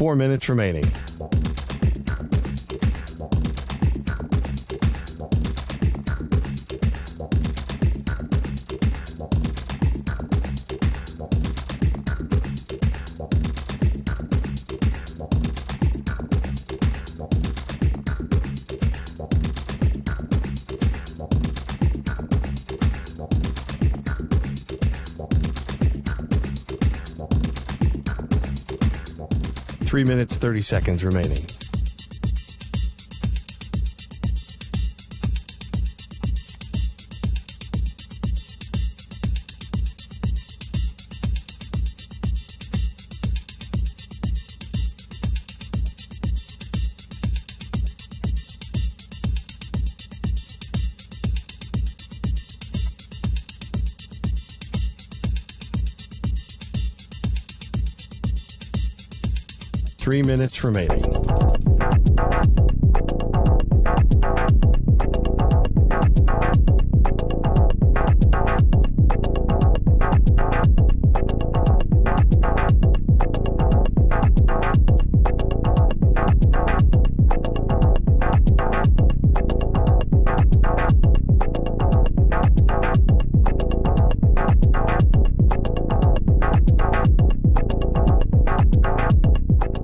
4 minutes remaining. Three minutes, 30 seconds remaining. Three minutes remaining.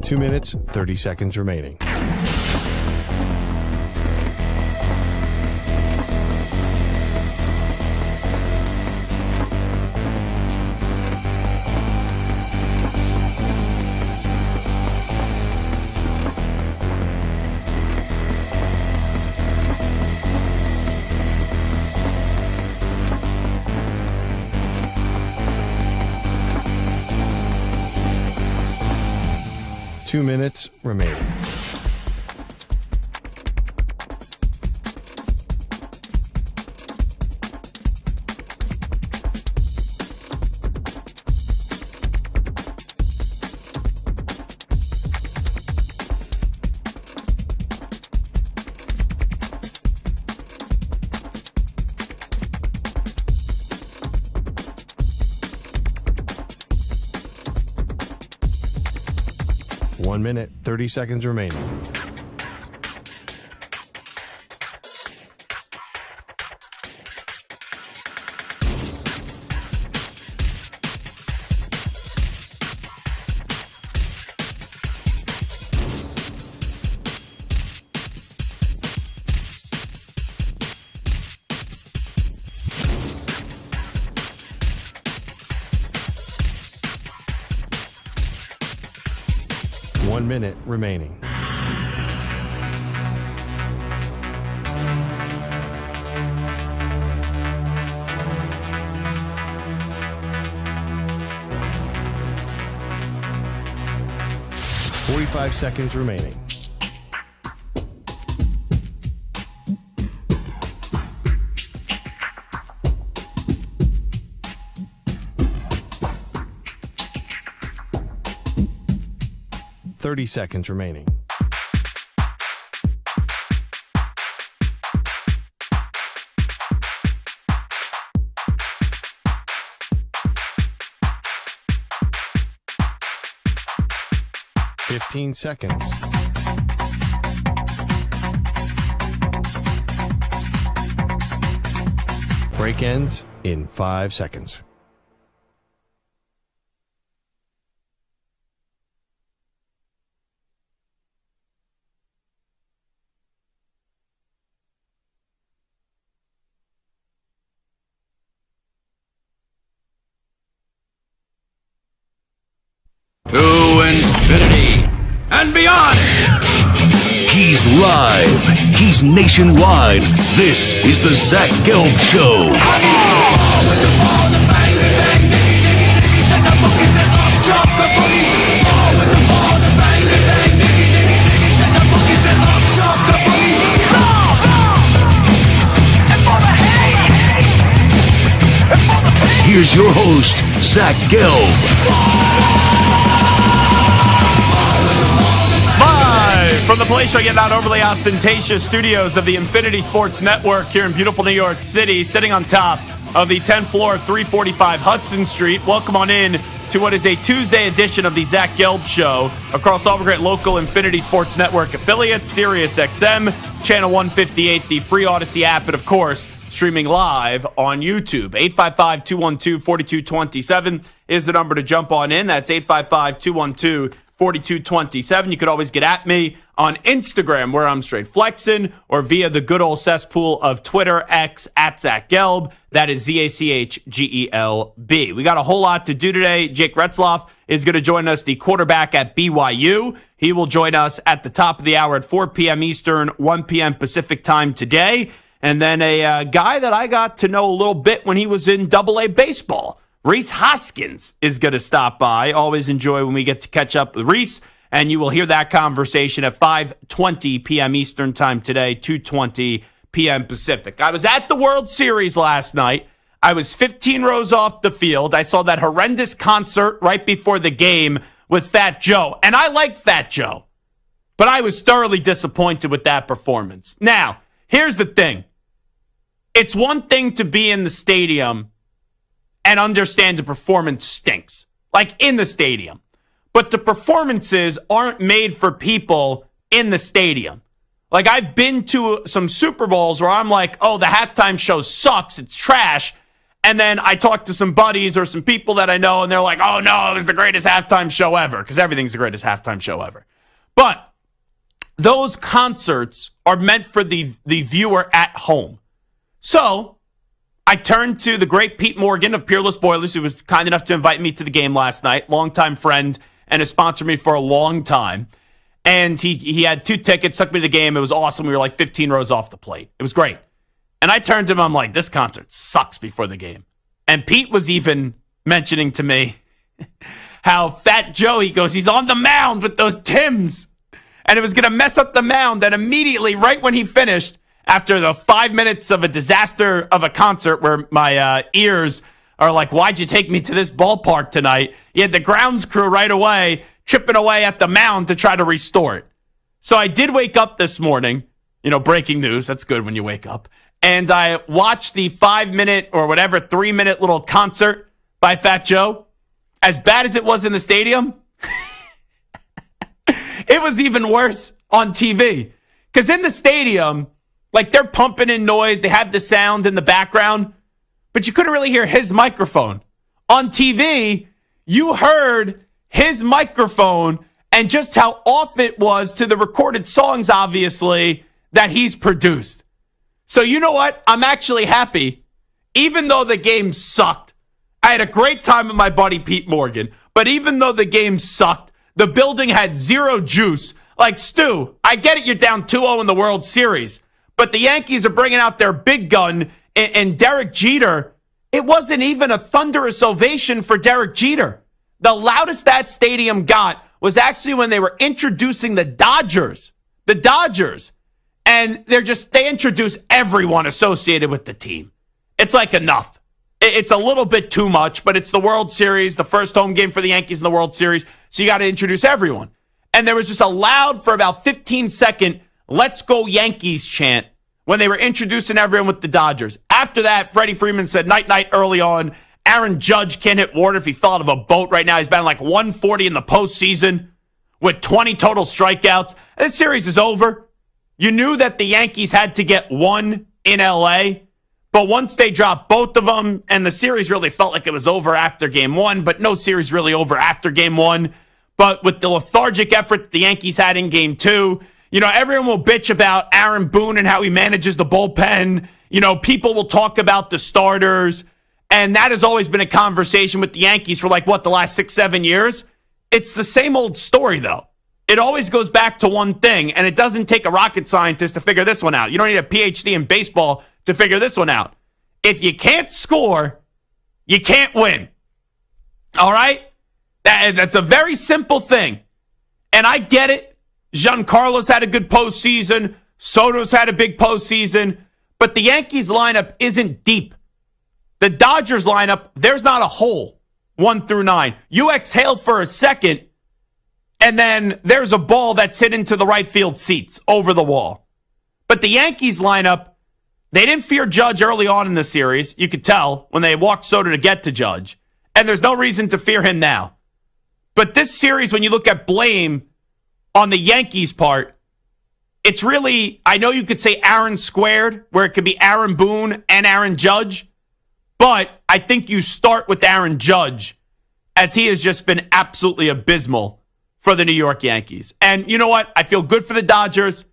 Two minutes, 30 seconds remaining. Two minutes remaining. One minute, 30 seconds remaining. One minute remaining. Forty-five seconds remaining. Thirty seconds remaining. Fifteen seconds. Break ends in 5 seconds. To infinity and beyond. He's live. He's nationwide. This is the Zach Gelb Show. Here's your host, Zach Gelb. Live from the place I get not overly ostentatious studios of the Infinity Sports Network here in beautiful New York City, sitting on top of the 10th floor, 345 Hudson Street. Welcome on in to what is a Tuesday edition of the Zach Gelb Show across all the great local Infinity Sports Network affiliates, Sirius XM, Channel 158, the free Odyssey app, and of course, streaming live on YouTube. 855-212-4227 is the number to jump on in. That's 855-212-4227. You could always get at me on Instagram, where I'm straight flexing, or via the good old cesspool of Twitter, X, at Zach Gelb. That is ZACHGELB. We got a whole lot to do today. Jake Retzlaff is going to join us, the quarterback at BYU. He will join us at the top of the hour at 4 p.m. Eastern, 1 p.m. Pacific time today. And then a guy that I got to know a little bit when he was in AA baseball, Rhys Hoskins, is going to stop by. Always enjoy when we get to catch up with Rhys. And you will hear that conversation at 5:20 p.m. Eastern time today, 2:20 p.m. Pacific. I was at the World Series last night. I was 15 rows off the field. I saw that horrendous concert right before the game with Fat Joe. And I liked Fat Joe. But I was thoroughly disappointed with that performance. Now, here's the thing. It's one thing to be in the stadium and understand the performance stinks. Like in the stadium. But the performances aren't made for people in the stadium. Like, I've been to some Super Bowls where I'm like, oh, the halftime show sucks. It's trash. And then I talk to some buddies or some people that I know, and they're like, oh, no, it was the greatest halftime show ever. Because everything's the greatest halftime show ever. But those concerts are meant for the viewer at home. So I turned to the great Pete Morgan of Peerless Boilers, who was kind enough to invite me to the game last night. Longtime friend and has sponsored me for a long time. And he had 2 tickets, took me to the game. It was awesome. We were like 15 rows off the plate. It was great. And I turned to him, I'm like, this concert sucks before the game. And Pete was even mentioning to me how Fat Joe, he goes, he's on the mound with those Tims. And it was going to mess up the mound. And immediately, right when he finished, after the 5 minutes of a disaster of a concert where my ears are like, why'd you take me to this ballpark tonight? You had the grounds crew right away chipping away at the mound to try to restore it. So I did wake up this morning, breaking news. That's good when you wake up. And I watched the 5-minute or whatever, 3-minute little concert by Fat Joe. As bad as it was in the stadium, it was even worse on TV. Because in the stadium, like, they're pumping in noise. They have the sound in the background. But you couldn't really hear his microphone. On TV, you heard his microphone and just how off it was to the recorded songs, obviously, that he's produced. So you know what? I'm actually happy. Even though the game sucked, I had a great time with my buddy Pete Morgan. But even though the game sucked, the building had zero juice. Like, Stu, I get it, you're down 2-0 in the World Series. But the Yankees are bringing out their big gun, and Derek Jeter, it wasn't even a thunderous ovation for Derek Jeter. The loudest that stadium got was actually when they were introducing the Dodgers. The Dodgers. And they introduce everyone associated with the team. It's like enough. It's a little bit too much, but it's the World Series, the first home game for the Yankees in the World Series, so you got to introduce everyone. And there was just a loud, for about 15-second, let's go Yankees chant when they were introducing everyone with the Dodgers. After that, Freddie Freeman said night-night early on. Aaron Judge can't hit water if he fell out of a boat right now. He's batting like 140 in the postseason with 20 total strikeouts. This series is over. You knew that the Yankees had to get one in L.A., but once they dropped both of them, and the series really felt like it was over after Game 1, but no series really over after Game 1. But with the lethargic effort that the Yankees had in Game 2, everyone will bitch about Aaron Boone and how he manages the bullpen. People will talk about the starters. And that has always been a conversation with the Yankees for the last 6-7 years. It's the same old story, though. It always goes back to one thing, and it doesn't take a rocket scientist to figure this one out. You don't need a PhD in baseball to figure this one out. If you can't score, you can't win. All right? That's a very simple thing. And I get it. Giancarlo's had a good postseason. Soto's had a big postseason. But the Yankees lineup isn't deep. The Dodgers lineup, there's not a hole 1 through 9. You exhale for a second, and then there's a ball that's hit into the right field seats over the wall. But the Yankees lineup, they didn't fear Judge early on in the series. You could tell when they walked Soto to get to Judge. and there's no reason to fear him now. But this series, when you look at blame on the Yankees' part, it's really, I know you could say Aaron squared, where it could be Aaron Boone and Aaron Judge, but I think you start with Aaron Judge, as he has just been absolutely abysmal for the New York Yankees. And you know what? I feel good for the Dodgers.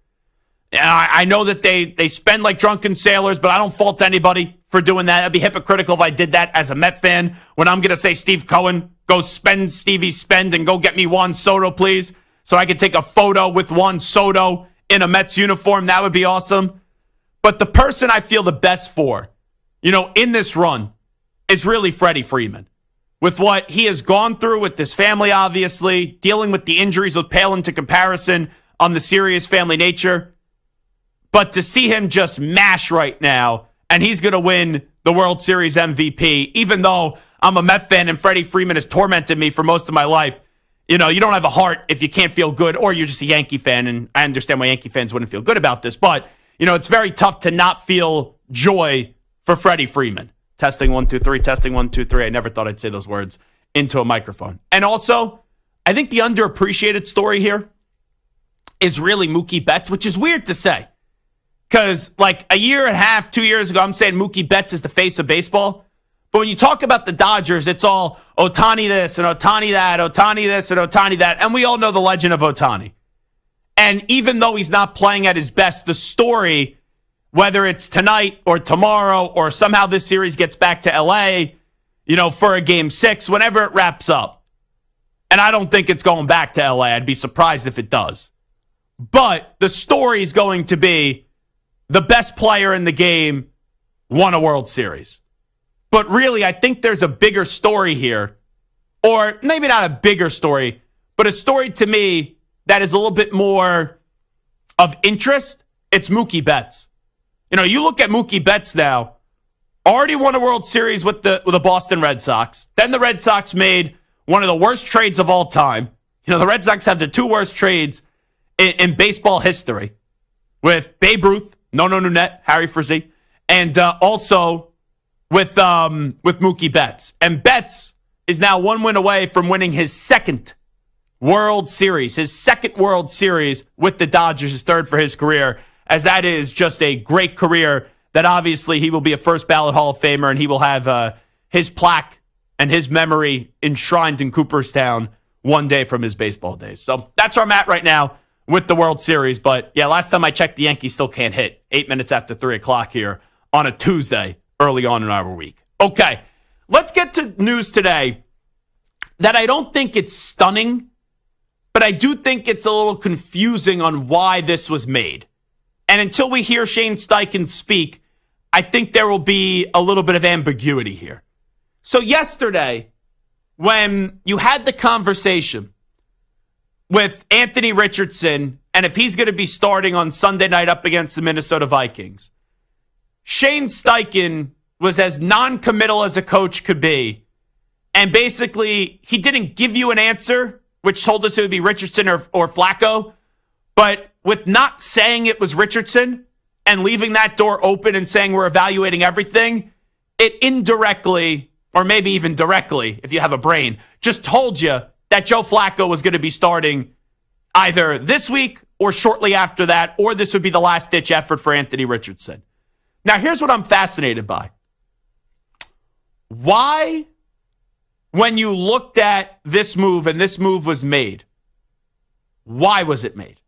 I know that they spend like drunken sailors, but I don't fault anybody for doing that. It'd be hypocritical if I did that as a Met fan when I'm going to say, Steve Cohen, go spend Stevie's spend and go get me Juan Soto, please, so I could take a photo with Juan Soto in a Mets uniform. That would be awesome. But the person I feel the best for, in this run is really Freddie Freeman. With what he has gone through with this family, obviously, dealing with the injuries will pale into comparison on the serious family nature. But to see him just mash right now, and he's going to win the World Series MVP, even though I'm a Met fan and Freddie Freeman has tormented me for most of my life. You don't have a heart if you can't feel good, or you're just a Yankee fan, and I understand why Yankee fans wouldn't feel good about this. But, it's very tough to not feel joy for Freddie Freeman. Testing 1, 2, 3, testing 1, 2, 3. I never thought I'd say those words into a microphone. And also, I think the underappreciated story here is really Mookie Betts, which is weird to say. Because like a year and a half, 2 years ago, I'm saying Mookie Betts is the face of baseball. But when you talk about the Dodgers, it's all Ohtani this and Ohtani that, Ohtani this and Ohtani that. And we all know the legend of Ohtani. And even though he's not playing at his best, the story, whether it's tonight or tomorrow or somehow this series gets back to L.A., for a Game 6, whenever it wraps up. And I don't think it's going back to L.A. I'd be surprised if it does. But the story is going to be the best player in the game won a World Series. But really, I think there's a bigger story here. Or maybe not a bigger story, but a story to me that is a little bit more of interest. It's Mookie Betts. You look at Mookie Betts now, already won a World Series with the Boston Red Sox. Then the Red Sox made one of the worst trades of all time. The Red Sox have the two worst trades in baseball history with Babe Ruth, Nono Nanette, Harry Frizzy, and also with Mookie Betts. And Betts is now one win away from winning his second World Series with the Dodgers, his third for his career, as that is just a great career that obviously he will be a first ballot Hall of Famer, and he will have his plaque and his memory enshrined in Cooperstown one day from his baseball days. So that's where I'm at right now with the World Series. But yeah, last time I checked, the Yankees still can't hit 8 minutes after 3 o'clock here on a Tuesday early on in our week. Okay, let's get to news today that I don't think it's stunning, but I do think it's a little confusing on why this was made. And until we hear Shane Steichen speak, I think there will be a little bit of ambiguity here. So yesterday, when you had the conversation with Anthony Richardson, and if he's going to be starting on Sunday night up against the Minnesota Vikings, Shane Steichen was as non-committal as a coach could be. And basically, he didn't give you an answer, which told us it would be Richardson or Flacco. But with not saying it was Richardson and leaving that door open and saying we're evaluating everything, it indirectly, or maybe even directly, if you have a brain, just told you that Joe Flacco was going to be starting either this week or shortly after that, or this would be the last-ditch effort for Anthony Richardson. Now, here's what I'm fascinated by. Why, when you looked at this move and this move was made, why was it made?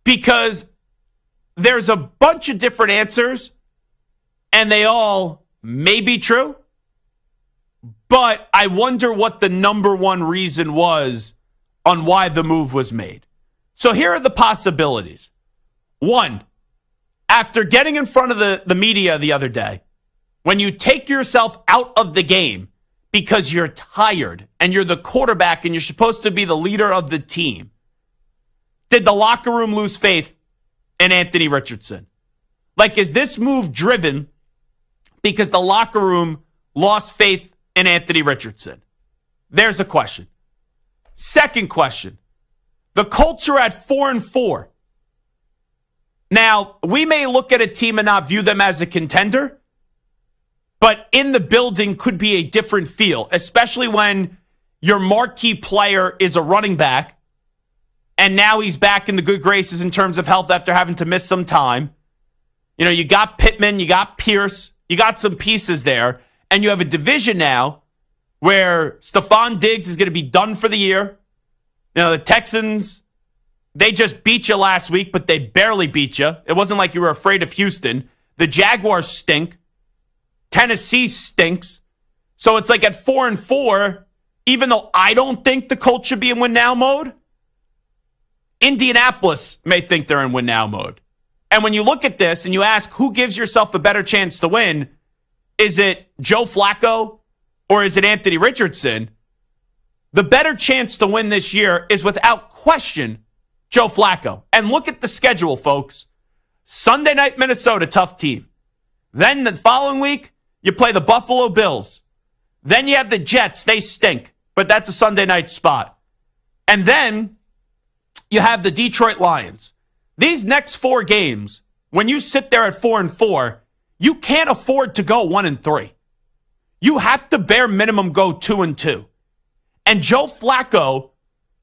Because there's a bunch of different answers, and they all may be true, but I wonder what the number one reason was on why the move was made. So here are the possibilities. One, after getting in front of the media the other day, when you take yourself out of the game because you're tired and you're the quarterback and you're supposed to be the leader of the team, did the locker room lose faith in Anthony Richardson? Like, is this move driven because the locker room lost faith in Anthony Richardson? There's a question. Second question. The Colts are at 4-4. Now, we may look at a team and not view them as a contender, but in the building could be a different feel, especially when your marquee player is a running back, and now he's back in the good graces in terms of health after having to miss some time. You know, you got Pittman, you got Pierce, you got some pieces there, and you have a division now where Stefon Diggs is going to be done for the year. You know, the Texans, they just beat you last week, but they barely beat you. It wasn't like you were afraid of Houston. The Jaguars stink. Tennessee stinks. So it's like at 4-4, even though I don't think the Colts should be in win now mode, Indianapolis may think they're in win now mode. And when you look at this and you ask who gives yourself a better chance to win, is it Joe Flacco or is it Anthony Richardson? The better chance to win this year is without question Joe Flacco. And look at the schedule, folks. Sunday night, Minnesota, tough team. Then the following week, you play the Buffalo Bills. Then you have the Jets. They stink, but that's a Sunday night spot. And then you have the Detroit Lions. These next 4 games, when you sit there at 4-4, you can't afford to go 1-3. You have to bare minimum go 2-2. And Joe Flacco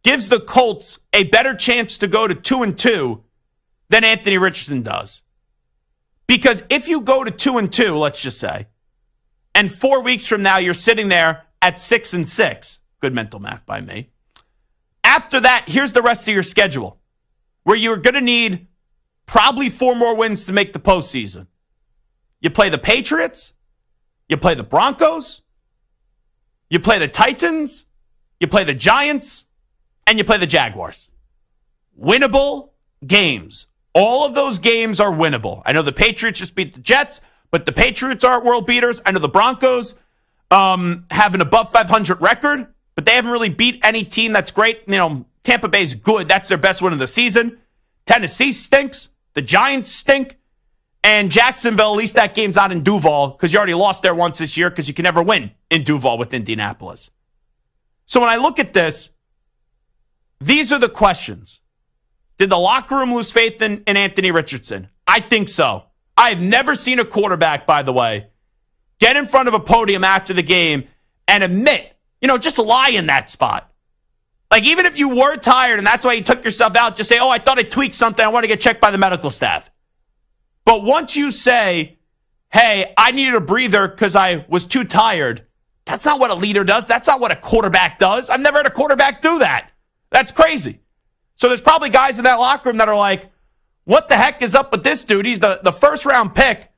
gives the Colts a better chance to go to 2-2 than Anthony Richardson does. Because if you go to 2-2, let's just say, and 4 weeks from now you're sitting there at 6-6, good mental math by me. After that, here's the rest of your schedule, where you're going to need probably 4 more wins to make the postseason. You play the Patriots, you play the Broncos, you play the Titans, you play the Giants, and you play the Jaguars. Winnable games. All of those games are winnable. I know the Patriots just beat the Jets, but the Patriots aren't world beaters. I know the Broncos have an above 500 record, but they haven't really beat any team that's great. You know, Tampa Bay's good. That's their best win of the season. Tennessee stinks. The Giants stink. And Jacksonville, at least that game's not in Duval because you already lost there once this year because you can never win in Duval with Indianapolis. So when I look at this, these are the questions. Did the locker room lose faith in Anthony Richardson? I think so. I've never seen a quarterback, by the way, get in front of a podium after the game and admit, just lie in that spot. Like, even if you were tired and that's why you took yourself out, just say, I thought I tweaked something. I want to get checked by the medical staff. But once you say, hey, I needed a breather because I was too tired, that's not what a leader does. That's not what a quarterback does. I've never had a quarterback do that. That's crazy. So there's probably guys in that locker room that are like, what the heck is up with this dude? He's the first round pick,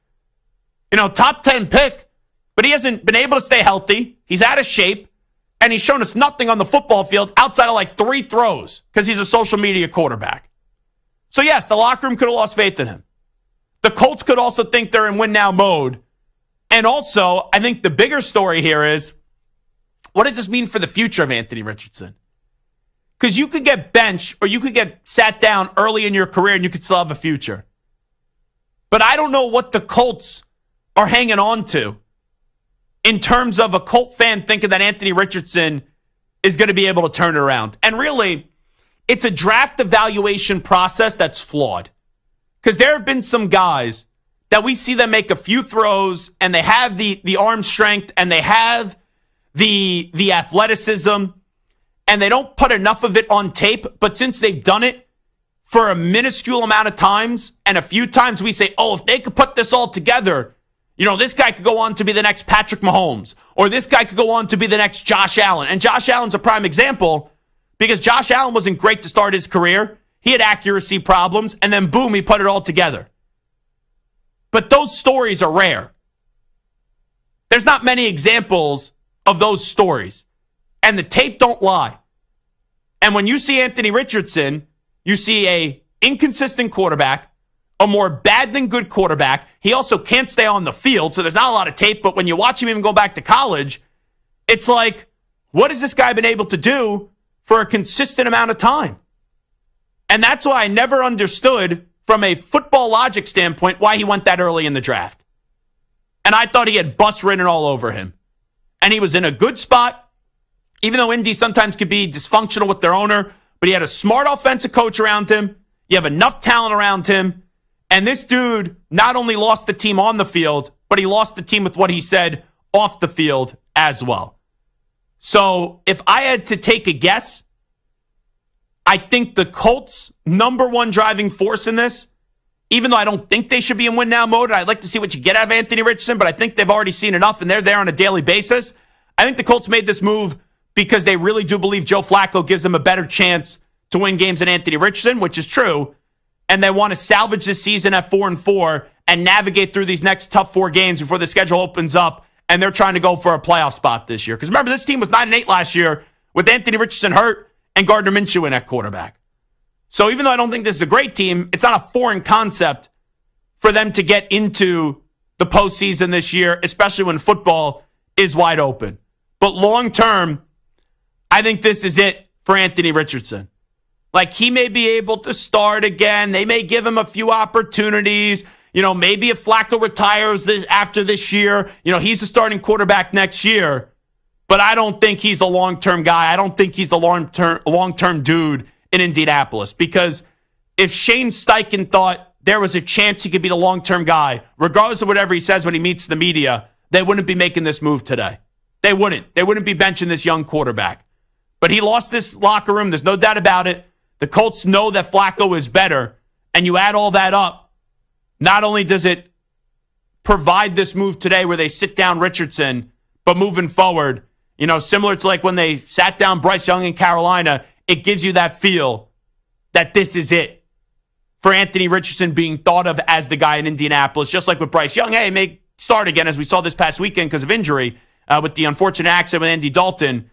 top 10 pick, but he hasn't been able to stay healthy. He's out of shape, and he's shown us nothing on the football field outside of like 3 throws because he's a social media quarterback. So yes, the locker room could have lost faith in him. The Colts could also think they're in win now mode. And also, I think the bigger story here is, what does this mean for the future of Anthony Richardson? Because you could get benched or you could get sat down early in your career and you could still have a future. But I don't know what the Colts are hanging on to in terms of a Colt fan thinking that Anthony Richardson is going to be able to turn it around. And really, it's a draft evaluation process that's flawed. Because there have been some guys that we see them make a few throws and they have the arm strength and they have the athleticism and they don't put enough of it on tape. But since they've done it for a minuscule amount of times and a few times we say, if they could put this all together, this guy could go on to be the next Patrick Mahomes or this guy could go on to be the next Josh Allen. And Josh Allen's a prime example because Josh Allen wasn't great to start his career. He had accuracy problems, and then boom, he put it all together. But those stories are rare. There's not many examples of those stories. And the tape don't lie. And when you see Anthony Richardson, you see a inconsistent quarterback, a more bad than good quarterback. He also can't stay on the field, so there's not a lot of tape. But when you watch him even go back to college, it's like, what has this guy been able to do for a consistent amount of time? And that's why I never understood, from a football logic standpoint, why he went that early in the draft. And I thought he had bus written all over him. And he was in a good spot, even though Indy sometimes could be dysfunctional with their owner. But he had a smart offensive coach around him. You have enough talent around him. And this dude not only lost the team on the field, but he lost the team with what he said off the field as well. So if I had to take a guess, I think the Colts' number one driving force in this, even though I don't think they should be in win-now mode, I'd like to see what you get out of Anthony Richardson, but I think they've already seen enough, and they're there on a daily basis. I think the Colts made this move because they really do believe Joe Flacco gives them a better chance to win games than Anthony Richardson, which is true, and they want to salvage this season at 4-4 and navigate through these next tough 4 games before the schedule opens up, and they're trying to go for a playoff spot this year. Because remember, this team was 9-8 last year with Anthony Richardson hurt and Gardner Minshew in at quarterback. So even though I don't think this is a great team, it's not a foreign concept for them to get into the postseason this year, especially when football is wide open. But long term, I think this is it for Anthony Richardson. Like, he may be able to start again. They may give him a few opportunities. Maybe if Flacco retires after this year, he's the starting quarterback next year. But I don't think he's the long-term guy. I don't think he's the long-term dude in Indianapolis. Because if Shane Steichen thought there was a chance he could be the long-term guy, regardless of whatever he says when he meets the media, they wouldn't be making this move today. They wouldn't. They wouldn't be benching this young quarterback. But he lost this locker room. There's no doubt about it. The Colts know that Flacco is better. And you add all that up, not only does it provide this move today where they sit down Richardson, but moving forward, similar to like when they sat down Bryce Young in Carolina, it gives you that feel that this is it for Anthony Richardson being thought of as the guy in Indianapolis, just like with Bryce Young. Hey, may start again, as we saw this past weekend because of injury with the unfortunate accident with Andy Dalton.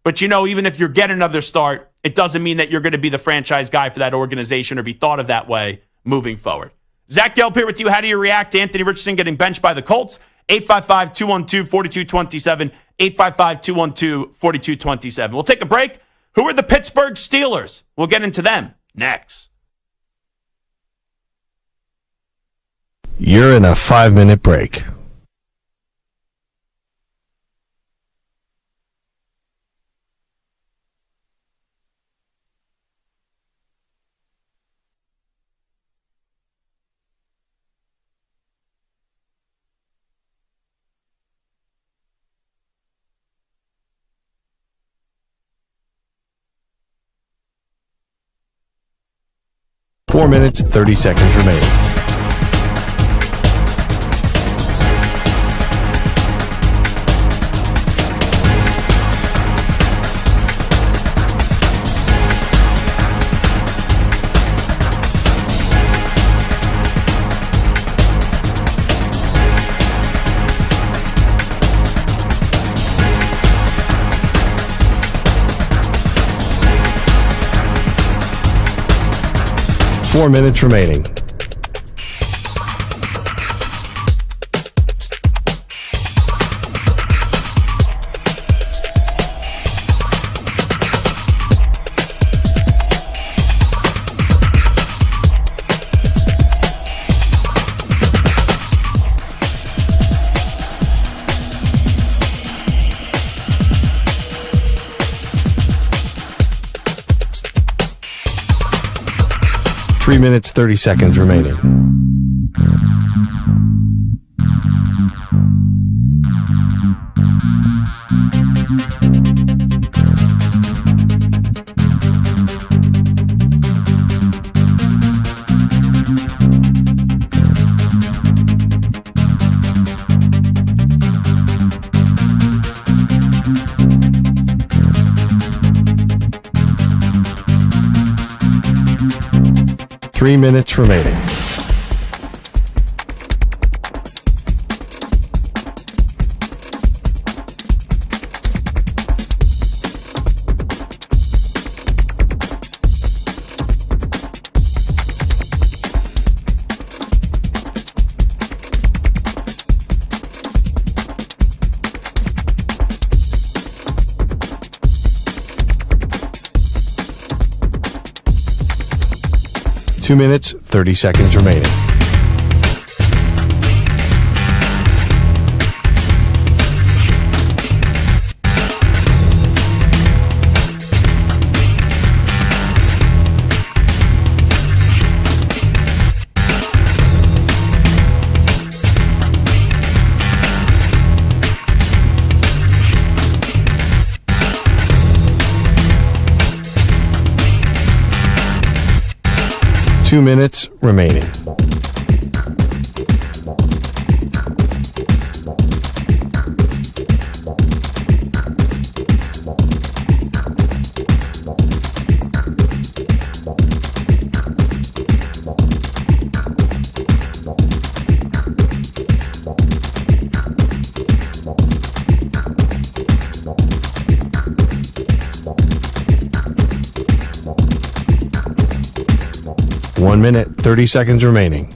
But, even if you're getting another start, it doesn't mean that you're going to be the franchise guy for that organization or be thought of that way moving forward. Zach Gelb here with you. How do you react to Anthony Richardson getting benched by the Colts? 855-212-4227. 855-212-4227. We'll take a break. Who are the Pittsburgh Steelers? We'll get into them next. You're in a 5-minute break. Four minutes, 30 seconds remaining. Four minutes remaining. Three minutes, 30 seconds remaining. Three minutes remaining. Two minutes, 30 seconds remaining. 2 minutes remaining. One minute, 30 seconds remaining.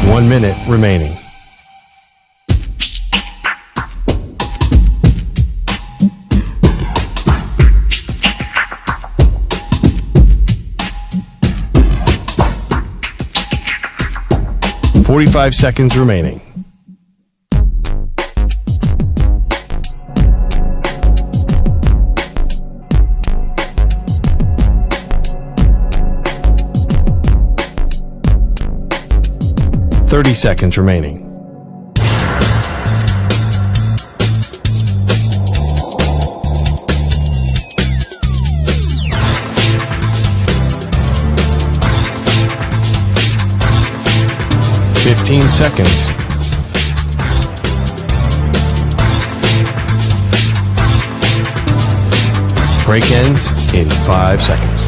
One minute remaining. Forty-five seconds remaining. Thirty seconds remaining. Fifteen seconds. Break ends in 5 seconds.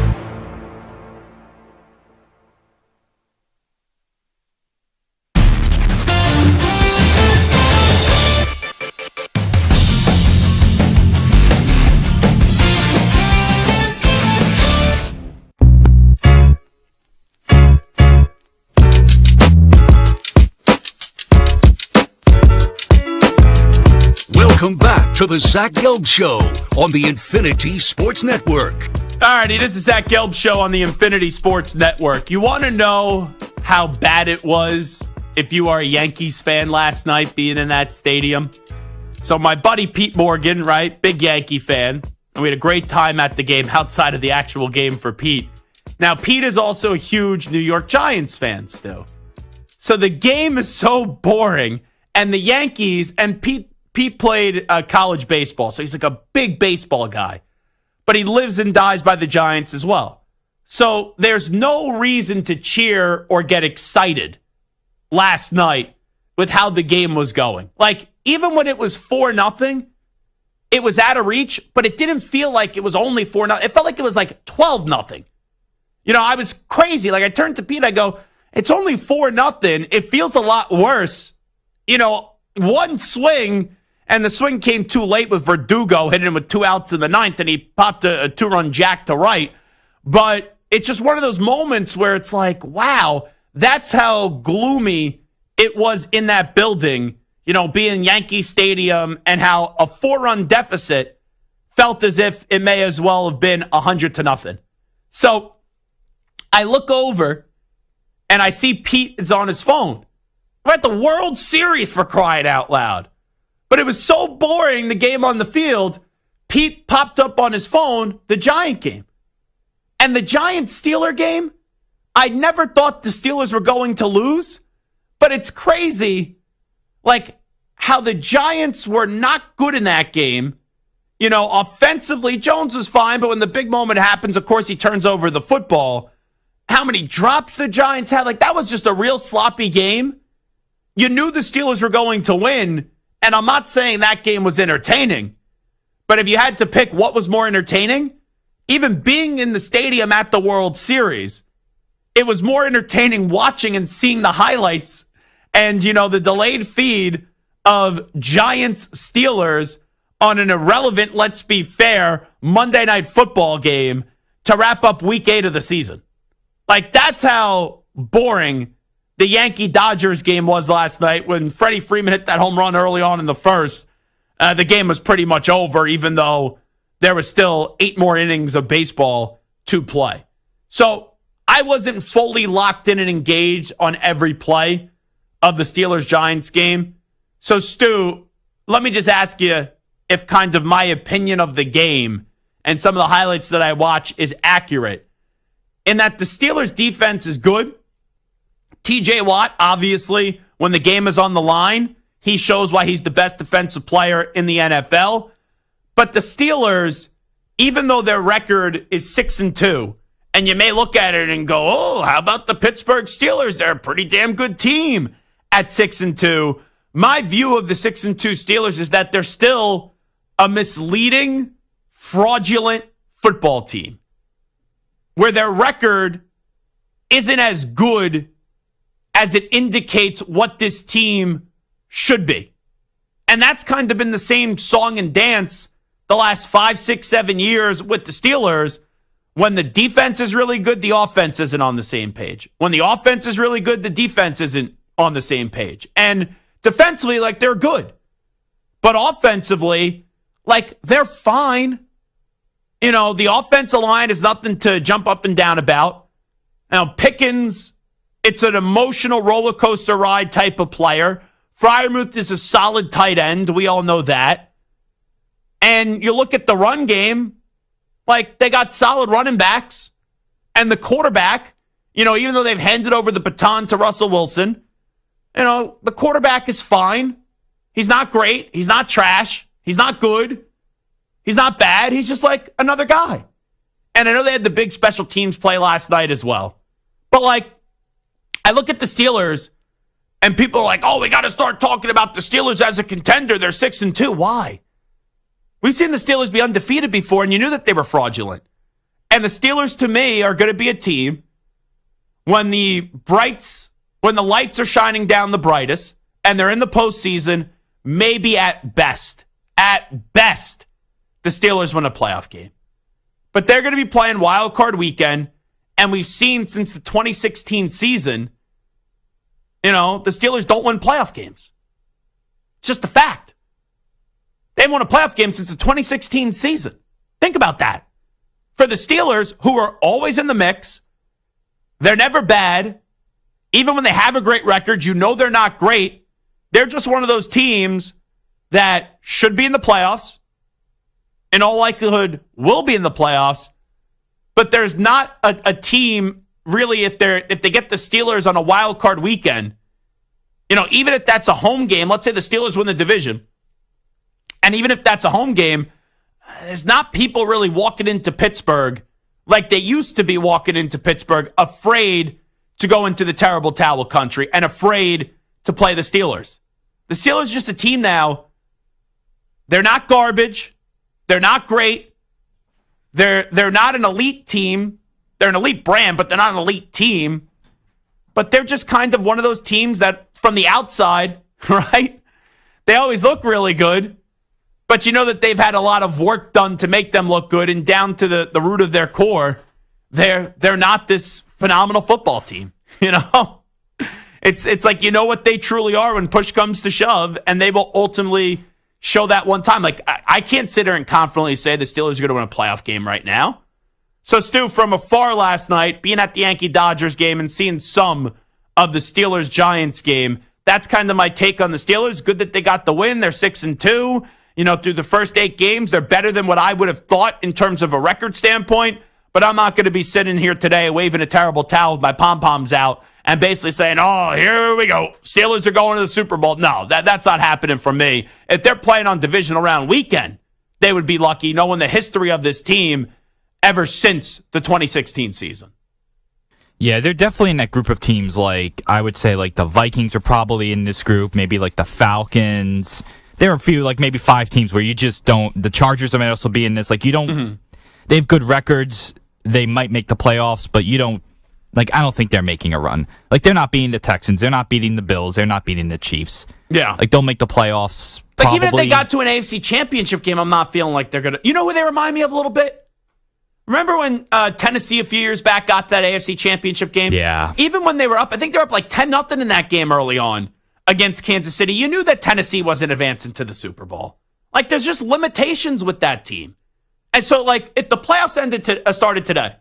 Welcome back to the Zach Gelb Show on the Infinity Sports Network. Alrighty, this is Zach Gelb Show on the Infinity Sports Network. You want to know how bad it was if you are a Yankees fan last night being in that stadium? So my buddy Pete Morgan, right, big Yankee fan, and we had a great time at the game outside of the actual game for Pete. Now, Pete is also a huge New York Giants fan still. So the game is so boring, and the Yankees, and Pete played college baseball, so he's like a big baseball guy. But he lives and dies by the Giants as well. So there's no reason to cheer or get excited last night with how the game was going. Like, even when it was 4-0, it was out of reach, but it didn't feel like it was only 4-0. It felt like it was like 12-0. You know, I was crazy. Like, I turned to Pete, I go, it's only 4-0. It feels a lot worse. You know, one swing, and the swing came too late with Verdugo hitting him with 2 outs in the ninth, and he popped a 2-run jack to right. But it's just one of those moments where it's like, wow, that's how gloomy it was in that building, you know, being Yankee Stadium, and how a 4-run deficit felt as if it may as well have been 100-0. So I look over, and I see Pete is on his phone. We're at the World Series, for crying out loud. But it was so boring, the game on the field, Pete popped up on his phone the Giant game. And the Giants-Steeler game, I never thought the Steelers were going to lose. But it's crazy, like, how the Giants were not good in that game. You know, offensively, Jones was fine, but when the big moment happens, of course, he turns over the football. How many drops the Giants had, like, that was just a real sloppy game. You knew the Steelers were going to win. And I'm not saying that game was entertaining, but if you had to pick what was more entertaining, even being in the stadium at the World Series, it was more entertaining watching and seeing the highlights and, you know, the delayed feed of Giants Steelers on an irrelevant, let's be fair, Monday Night Football game to wrap up week 8 of the season. Like, that's how boring the Yankee-Dodgers game was last night. When Freddie Freeman hit that home run early on in the first, the game was pretty much over, even though there was still 8 more innings of baseball to play. So I wasn't fully locked in and engaged on every play, of the Steelers-Giants game. So, Stu, let me just ask you if kind of my opinion of the game and some of the highlights that I watch is accurate. In that the Steelers' defense is good. TJ Watt, obviously, when the game is on the line, he shows why he's the best defensive player in the NFL. But the Steelers, even though their record is 6-2, and you may look at it and go, oh, how about the Pittsburgh Steelers? They're a pretty damn good team at 6-2. My view of the 6-2 Steelers is that they're still a misleading, fraudulent football team where their record isn't as good as it indicates what this team should be. And that's kind of been the same song and dance the last 5, 6, 7 years with the Steelers. When the defense is really good, the offense isn't on the same page. When the offense is really good, the defense isn't on the same page. And defensively, like, they're good. But offensively, like, they're fine. You know, the offensive line is nothing to jump up and down about. Now, Pickens, it's an emotional roller coaster ride type of player. Freiermuth is a solid tight end. We all know that. And you look at the run game, like, they got solid running backs. And the quarterback, you know, even though they've handed over the baton to Russell Wilson, you know, the quarterback is fine. He's not great. He's not trash. He's not good. He's not bad. He's just like another guy. And I know they had the big special teams play last night as well. But, like, I look at the Steelers, and people are like, oh, we got to start talking about the Steelers as a contender. They're 6-2. Why? We've seen the Steelers be undefeated before, and you knew that they were fraudulent. And the Steelers, to me, are going to be a team when the lights are shining down the brightest, and they're in the postseason, maybe at best, the Steelers win a playoff game. But they're going to be playing wild card weekend, and we've seen since the 2016 season, you know, the Steelers don't win playoff games. It's just a fact. They haven't won a playoff game since the 2016 season. Think about that. For the Steelers, who are always in the mix, they're never bad. Even when they have a great record, you know they're not great. They're just one of those teams that should be in the playoffs. In all likelihood, will be in the playoffs. But there's not a team, really, if they get the Steelers on a wild card weekend, you know, even if that's a home game, let's say the Steelers win the division, and even if that's a home game, there's not people really walking into Pittsburgh like they used to be walking into Pittsburgh, afraid to go into the terrible towel country and afraid to play the Steelers. The Steelers are just a team now. They're not garbage. They're not great. They're not an elite team. They're an elite brand, but they're not an elite team. But they're just kind of one of those teams that from the outside, right, they always look really good. But you know that they've had a lot of work done to make them look good, and down to the root of their core, they're not this phenomenal football team. You know, it's like, you know what they truly are when push comes to shove, and they will ultimately show that one time. Like, I can't sit here and confidently say the Steelers are going to win a playoff game right now. So, Stu, from afar last night, being at the Yankee-Dodgers game and seeing some of the Steelers-Giants game, that's kind of my take on the Steelers. Good that they got the win. They're 6-2. You know, through the first 8 games, they're better than what I would have thought in terms of a record standpoint. But I'm not going to be sitting here today waving a terrible towel with my pom-poms out and basically saying, oh, here we go. Steelers are going to the Super Bowl. No, that's not happening for me. If they're playing on divisional round weekend, they would be lucky knowing the history of this team ever since the 2016 season. Yeah, they're definitely in that group of teams. Like, I would say, like, the Vikings are probably in this group. Maybe, like, the Falcons. There are a few, like, maybe 5 teams where you just don't. The Chargers might also be in this. Like, you don't. Mm-hmm. They have good records. They might make the playoffs, but you don't. Like, I don't think they're making a run. Like, they're not beating the Texans. They're not beating the Bills. They're not beating the Chiefs. Yeah. Like, they'll make the playoffs. Like, probably. even if they got to an AFC championship game, I'm not feeling like they're going to. You know who they remind me of a little bit? Remember when Tennessee a few years back got that AFC championship game? Yeah. Even when they were up, I think they were up like 10-0 in that game early on against Kansas City. You knew that Tennessee wasn't advancing to the Super Bowl. Like, there's just limitations with that team. And so, like, if the playoffs started today,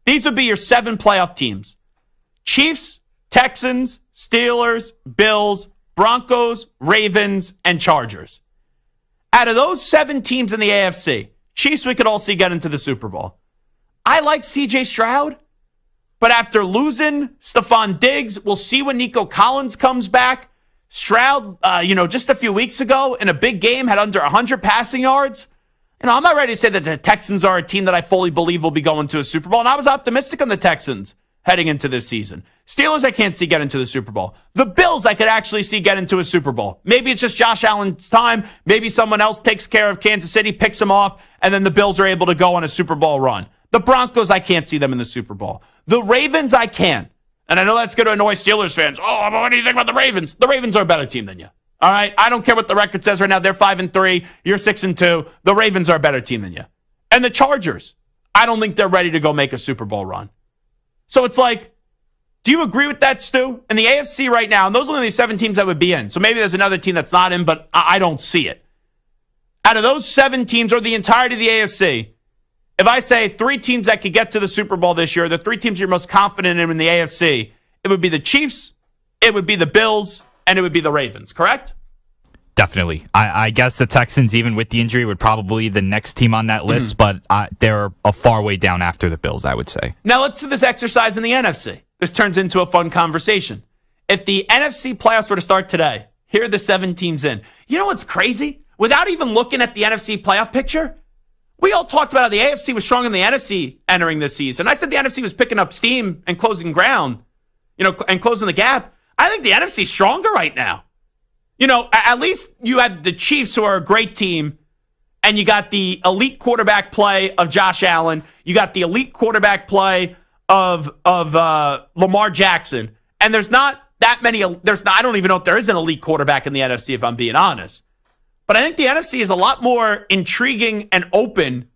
these would be your 7 playoff teams. Chiefs, Texans, Steelers, Bills, Broncos, Ravens, and Chargers. Out of those 7 teams in the AFC, Chiefs we could all see get into the Super Bowl. I like C.J. Stroud, but after losing Stefon Diggs, we'll see when Nico Collins comes back. Stroud, just a few weeks ago in a big game had under 100 passing yards. I'm not ready to say that the Texans are a team that I fully believe will be going to a Super Bowl, and I was optimistic on the Texans heading into this season. Steelers, I can't see get into the Super Bowl. The Bills, I could actually see get into a Super Bowl. Maybe it's just Josh Allen's time. Maybe someone else takes care of Kansas City, picks them off, and then the Bills are able to go on a Super Bowl run. The Broncos, I can't see them in the Super Bowl. The Ravens, I can. And I know that's going to annoy Steelers fans. Oh, but what do you think about the Ravens? The Ravens are a better team than you. All right? I don't care what the record says right now. They're 5-3. You're 6-2. The Ravens are a better team than you. And the Chargers, I don't think they're ready to go make a Super Bowl run. So it's like, do you agree with that, Stu? In the AFC right now, and those are only the 7 teams that would be in. So maybe there's another team that's not in, but I don't see it. Out of those 7 teams, or the entirety of the AFC, if I say 3 teams that could get to the Super Bowl this year, the 3 teams you're most confident in the AFC, it would be the Chiefs, it would be the Bills, and it would be the Ravens, correct? Definitely. I guess the Texans, even with the injury, would probably be the next team on that list, but they're a far way down after the Bills, I would say. Now let's do this exercise in the NFC. This turns into a fun conversation. If the NFC playoffs were to start today, here are the 7 teams in. You know what's crazy? Without even looking at the NFC playoff picture, we all talked about how the AFC was stronger than the NFC entering this season. I said the NFC was picking up steam and closing ground, and closing the gap. I think the NFC is stronger right now. At least you have the Chiefs, who are a great team, and you got the elite quarterback play of Josh Allen. You got the elite quarterback play of Lamar Jackson. And there's not that many. I don't even know if there is an elite quarterback in the NFC, if I'm being honest. But I think the NFC is a lot more intriguing and open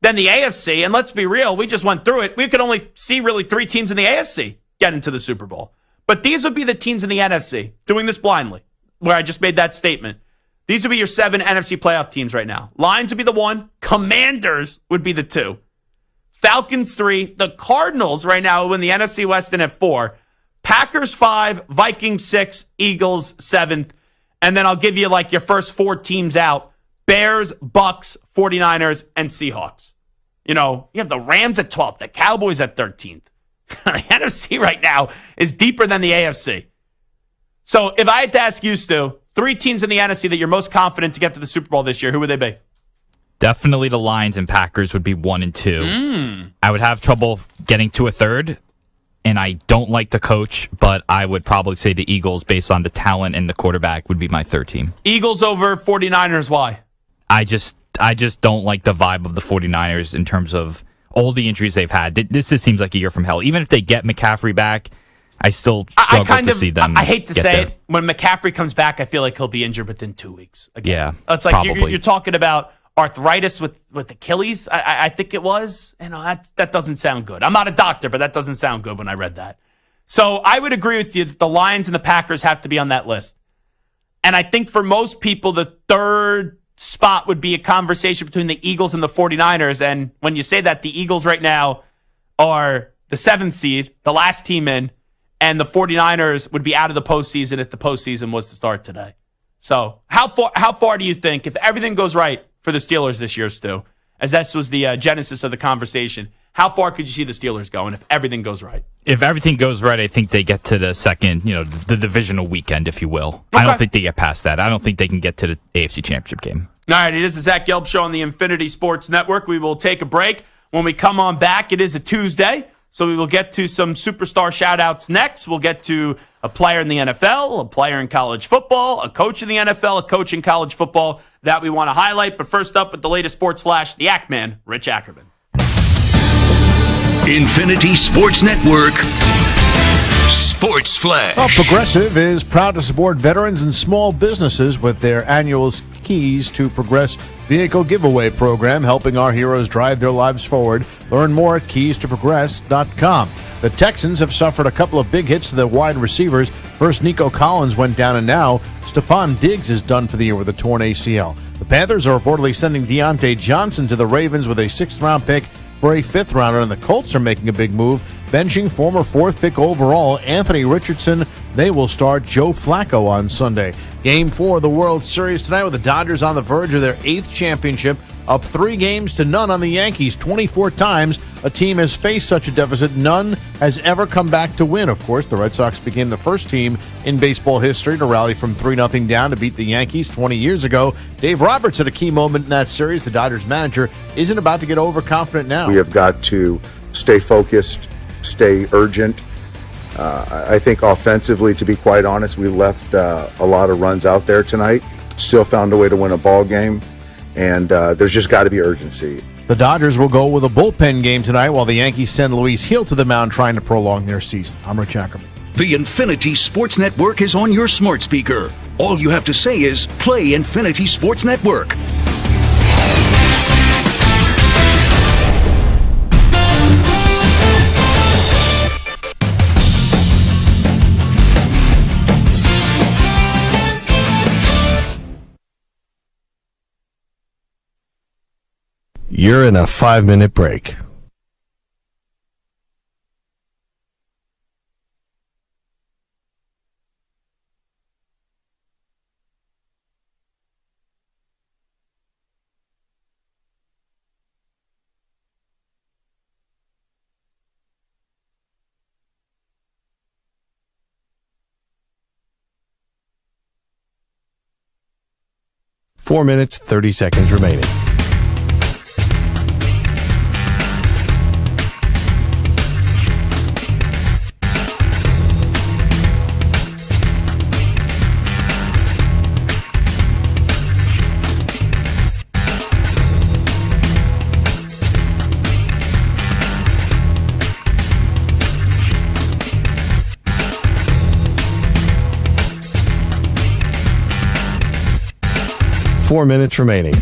than the AFC. And let's be real, we just went through it. We could only see really 3 teams in the AFC get into the Super Bowl. But these would be the teams in the NFC, doing this blindly, where I just made that statement. These would be your 7 NFC playoff teams right now. Lions would be the 1. Commanders would be the 2. Falcons 3. The Cardinals right now win the NFC West in at 4. Packers 5. Vikings 6. Eagles 7th. And then I'll give you like your first 4 teams out. Bears, Bucks, 49ers, and Seahawks. You have the Rams at 12th. The Cowboys at 13th. The NFC right now is deeper than the AFC. So if I had to ask you, Stu, 3 teams in the NFC that you're most confident to get to the Super Bowl this year, who would they be? Definitely the Lions and Packers would be 1 and 2. I would have trouble getting to a 3rd, and I don't like the coach, but I would probably say the Eagles, based on the talent and the quarterback, would be my 3rd team. Eagles over 49ers, why? I just don't like the vibe of the 49ers in terms of all the injuries they've had. This just seems like a year from hell. Even if they get McCaffrey back, I still struggle to see them. I hate to say it. When McCaffrey comes back, I feel like he'll be injured within 2 weeks. Again. Yeah, it's like you're talking about arthritis with Achilles. I think it was. That doesn't sound good. I'm not a doctor, but that doesn't sound good when I read that. So I would agree with you that the Lions and the Packers have to be on that list. And I think for most people, the 3rd spot would be a conversation between the Eagles and the 49ers. And when you say that, the Eagles right now are the 7th seed, the last team in, and the 49ers would be out of the postseason if the postseason was to start today. So how far do you think, if everything goes right for the Steelers this year, Stu, as this was the genesis of the conversation, how far could you see the Steelers going if everything goes right? If everything goes right, I think they get to the second, the divisional weekend, if you will. Okay. I don't think they get past that. I don't think they can get to the AFC Championship game. All right, it is the Zach Gelb Show on the Infinity Sports Network. We will take a break. When we come on back, it is a Tuesday, so we will get to some superstar shout-outs next. We'll get to a player in the NFL, a player in college football, a coach in the NFL, a coach in college football that we want to highlight. But first up with the latest sports flash, the Ackman, Rich Ackerman. Infinity Sports Network Sports Flash. Well, Progressive is proud to support veterans and small businesses with their annual Keys to Progress vehicle giveaway program, helping our heroes drive their lives forward. Learn more at keystoprogress.com. The Texans have suffered a couple of big hits to the wide receivers. First, Nico Collins went down, and now Stefon Diggs is done for the year with a torn ACL. The Panthers are reportedly sending Deontay Johnson to the Ravens with a 6th-round pick for a 5th rounder, and the Colts are making a big move, benching former 4th pick overall Anthony Richardson. They will start Joe Flacco on Sunday. Game 4 of the World Series tonight with the Dodgers on the verge of their 8th championship, up 3-0 on the Yankees. 24 times a team has faced such a deficit. None has ever come back to win. Of course, the Red Sox became the first team in baseball history to rally from 3-0 down to beat the Yankees 20 years ago. Dave Roberts had a key moment in that series. The Dodgers manager isn't about to get overconfident now. We have got to stay focused, stay urgent. I think offensively, to be quite honest, we left a lot of runs out there tonight. Still found a way to win a ball game, and there's just got to be urgency. The Dodgers will go with a bullpen game tonight while the Yankees send Luis Gil to the mound trying to prolong their season. I'm Rich Ackerman. The Infinity Sports Network is on your smart speaker. All you have to say is play Infinity Sports Network. You're in a 5-minute break. Four minutes, 30 seconds remaining. Four minutes remaining.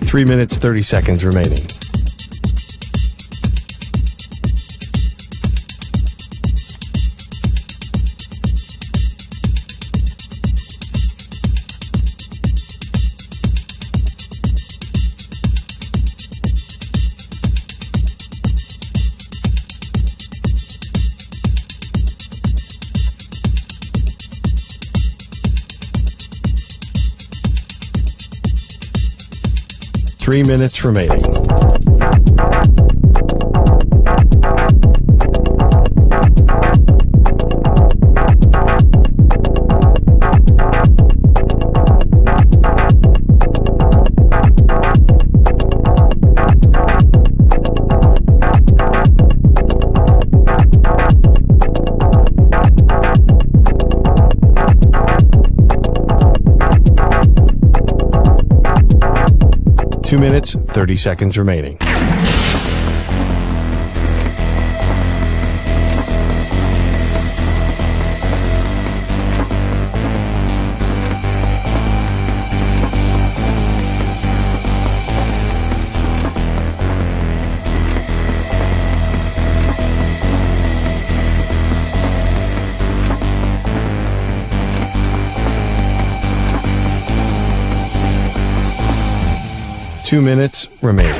Three minutes, 30 seconds remaining. Three minutes remaining. Two minutes, 30 seconds remaining. Two minutes remaining.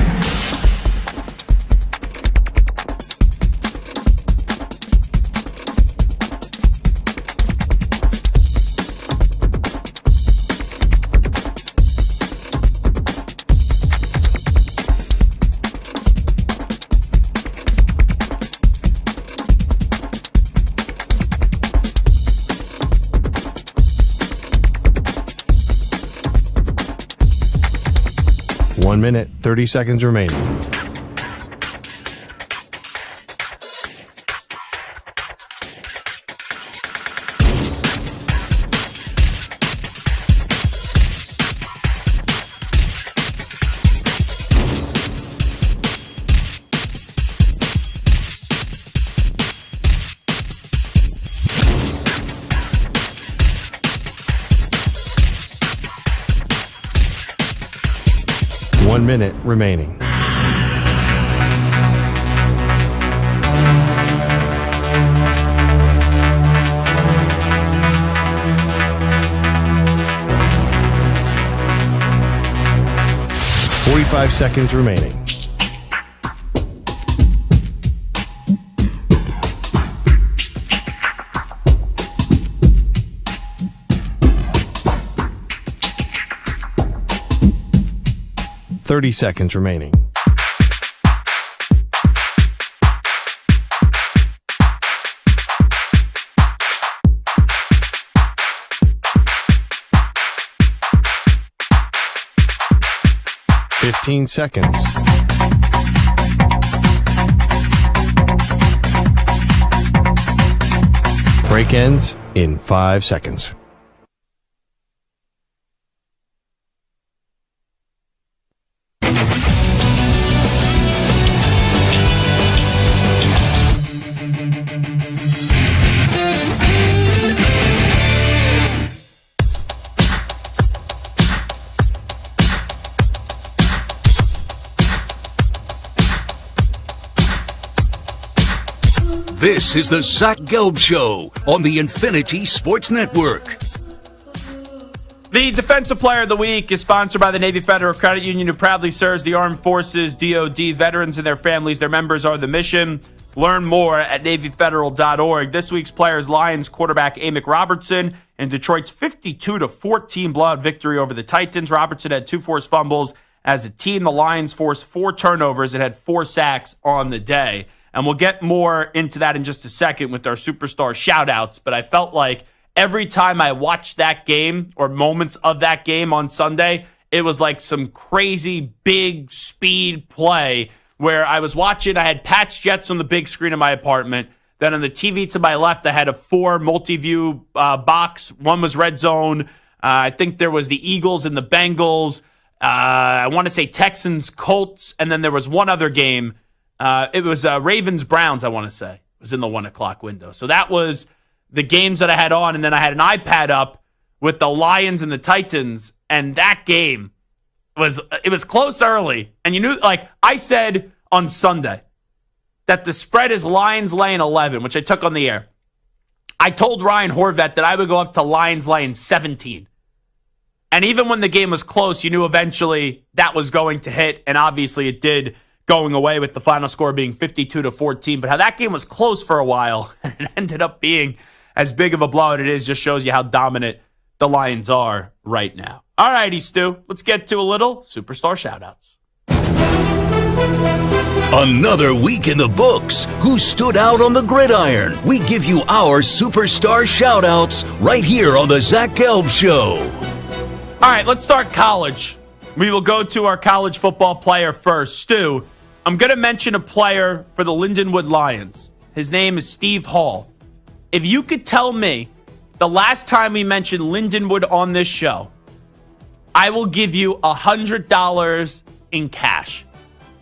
One minute, 30 seconds remaining. 1 minute remaining. Five seconds remaining. Seconds remaining. Seconds. Break ends in 5 seconds. This is the Zach Gelb Show on the Infinity Sports Network. The Defensive Player of the Week is sponsored by the Navy Federal Credit Union, who proudly serves the Armed Forces, DoD, veterans and their families. Their members are the mission. Learn more at NavyFederal.org. This week's player is Lions quarterback Amick Robertson and Detroit's 52-14 blowout victory over the Titans. Robertson had 2 forced fumbles. As a team, the Lions forced 4 turnovers and had 4 sacks on the day. And we'll get more into that in just a second with our Superstar Shoutouts. But I felt like every time I watched that game or moments of that game on Sunday, it was like some crazy big speed play where I was watching. I had Pat's Jets on the big screen in my apartment. Then on the TV to my left, I had a 4 multi-view box. One was Red Zone. I think there was the Eagles and the Bengals. I want to say Texans, Colts. And then there was one other game. It was Ravens-Browns, I want to say. It was in the 1 o'clock window. So that was the games that I had on. And then I had an iPad up with the Lions and the Titans. And that game was close early. And you knew, like I said on Sunday, that the spread is Lions laying 11, which I took on the air. I told Ryan Horvat that I would go up to Lions laying 17. And even when the game was close, you knew eventually that was going to hit. And obviously it did, going away with the final score being 52-14. But how that game was close for a while and it ended up being as big of a blowout it is just shows you how dominant the Lions are right now. All righty, Stu. Let's get to a little Superstar Shoutouts. Another week in the books. Who stood out on the gridiron? We give you our Superstar Shoutouts right here on the Zach Gelb Show. All right, let's start college. We will go to our college football player first. Stu, I'm going to mention a player for the Lindenwood Lions. His name is Steve Hall. If you could tell me the last time we mentioned Lindenwood on this show, I will give you $100 in cash.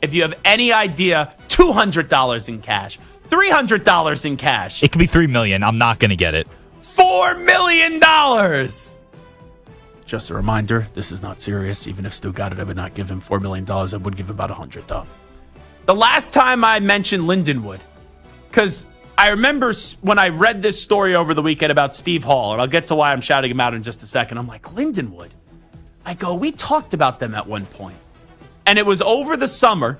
If you have any idea, $200 in cash, $300 in cash. It could be $3 million. I'm not going to get it. $4 million. Just a reminder, this is not serious. Even if Stu got it, I would not give him $4 million. I would give him about $100, though. The last time I mentioned Lindenwood, because I remember when I read this story over the weekend about Steve Hall, and I'll get to why I'm shouting him out in just a second. I'm like, Lindenwood? I go, we talked about them at one point. And it was over the summer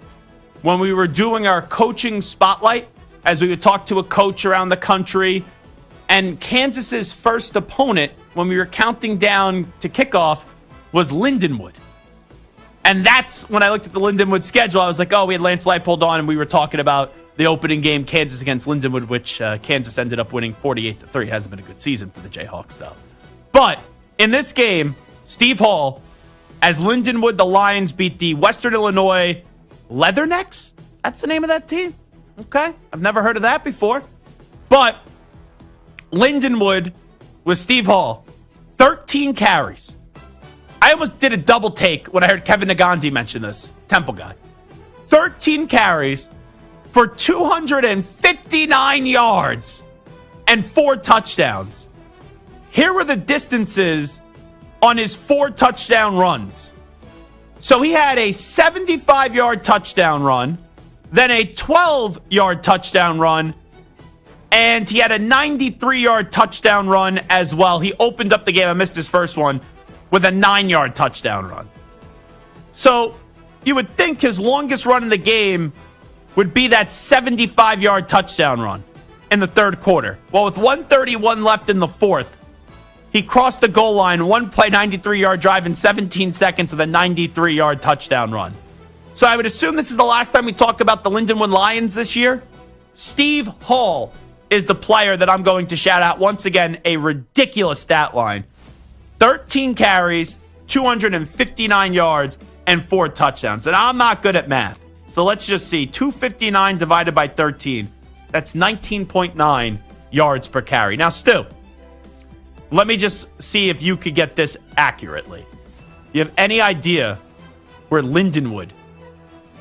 when we were doing our coaching spotlight, as we would talk to a coach around the country. And Kansas's first opponent, when we were counting down to kickoff, was Lindenwood. And that's when I looked at the Lindenwood schedule. I was like, oh, we had Lance Leipold on, and we were talking about the opening game, Kansas against Lindenwood, which Kansas ended up winning 48-3. It hasn't been a good season for the Jayhawks, though. But in this game, Steve Hall, as Lindenwood, the Lions beat the Western Illinois Leathernecks. That's the name of that team. Okay. I've never heard of that before. But Lindenwood with Steve Hall, 13 carries. I almost did a double take when I heard Kevin Nagandi mention this, Temple guy. 13 carries for 259 yards and 4 touchdowns. Here were the distances on his 4 touchdown runs. So he had a 75-yard touchdown run, then a 12-yard touchdown run, and he had a 93-yard touchdown run as well. He opened up the game. I missed his first one with a 9-yard touchdown run. So you would think his longest run in the game would be that 75-yard touchdown run in the third quarter. Well, with 1:31 left in the fourth, he crossed the goal line, one play, 93-yard drive in 17 seconds with a 93-yard touchdown run. So I would assume this is the last time we talk about the Lindenwood Lions this year. Steve Hall is the player that I'm going to shout out. Once again, a ridiculous stat line. 13 carries, 259 yards, and 4 touchdowns. And I'm not good at math. So let's just see. 259 divided by 13. That's 19.9 yards per carry. Now, Stu, let me just see if you could get this accurately. You have any idea where Lindenwood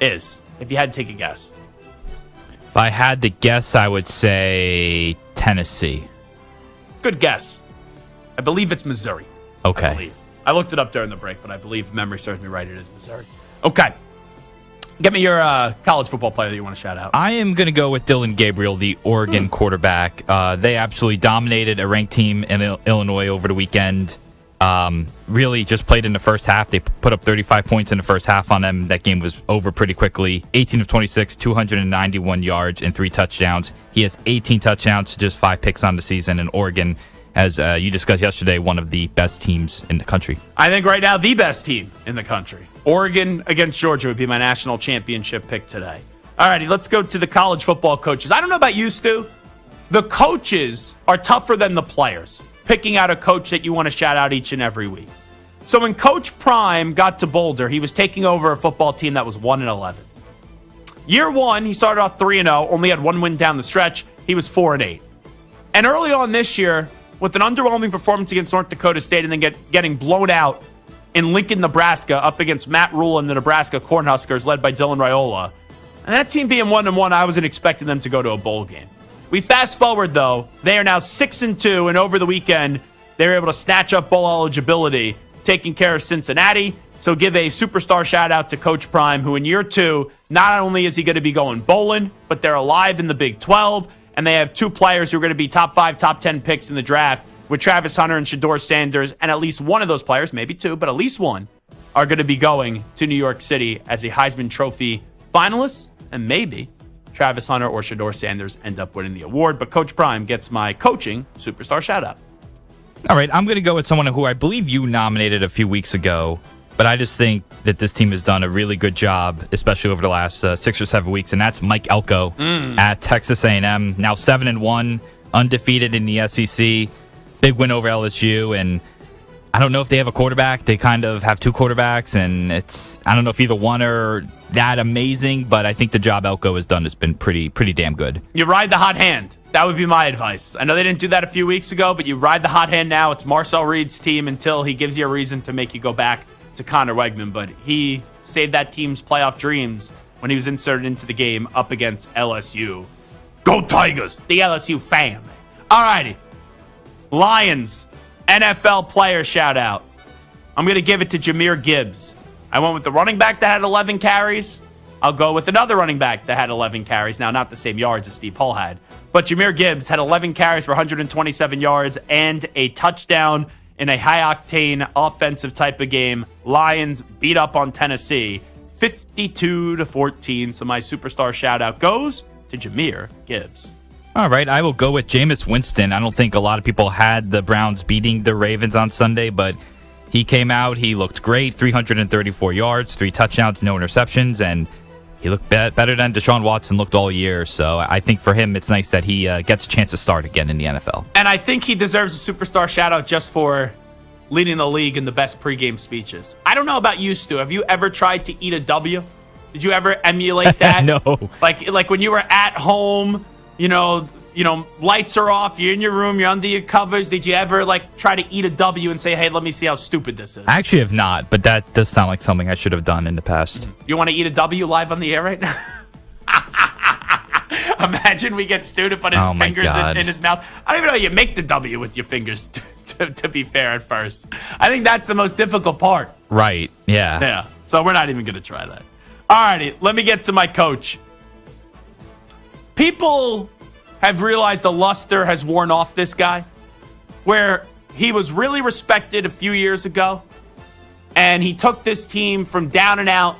is, if you had to take a guess? If I had to guess, I would say Tennessee. Good guess. I believe it's Missouri. Okay. I looked it up during the break, but I believe, if memory serves me right, it is Missouri. Okay. Get me your college football player that you want to shout out. I am going to go with Dylan Gabriel, the Oregon quarterback. They absolutely dominated a ranked team in Illinois over the weekend. Really just played in the first half. They put up 35 points in the first half on them. That game was over pretty quickly. 18 of 26, 291 yards, and 3 touchdowns. He has 18 touchdowns, just 5 picks on the season. And Oregon, as you discussed yesterday, one of the best teams in the country. I think right now the best team in the country. Oregon against Georgia would be my national championship pick today. All righty, let's go to the college football coaches. I don't know about you, Stu. The coaches are tougher than the players, picking out a coach that you want to shout out each and every week. So when Coach Prime got to Boulder, he was taking over a football team that was 1-11. Year one, he started off 3-0, only had 1 win down the stretch. He was 4-8. And early on this year, with an underwhelming performance against North Dakota State and then getting blown out in Lincoln, Nebraska, up against Matt Rule and the Nebraska Cornhuskers, led by Dylan Raiola. And that team being 1-1, I wasn't expecting them to go to a bowl game. We fast forward, though. They are now 6-2, and over the weekend, they were able to snatch up bowl eligibility, taking care of Cincinnati. So give a superstar shout-out to Coach Prime, who in year 2, not only is he going to be going bowling, but they're alive in the Big 12, and they have 2 players who are going to be top 5, top 10 picks in the draft, with Travis Hunter and Shedeur Sanders, and at least one of those players, maybe 2, but at least one, are going to be going to New York City as a Heisman Trophy finalist, and maybe Travis Hunter or Shedeur Sanders end up winning the award. But Coach Prime gets my coaching superstar shout-out. All right, I'm going to go with someone who I believe you nominated a few weeks ago, but I just think that this team has done a really good job, especially over the last 6 or 7 weeks, and that's Mike Elko at Texas A&M. Now 7-1, undefeated in the SEC. Big win over LSU, and I don't know if they have a quarterback. They kind of have 2 quarterbacks, and I don't know if either one are that amazing, but I think the job Elko has done has been pretty damn good. You ride the hot hand. That would be my advice. I know they didn't do that a few weeks ago, but you ride the hot hand now. It's Marcel Reed's team until he gives you a reason to make you go back to Connor Wegman, but he saved that team's playoff dreams when he was inserted into the game up against LSU. Go Tigers! The LSU fam. All righty. Lions, NFL player shout out. I'm going to give it to Jahmyr Gibbs. I went with the running back that had 11 carries. I'll go with another running back that had 11 carries. Now, not the same yards as Steve Hull had, but Jahmyr Gibbs had 11 carries for 127 yards and a touchdown in a high-octane offensive type of game. Lions beat up on Tennessee 52-14. So my superstar shout out goes to Jahmyr Gibbs. All right, I will go with Jameis Winston. I don't think a lot of people had the Browns beating the Ravens on Sunday, but he came out. He looked great, 334 yards, 3 touchdowns, no interceptions, and he looked better than Deshaun Watson looked all year. So I think for him, it's nice that he gets a chance to start again in the NFL. And I think he deserves a superstar shout-out just for leading the league in the best pregame speeches. I don't know about you, Stu. Have you ever tried to eat a W? Did you ever emulate that? No. Like when you were at home, you know, lights are off, you're in your room, you're under your covers. Did you ever try to eat a W and say, hey, let me see how stupid this is? I actually have not, but that does sound like something I should have done in the past. You want to eat a W live on the air right now? Imagine we get Stu to put his fingers in his mouth. I don't even know how you make the W with your fingers, to be fair at first. I think that's the most difficult part. Right, yeah. Yeah. So we're not even going to try that. All righty, let me get to my coach. People have realized the luster has worn off this guy, where he was really respected a few years ago, and he took this team from down and out,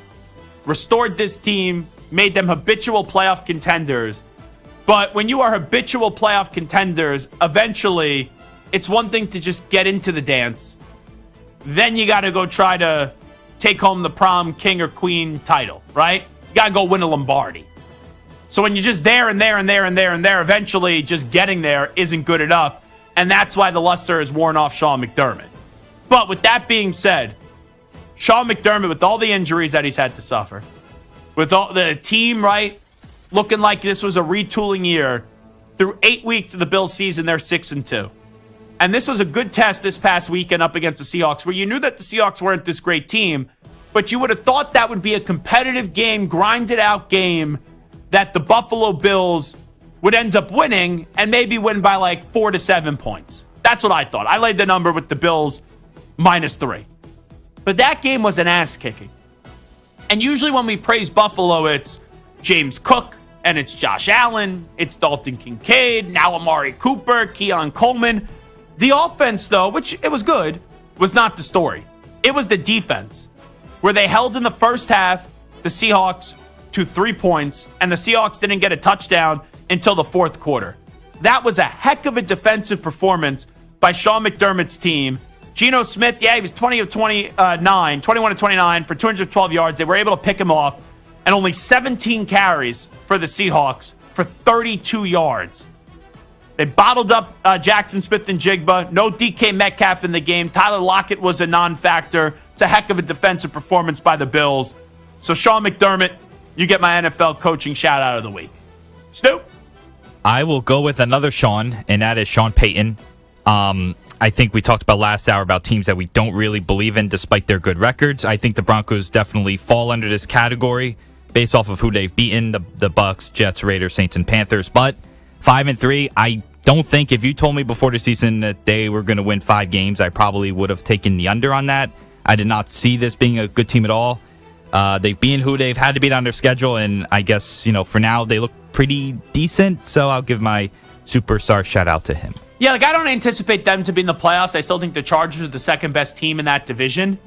restored this team, made them habitual playoff contenders. But when you are habitual playoff contenders, eventually it's one thing to just get into the dance. Then you got to go try to take home the prom king or queen title, right? You got to go win a Lombardi. So when you're just there and there and there and there and there, eventually just getting there isn't good enough. And that's why the luster has worn off Sean McDermott. But with that being said, Sean McDermott, with all the injuries that he's had to suffer, with all the team, right, looking like this was a retooling year, through 8 weeks of the Bills season, they're 6-2. And this was a good test this past weekend up against the Seahawks, where you knew that the Seahawks weren't this great team, but you would have thought that would be a competitive game, grinded out game, that the Buffalo Bills would end up winning and maybe win by like 4 to 7 points. That's what I thought. I laid the number with the Bills -3. But that game was an ass kicking. And usually when we praise Buffalo, it's James Cook and it's Josh Allen, it's Dalton Kincaid, now Amari Cooper, Keon Coleman. The offense, though, which it was good, was not the story. It was the defense, where they held in the first half the Seahawks to 3 points, and the Seahawks didn't get a touchdown until the fourth quarter. That was a heck of a defensive performance by Sean McDermott's team. Geno Smith, he was 21 of 29 for 212 yards. They were able to pick him off, and only 17 carries for the Seahawks for 32 yards. They bottled up Jackson Smith and Jigba. No DK Metcalf in the game. Tyler Lockett was a non-factor. It's a heck of a defensive performance by the Bills. So Sean McDermott, you get my NFL coaching shout out of the week. Stu? I will go with another Sean, and that is Sean Payton. I think we talked about last hour about teams that we don't really believe in despite their good records. I think the Broncos definitely fall under this category based off of who they've beaten, the Bucks, Jets, Raiders, Saints, and Panthers. But 5-3, I don't think if you told me before the season that they were going to win 5 games, I probably would have taken the under on that. I did not see this being a good team at all. They've been who they've had to beat on their schedule, and I guess, for now they look pretty decent, so I'll give my superstar shout out to him. Yeah, I don't anticipate them to be in the playoffs. I still think the Chargers are the second best team in that division,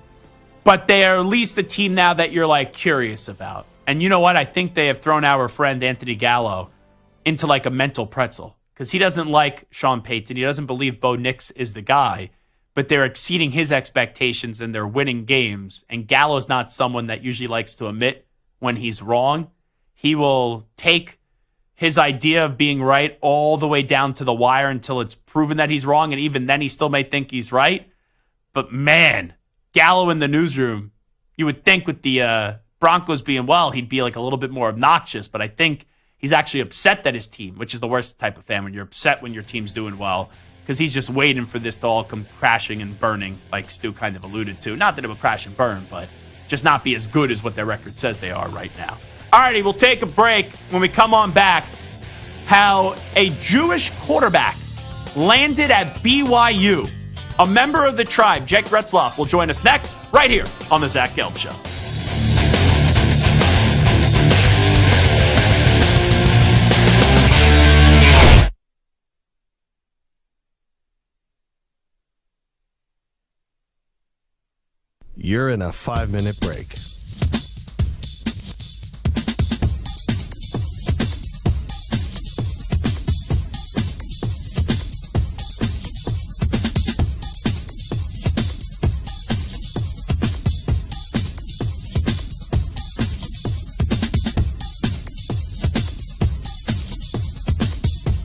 but they are at least a team now that you're curious about. And you know what? I think they have thrown our friend Anthony Gallo into a mental pretzel, because he doesn't like Sean Payton. He doesn't believe Bo Nix is the guy, but they're exceeding his expectations and they're winning games. And Gallo's not someone that usually likes to admit when he's wrong. He will take his idea of being right all the way down to the wire until it's proven that he's wrong, and even then he still may think he's right. But man, Gallo in the newsroom, you would think with the Broncos being well, he'd be a little bit more obnoxious, but I think he's actually upset that his team, which is the worst type of fan when you're upset when your team's doing well, because he's just waiting for this to all come crashing and burning, like Stu kind of alluded to. Not that it would crash and burn, but just not be as good as what their record says they are right now. All righty, we'll take a break. When we come on back, how a Jewish quarterback landed at BYU. A member of the tribe, Jake Retzlaff, will join us next, right here on the Zach Gelb Show. You're in a 5-minute break.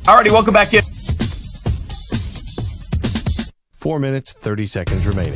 Alrighty, welcome back in. 4 minutes, 30 seconds remaining.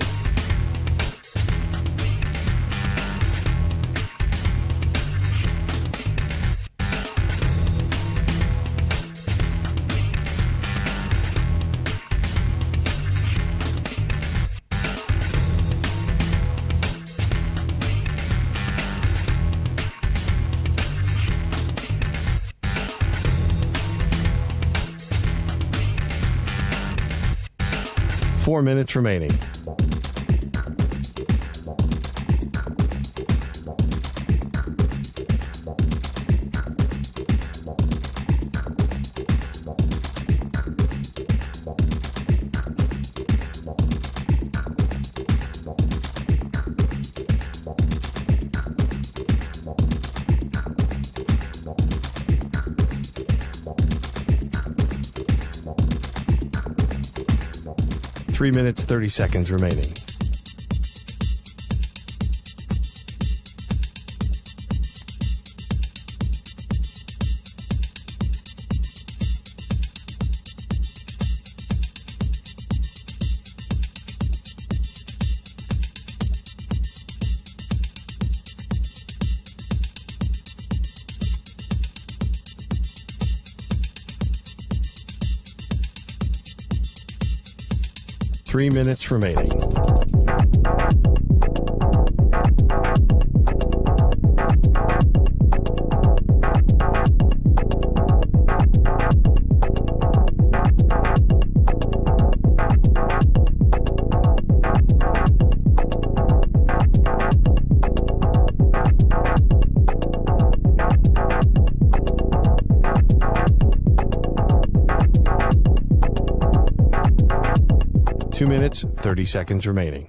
3 minutes, 30 seconds remaining. Three minutes remaining. Two minutes, 30 seconds remaining.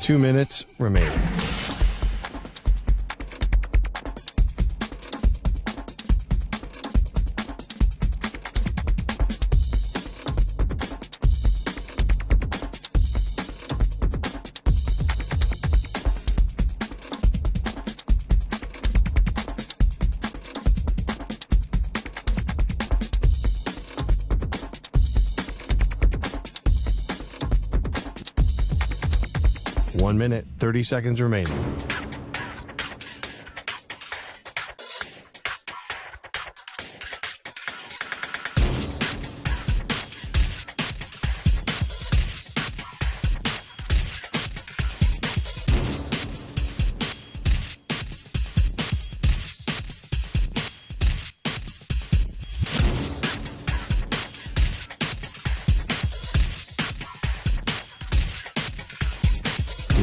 Two minutes remaining. One minute, 30 seconds remaining.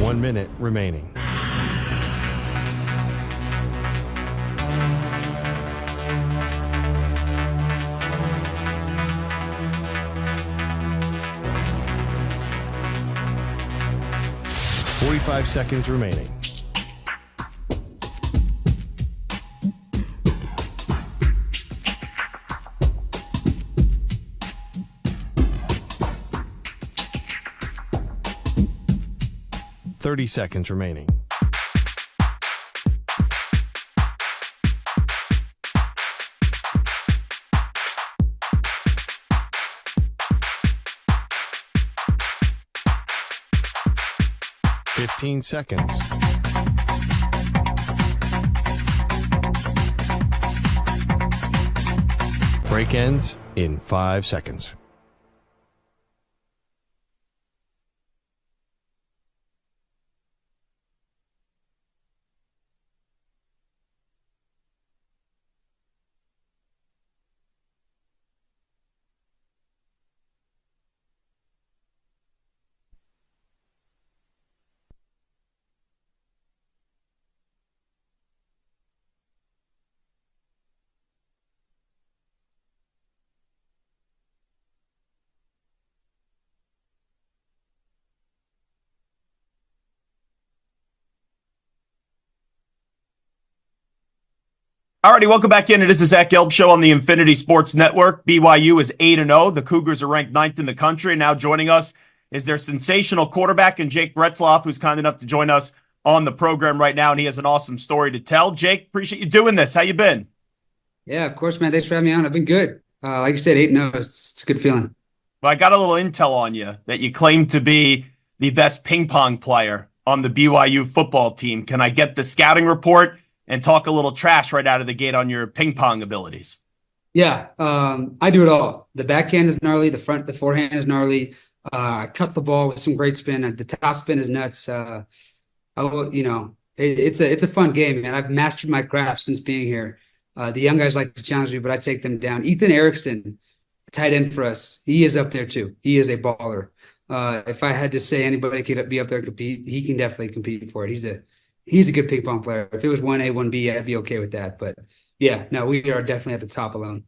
One minute remaining. Forty-five seconds remaining. Thirty seconds remaining. Fifteen seconds. Break ends in 5 seconds. Alrighty, welcome back in. It is the Zach Gelb Show on the Infinity Sports Network. BYU is 8-0. The Cougars are ranked 9th in the country. Now joining us is their sensational quarterback, and Jake Retzlaff, who's kind enough to join us on the program right now, and he has an awesome story to tell. Jake, appreciate you doing this. How you been? Yeah, of course, man. Thanks for having me on. I've been good. Like you said, 8-0. It's a good feeling. Well, I got a little intel on you that you claim to be the best ping pong player on the BYU football team. Can I get the scouting report and talk a little trash right out of the gate on your ping pong abilities? Yeah, I do it all. The backhand is gnarly. The forehand is gnarly. I cut the ball with some great spin. The top spin is nuts. It's a fun game, man. I've mastered my craft since being here. The young guys like to challenge me, but I take them down. Ethan Erickson, tight end for us, he is up there too. He is a baller. If I had to say anybody could be up there and compete, he can definitely compete for it. He's a good ping pong player. If it was 1A, 1B, I'd be okay with that. But yeah, no, we are definitely at the top alone.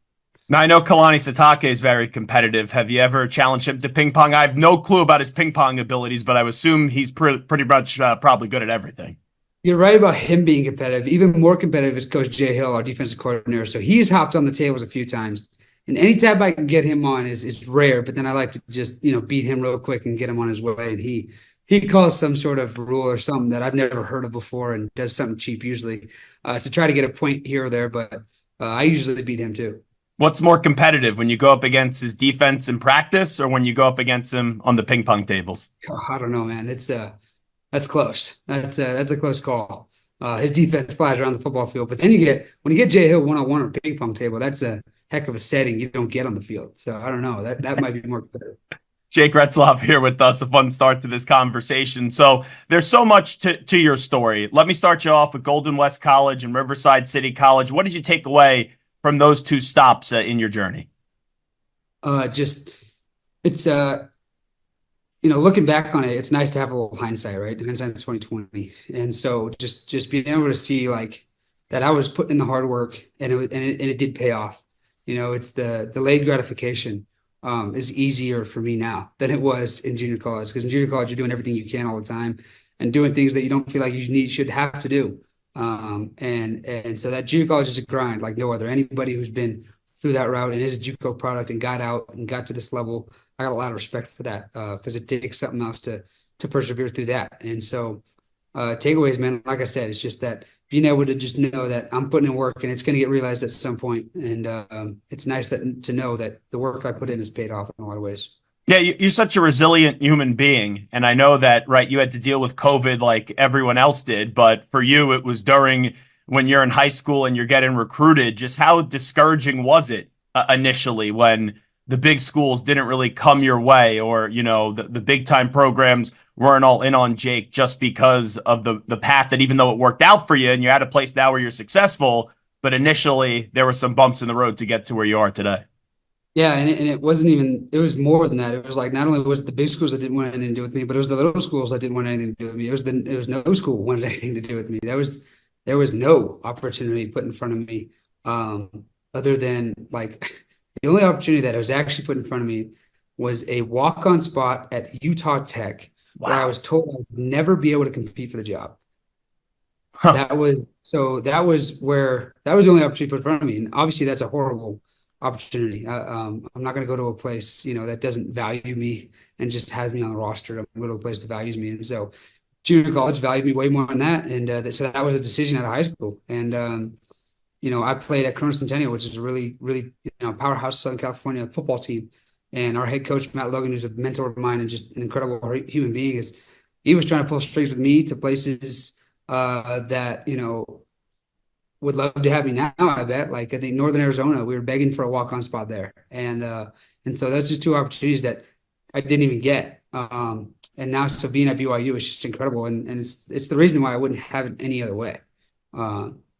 Now, I know Kalani Sitake is very competitive. Have you ever challenged him to ping pong? I have no clue about his ping pong abilities, but I would assume he's pretty much probably good at everything. You're right about him being competitive. Even more competitive is Coach Jay Hill, our defensive coordinator. So he's hopped on the tables a few times. And anytime I can get him on is rare, but then I like to just, beat him real quick and get him on his way. And he calls some sort of rule or something that I've never heard of before and does something cheap usually to try to get a point here or there. But I usually beat him too. What's more competitive, when you go up against his defense in practice or when you go up against him on the ping pong tables? Oh, I don't know, man. That's close. That's a close call. His defense flies around the football field, but then when you get Jay Hill one-on-one on a ping pong table, that's a heck of a setting you don't get on the field. So I don't know. That might be more competitive. Jake Retzlaff here with us. A fun start to this conversation. So there's so much to your story. Let me start you off with Golden West College and Riverside City College. What did you take away from those two stops in your journey? Looking back on it, it's nice to have a little hindsight, right? Hindsight's 2020. And so just being able to see like that I was putting in the hard work and it did pay off. It's the delayed gratification is easier for me now than it was in junior college, because in junior college you're doing everything you can all the time and doing things that you don't feel like you should have to do. And so that junior college is a grind like no other. Anybody who's been through that route and is a JUCO product and got out and got to this level, I got a lot of respect for that because it takes something else to persevere through that. And so takeaways, man, like I said, it's just that being able to just know that I'm putting in work and it's going to get realized at some point. And it's nice to know that the work I put in has paid off in a lot of ways. Yeah, you're such a resilient human being. And I know that, right, you had to deal with COVID like everyone else did. But for you, it was when you're in high school and you're getting recruited. Just how discouraging was it initially when the big schools didn't really come your way, or, the big time programs weren't all in on Jake just because of the path that, even though it worked out for you and you're at a place now where you're successful, but initially there were some bumps in the road to get to where you are today? Yeah, and it wasn't even, it was more than that. It was like, not only was it the big schools that didn't want anything to do with me, but it was the little schools that didn't want anything to do with me. It was no school wanted anything to do with me. There was no opportunity put in front of me other than like the only opportunity that was actually put in front of me was a walk-on spot at Utah Tech. Wow. Where I was told I would never be able to compete for the job. Huh. That was the only opportunity put in front of me. And obviously that's a horrible opportunity. I'm not going to go to a place, that doesn't value me and just has me on the roster. I'm going to go to a place that values me. And so junior college valued me way more than that. And so that was a decision out of high school. And, I played at Corona Centennial, which is a really, really, powerhouse Southern California football team. And our head coach, Matt Logan, who's a mentor of mine and just an incredible human being, he was trying to pull strings with me to places that, would love to have me now, I bet. Like, I think Northern Arizona, we were begging for a walk-on spot there. And so that's just two opportunities that I didn't even get. And now, so being at BYU is just incredible. And it's the reason why I wouldn't have it any other way.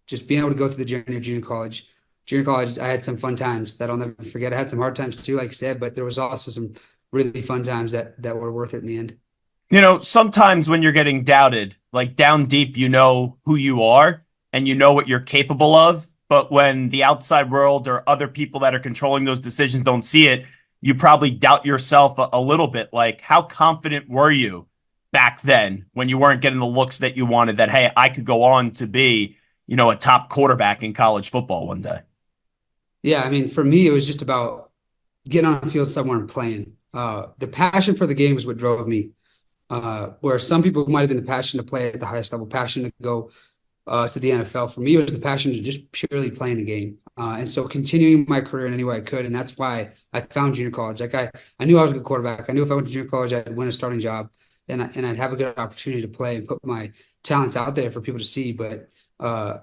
Just being able to go through the journey of junior college. Junior college, I had some fun times that I'll never forget. I had some hard times too, like you said, but there was also some really fun times that were worth it in the end. Sometimes when you're getting doubted, like down deep, you know who you are and you know what you're capable of. But when the outside world or other people that are controlling those decisions don't see it, you probably doubt yourself a little bit. Like, how confident were you back then when you weren't getting the looks that you wanted, that, hey, I could go on to be, a top quarterback in college football one day? Yeah, I mean, for me, it was just about getting on the field somewhere and playing. The passion for the game was what drove me, where some people might have been the passion to play at the highest level, passion to go to the NFL. For me, it was the passion to just purely playing the game. And so continuing my career in any way I could. And that's why I found junior college. Like I knew I was a good quarterback. I knew if I went to junior college, I'd win a starting job and I'd have a good opportunity to play and put my talents out there for people to see. But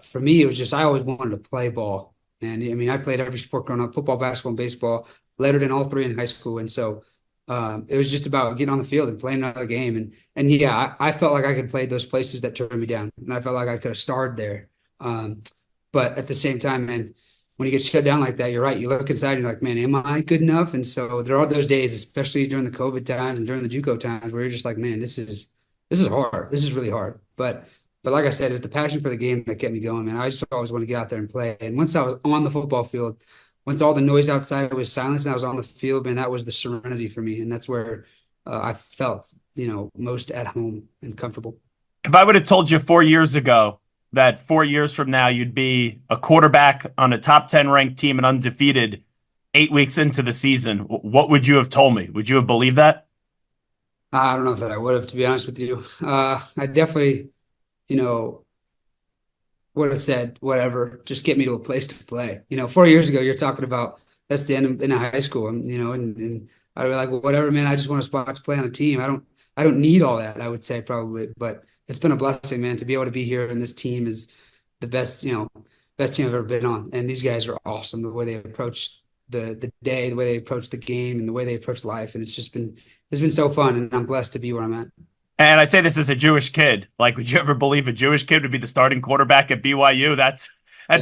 for me, it was just, I always wanted to play ball. And I mean, I played every sport growing up, football, basketball, and baseball, lettered in all three in high school. And so it was just about getting on the field and playing another game. And yeah, I felt like I could play those places that turned me down. And I felt like I could have starred there. But at the same time, man, when you get shut down like that, you're right. You look inside and you're like, man, am I good enough? And so there are those days, especially during the COVID times and during the JUCO times, where you're just like, man, this is hard. This is really hard. But like I said, it was the passion for the game that kept me going, man. I just always want to get out there and play. And once I was on the football field, once all the noise outside was silenced and I was on the field, man, that was the serenity for me. And that's where I felt, most at home and comfortable. If I would have told you 4 years ago that 4 years from now you'd be a quarterback on a top 10 ranked team and undefeated 8 weeks into the season, what would you have told me? Would you have believed that? I don't know if that I would have, to be honest with you. I definitely, would have said, whatever, just get me to a place to play. 4 years ago, you're talking about that's the end in high school, and I'd be like, well, whatever, man, I just want a spot to play on a team. I don't need all that, I would say probably, but it's been a blessing, man, to be able to be here. And this team is the best, best team I've ever been on. And these guys are awesome. The way they approach the day, the way they approach the game, and the way they approach life. And it's been so fun. And I'm blessed to be where I'm at. And I say this as a Jewish kid. Like, would you ever believe a Jewish kid would be the starting quarterback at BYU? That's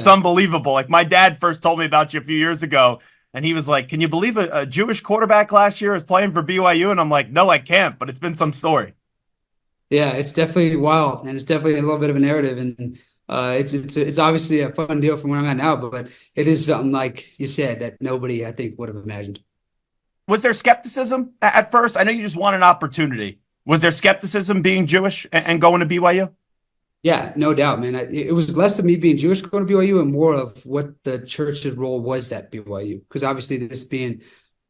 unbelievable. Like, my dad first told me about you a few years ago, and he was like, can you believe a Jewish quarterback last year is playing for BYU? And I'm like, no, I can't, but it's been some story. Yeah, it's definitely wild, and it's definitely a little bit of a narrative, and it's obviously a fun deal from where I'm at now, but it is something, like you said, that nobody, I think, would have imagined. Was there skepticism at first? I know you just want an opportunity. Was there skepticism being Jewish and going to BYU? Yeah, no doubt, man. It was less of me being Jewish going to BYU and more of what the church's role was at BYU, because obviously this being,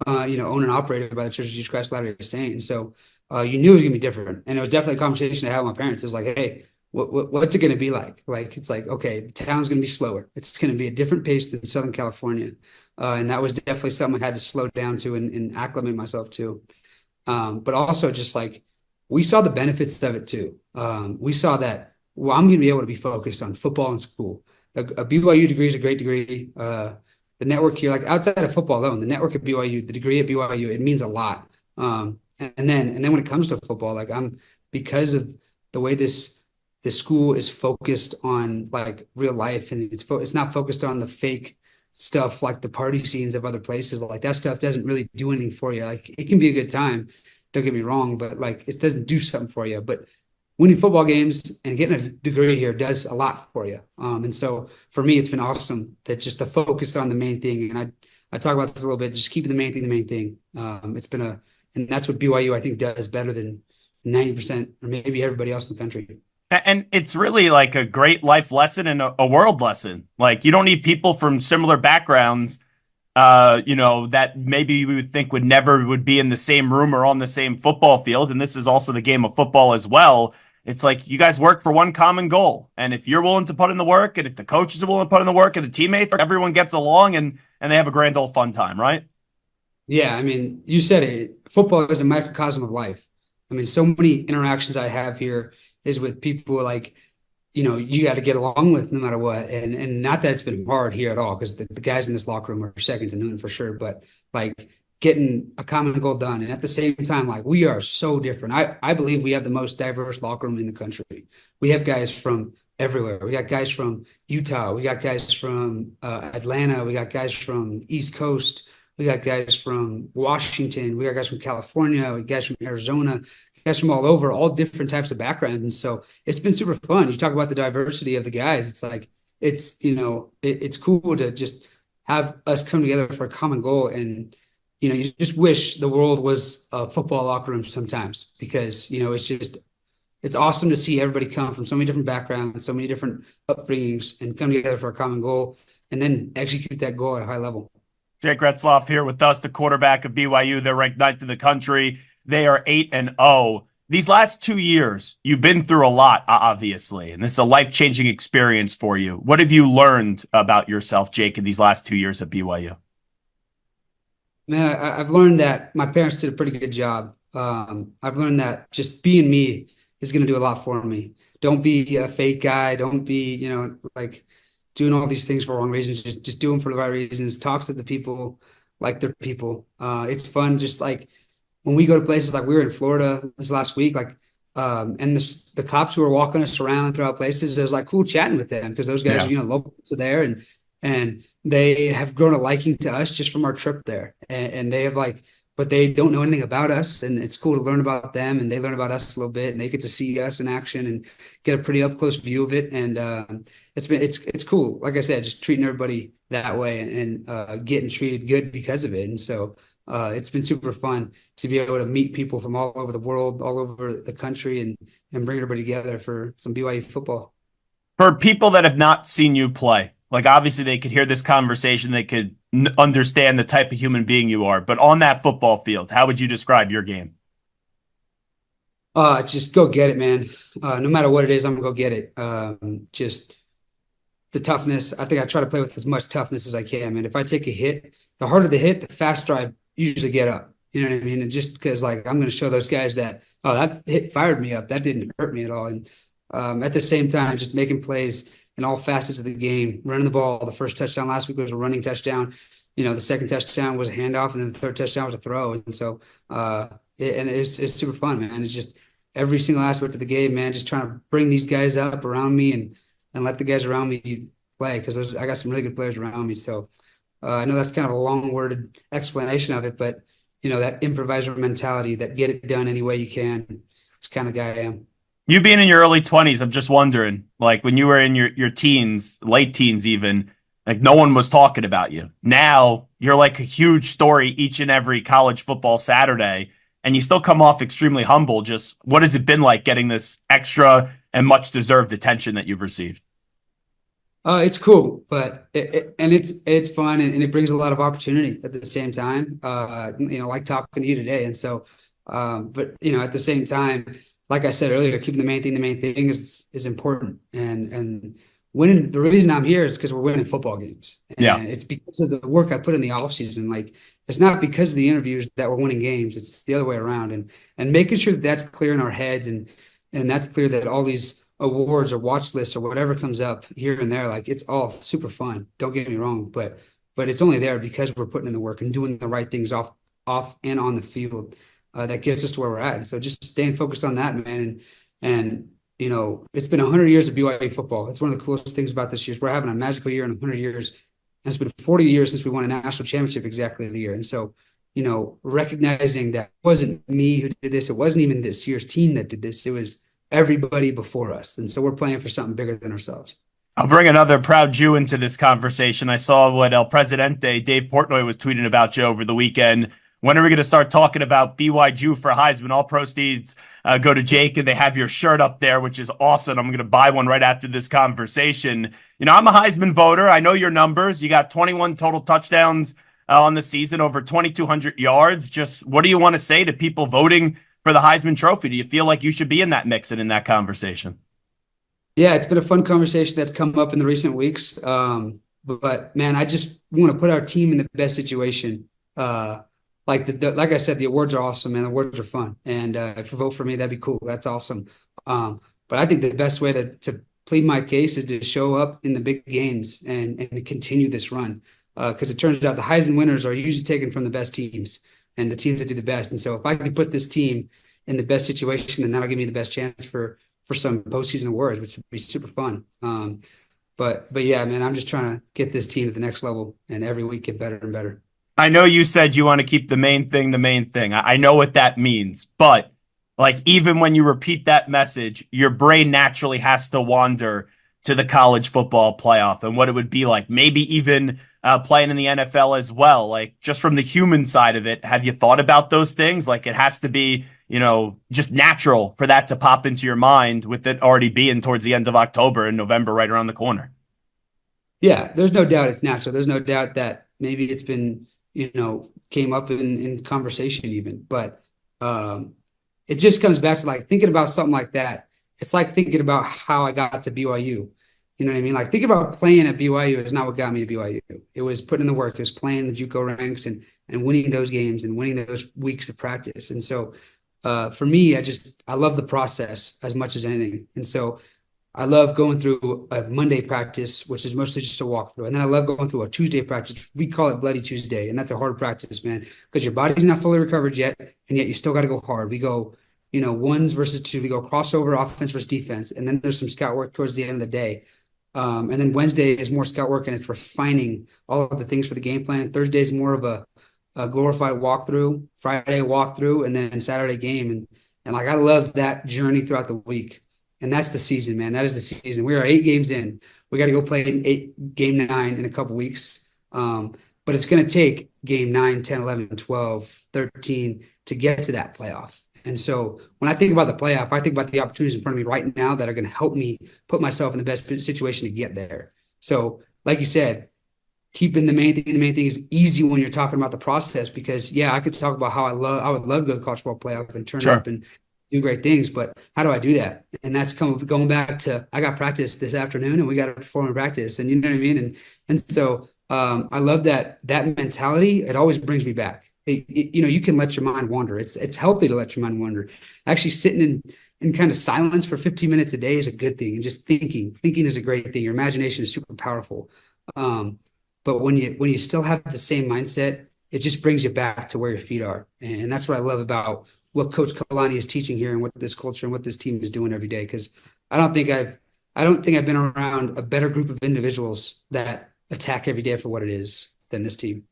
owned and operated by the Church of Jesus Christ of Latter-day Saints, and so you knew it was going to be different. And it was definitely a conversation I had with my parents. It was like, hey, what's it going to be like? Like, it's like, okay, the town's going to be slower. It's going to be a different pace than Southern California. And that was definitely something I had to slow down to and acclimate myself to. But also just like, we saw the benefits of it too. We saw that, well, I'm going to be able to be focused on football and school. A BYU degree is a great degree. The network here, like outside of football alone, the network at BYU, the degree at BYU, it means a lot. And then when it comes to football, like because of the way this school is focused on like real life, and it's not focused on the fake stuff like the party scenes of other places. Like that stuff doesn't really do anything for you. Like it can be a good time, don't get me wrong, but like it doesn't do something for you. But winning football games and getting a degree here does a lot for you. And so for me, it's been awesome that just to focus on the main thing. And I talk about this a little bit, just keeping the main thing. And that's what BYU, I think, does better than 90% or maybe everybody else in the country. And it's really like a great life lesson and a world lesson. Like, you don't need people from similar backgrounds, that maybe we would think would be in the same room or on the same football field. And this is also the game of football as well. It's like you guys work for one common goal. And if you're willing to put in the work, and if the coaches are willing to put in the work, and the teammates, everyone gets along and they have a grand old fun time, right? Yeah, I mean, you said it. Football is a microcosm of life. I mean, so many interactions I have here is with people like, you got to get along with no matter what. And not that it's been hard here at all, because the guys in this locker room are second to none for sure. But like getting a common goal done. And at the same time, like we are so different. I believe we have the most diverse locker room in the country. We have guys from everywhere. We got guys from Utah. We got guys from Atlanta. We got guys from East Coast. We got guys from Washington. We got guys from California. We got guys from Arizona, guys from all over, all different types of backgrounds. And so it's been super fun. You talk about the diversity of the guys. It's like, it's cool to just have us come together for a common goal. And, you just wish the world was a football locker room sometimes, because, it's awesome to see everybody come from so many different backgrounds, so many different upbringings, and come together for a common goal and then execute that goal at a high level. Jake Retzlaff here with us, the quarterback of BYU. They're ranked 9th in the country. They are 8-0. These last 2 years, you've been through a lot, obviously, and this is a life-changing experience for you. What have you learned about yourself, Jake, in these last 2 years at BYU? Man, I've learned that my parents did a pretty good job. I've learned that just being me is going to do a lot for me. Don't be a fake guy. Don't be, like doing all these things for wrong reasons. Just do them for the right reasons. Talk to the people like they're people. It's fun. Just like when we go to places, like we were in Florida this last week, like, and the cops who were walking us around throughout places, it was like cool chatting with them, because those guys, are local to there, and and they have grown a liking to us just from our trip there. And they have but they don't know anything about us, and it's cool to learn about them, and they learn about us a little bit, and they get to see us in action and get a pretty up close view of it. And it's cool. Like I said, just treating everybody that way and getting treated good because of it. And so it's been super fun to be able to meet people from all over the world, all over the country, and bring everybody together for some BYU football. For people that have not seen you play, like obviously they could hear this conversation, they could understand the type of human being you are, but on that football field, how would you describe your game? Just go get it, man. No matter what it is, I'm gonna go get it. Just the toughness. I think I try to play with as much toughness as I can, man. If I take a hit, the harder the hit, the faster I usually get up. You know what I mean? And just because I'm going to show those guys that, oh, that hit fired me up. That didn't hurt me at all. And at the same time, just making plays in all facets of the game, running the ball. The first touchdown last week was a running touchdown. The second touchdown was a handoff, and then the third touchdown was a throw. And so it's super fun, man. It's just every single aspect of the game, man, just trying to bring these guys up around me and let the guys around me play, because I got some really good players around me. So I know that's kind of a long-worded explanation of it, but that improviser mentality, that get it done any way you can, it's kind of guy I am. You being in your early 20s, I'm just wondering, like when you were in your teens, late teens even, like no one was talking about you. Now you're like a huge story each and every college football Saturday, and you still come off extremely humble. Just what has it been like getting this extra and much deserved attention that you've received? It's cool, but it's fun, and it brings a lot of opportunity at the same time. Like talking to you today, and so, but at the same time, like I said earlier, keeping the main thing is important, and winning. The reason I'm here is because we're winning football games. And it's because of the work I put in the offseason. Like, it's not because of the interviews that we're winning games. It's the other way around, and making sure that's clear in our heads, and that's clear that all these awards or watch lists or whatever comes up here and there, like, it's all super fun. Don't get me wrong, but it's only there because we're putting in the work and doing the right things off and on the field that gets us to where we're at. And so just staying focused on that, man. And it's been 100 years of BYU football. It's one of the coolest things about this year. We're having a magical year in 100 years. And it's been 40 years since we won a national championship exactly the year. And so, recognizing that it wasn't me who did this. It wasn't even this year's team that did this. It was everybody before us. And so we're playing for something bigger than ourselves. I'll bring another proud Jew into this conversation. I saw what El Presidente, Dave Portnoy, was tweeting about you over the weekend. When are we going to start talking about BYU for Heisman? All proceeds go to Jake, and they have your shirt up there, which is awesome. I'm going to buy one right after this conversation. I'm a Heisman voter. I know your numbers. You got 21 total touchdowns on the season, over 2,200 yards. Just what do you want to say to people voting for the Heisman Trophy? Do you feel like you should be in that mix and in that conversation? Yeah, it's been a fun conversation that's come up in the recent weeks. But man, I just want to put our team in the best situation. Like I said, the awards are awesome, man. The awards are fun. And if you vote for me, that'd be cool. That's awesome. But I think the best way to plead my case is to show up in the big games and to continue this run. Because it turns out the Heisman winners are usually taken from the best teams and the teams that do the best. And so if I can put this team in the best situation, then that'll give me the best chance for some postseason awards, which would be super fun. But yeah, man, I'm just trying to get this team to the next level and every week get better and better. I know you said you want to keep the main thing. I know what that means, but like, even when you repeat that message, your brain naturally has to wander to the college football playoff and what it would be like, maybe even playing in the NFL as well. Like, just from the human side of it, have you thought about those things? Like, it has to be, just natural for that to pop into your mind, with it already being towards the end of October and November right around the corner. Yeah, there's no doubt it's natural. There's no doubt that maybe it's been, came up in conversation even, but it just comes back to like thinking about something like that. It's like thinking about how I got to BYU. You know what I mean? Like, thinking about playing at BYU is not what got me to BYU. It was putting in the work. It was playing the JUCO ranks and winning those games and winning those weeks of practice. And so for me, I love the process as much as anything. And so I love going through a Monday practice, which is mostly just a walkthrough. And then I love going through a Tuesday practice. We call it Bloody Tuesday. And that's a hard practice, man, because your body's not fully recovered yet. And yet you still got to go hard. We go, ones versus two. We go crossover offense versus defense. And then there's some scout work towards the end of the day. And then Wednesday is more scout work and it's refining all of the things for the game plan. Thursday is more of a glorified walkthrough, Friday walkthrough, and then Saturday game. And like, I love that journey throughout the week. And that's the season, man. That is the season. We are 8 games in. We got to go play game 9 in a couple weeks. But it's going to take game 9, 10, 11, 12, 13 to get to that playoff. And so when I think about the playoff, I think about the opportunities in front of me right now that are going to help me put myself in the best situation to get there. So like you said, keeping the main thing is easy when you're talking about the process, because I could talk about how I would love to go to the college football playoff and turn up and do great things, but how do I do that? And that's going back to, I got practice this afternoon and we got to perform in practice, and you know what I mean? And so I love that mentality. It always brings me back. You can let your mind wander. It's healthy to let your mind wander. Actually sitting in kind of silence for 15 minutes a day is a good thing. And just thinking is a great thing. Your imagination is super powerful. But when you still have the same mindset, it just brings you back to where your feet are. And that's what I love about what Coach Kalani is teaching here and what this culture and what this team is doing every day. Because I don't think I've been around a better group of individuals that attack every day for what it is than this team.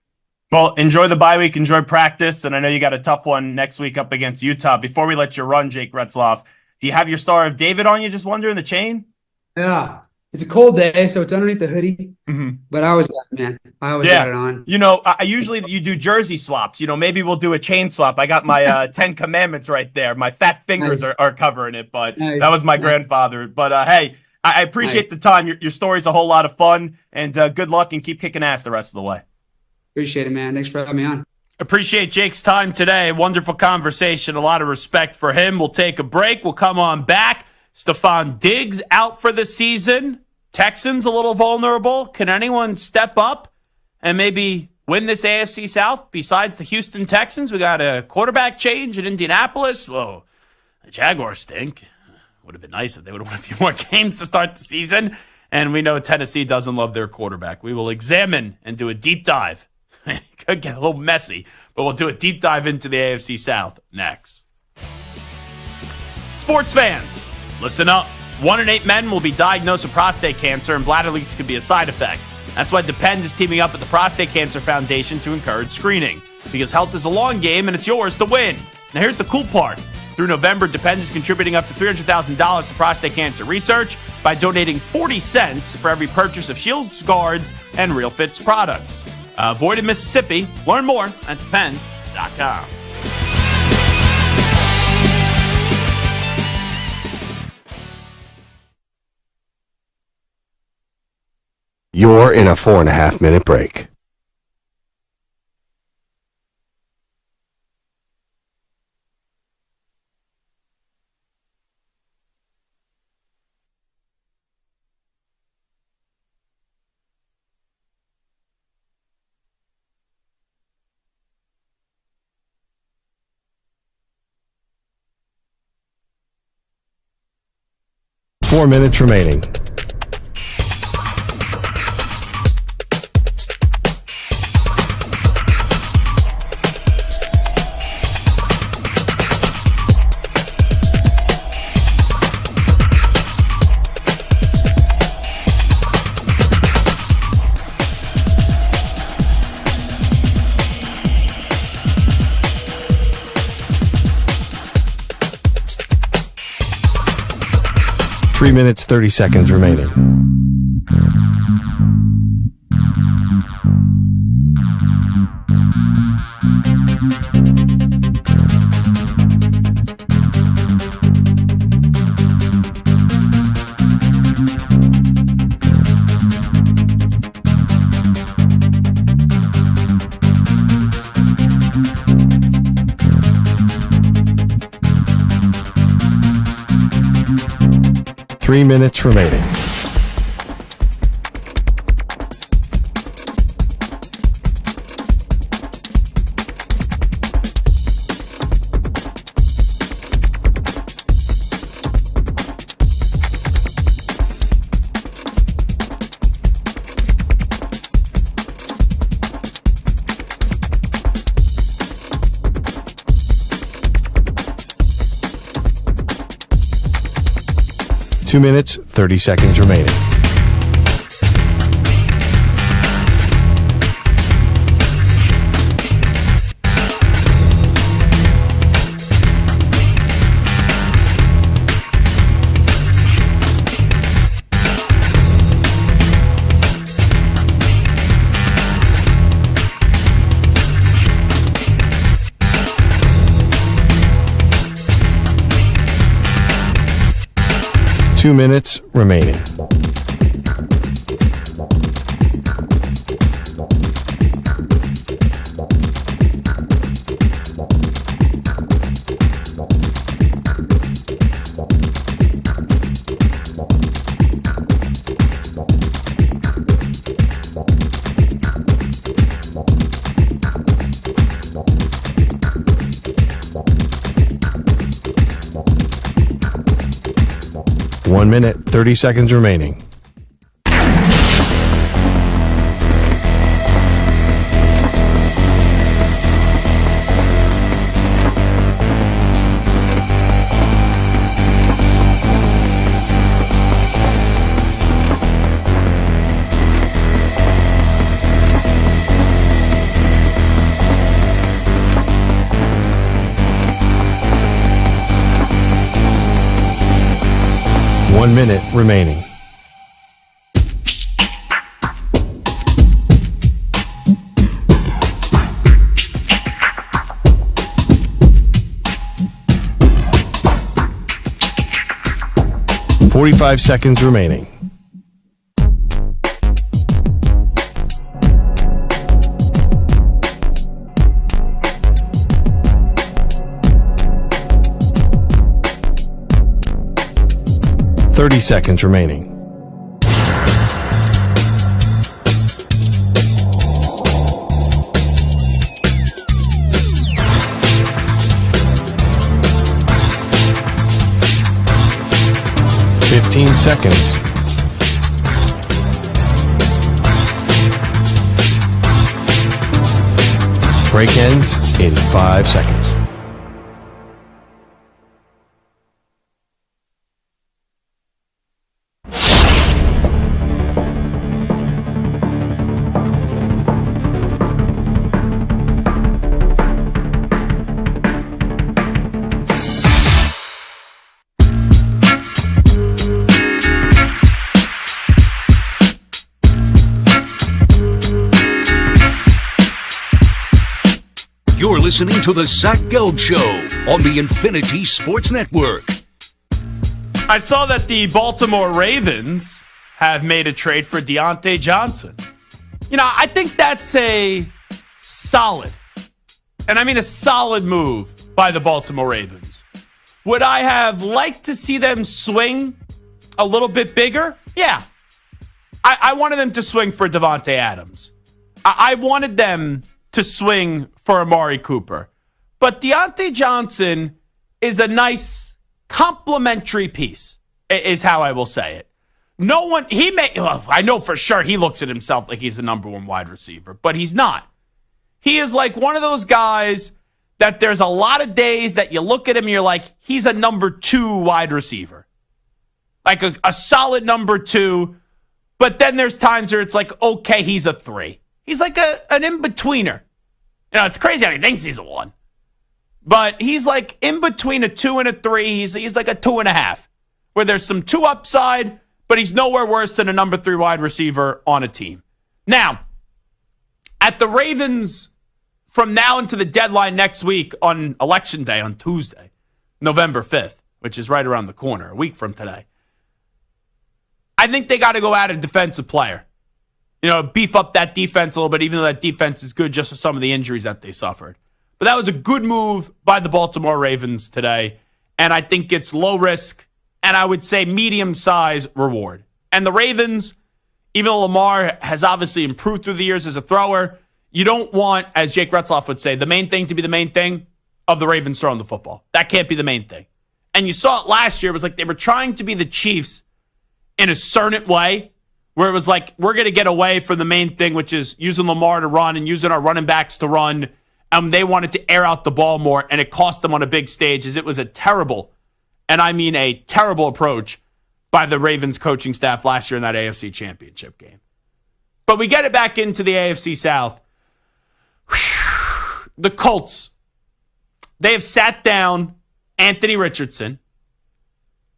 Well, enjoy the bye week, enjoy practice, and I know you got a tough one next week up against Utah. Before we let you run, Jake Retzlaff, do you have your Star of David on you, just wondering the chain? Yeah. It's a cold day, so it's underneath the hoodie. Mm-hmm. But I always got it, man. I always got it on. I usually you do jersey swaps. Maybe we'll do a chain swap. I got my 10 Commandments right there. My fat fingers are covering it, but that was my grandfather. But hey, I appreciate the time. Your story's a whole lot of fun, and good luck and keep kicking ass the rest of the way. Appreciate it, man. Thanks for having me on. Appreciate Jake's time today. Wonderful conversation. A lot of respect for him. We'll take a break. We'll come on back. Stefon Diggs out for the season. Texans a little vulnerable. Can anyone step up and maybe win this AFC South besides the Houston Texans? We got a quarterback change in Indianapolis. Whoa, the Jaguars stink. Would have been nice if they would have won a few more games to start the season. And we know Tennessee doesn't love their quarterback. We will examine and do a deep dive. It could get a little messy, but we'll do a deep dive into the AFC South next. Sports fans, listen up. 1 in 8 men will be diagnosed with prostate cancer, and bladder leaks can be a side effect. That's why Depend is teaming up with the Prostate Cancer Foundation to encourage screening, because health is a long game and it's yours to win. Now here's the cool part. Through November, Depend is contributing up to $300,000 to prostate cancer research by donating 40 cents for every purchase of Shields Guards and Real Fits products. Avoid in Mississippi. Learn more at Depend.com. You're in a 4.5 minute break. Four minutes remaining. Three minutes, 30 seconds remaining. Three minutes remaining. Two minutes, 30 seconds remaining. 2 minutes remaining. One minute, 30 seconds remaining. One minute remaining. Forty-five seconds remaining. Thirty seconds remaining. Fifteen seconds. Break ends in 5 seconds. You're listening to the Zach Gelb Show on the Infinity Sports Network. I saw that the Baltimore Ravens have made a trade for Deontay Johnson. You know, I think that's a solid, and I mean a solid move by the Baltimore Ravens. Would I have liked to see them swing a little bit bigger? Yeah. I wanted them to swing for Devontae Adams. I wanted them to swing for Amari Cooper. But Deontay Johnson is a nice complementary piece, is how I will say it. I know for sure he looks at himself like he's the number one wide receiver, but he's not. He is like one of those guys that there's a lot of days that you look at him and you're like, he's a number 2 wide receiver. Like a solid number 2, but then there's times where it's like, okay, he's a 3. He's like an in-betweener. You know, it's crazy how he thinks he's a 1. But he's like in between a 2 and a 3. He's like a 2.5, where there's some 2 upside, but he's nowhere worse than a number 3 wide receiver on a team. Now, at the Ravens, from now until the deadline next week on Election Day on Tuesday, November 5th, which is right around the corner, a week from today, I think they got to go out a defensive player. You know, beef up that defense a little bit, even though that defense is good just for some of the injuries that they suffered. But that was a good move by the Baltimore Ravens today, and I think it's low risk, and I would say medium-size reward. And the Ravens, even though Lamar has obviously improved through the years as a thrower, you don't want, as Jake Retzlaff would say, the main thing to be the main thing of the Ravens throwing the football. That can't be the main thing. And you saw it last year. It was like they were trying to be the Chiefs in a certain way, where it was like, we're going to get away from the main thing, which is using Lamar to run and using our running backs to run. They wanted to air out the ball more, and it cost them on a big stage, as it was a terrible, and I mean a terrible approach by the Ravens coaching staff last year in that AFC Championship game. But we get it back into the AFC South. The Colts, they have sat down Anthony Richardson.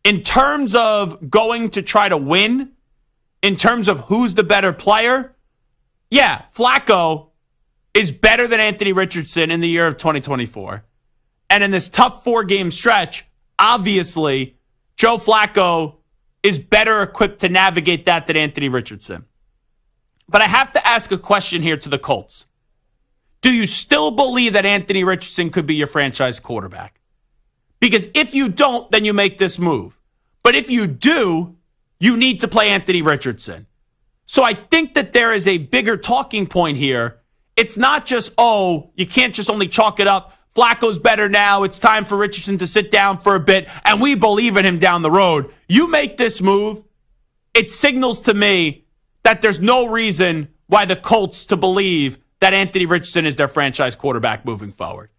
In terms of going to try to win, in terms of who's the better player, yeah, Flacco is better than Anthony Richardson in the year of 2024. And in this tough 4-game stretch, obviously, Joe Flacco is better equipped to navigate that than Anthony Richardson. But I have to ask a question here to the Colts. Do you still believe that Anthony Richardson could be your franchise quarterback? Because if you don't, then you make this move. But if you do, you need to play Anthony Richardson. So I think that there is a bigger talking point here. It's not just, you can't just only chalk it up. Flacco's better now. It's time for Richardson to sit down for a bit, and we believe in him down the road. You make this move, it signals to me that there's no reason why the Colts to believe that Anthony Richardson is their franchise quarterback moving forward.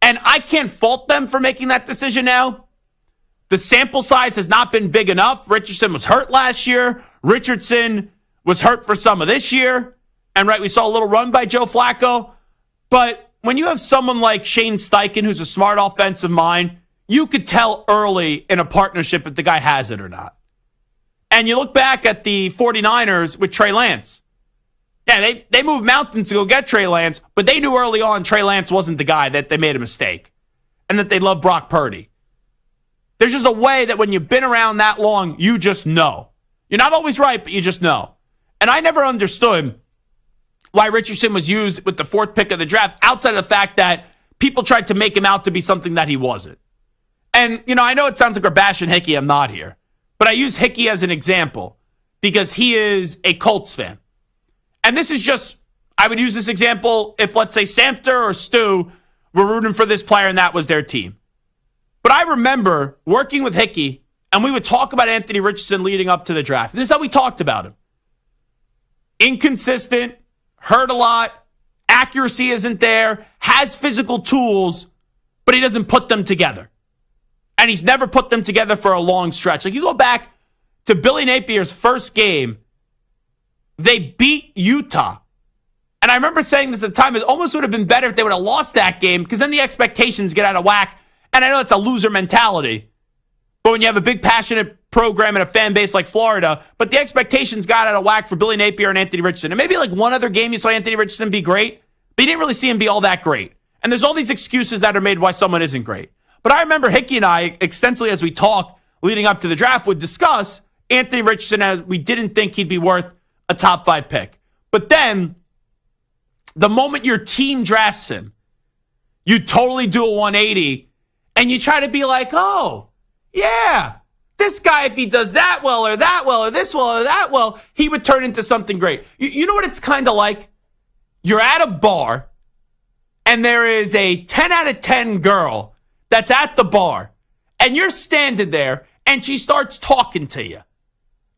And I can't fault them for making that decision now. The sample size has not been big enough. Richardson was hurt last year. Richardson was hurt for some of this year. And we saw a little run by Joe Flacco. But when you have someone like Shane Steichen, who's a smart offensive mind, you could tell early in a partnership if the guy has it or not. And you look back at the 49ers with Trey Lance. Yeah, they moved mountains to go get Trey Lance, but they knew early on Trey Lance wasn't the guy, that they made a mistake, and that they love Brock Purdy. There's just a way that when you've been around that long, you just know. You're not always right, but you just know. And I never understood why Richardson was used with the 4th pick of the draft, outside of the fact that people tried to make him out to be something that he wasn't. And, I know it sounds like we're bashing Hickey. I'm not here. But I use Hickey as an example because he is a Colts fan. And this is just, I would use this example if, let's say, Samter or Stu were rooting for this player and that was their team. But I remember working with Hickey, and we would talk about Anthony Richardson leading up to the draft. And this is how we talked about him. Inconsistent, hurt a lot, accuracy isn't there, has physical tools, but he doesn't put them together. And he's never put them together for a long stretch. Like, you go back to Billy Napier's first game, they beat Utah. And I remember saying this at the time, it almost would have been better if they would have lost that game, because then the expectations get out of whack. And I know it's a loser mentality, but when you have a big, passionate program and a fan base like Florida, but the expectations got out of whack for Billy Napier and Anthony Richardson. And maybe like one other game you saw Anthony Richardson be great, but you didn't really see him be all that great. And there's all these excuses that are made why someone isn't great. But I remember Hickey and I, extensively as we talked leading up to the draft, would discuss Anthony Richardson as we didn't think he'd be worth a top 5 pick. But then, the moment your team drafts him, you totally do a 180, and you try to be like, this guy, if he does that well, or that well, or this well, or that well, he would turn into something great. You know what it's kind of like? You're at a bar, and there is a 10 out of 10 girl that's at the bar, and you're standing there, and she starts talking to you.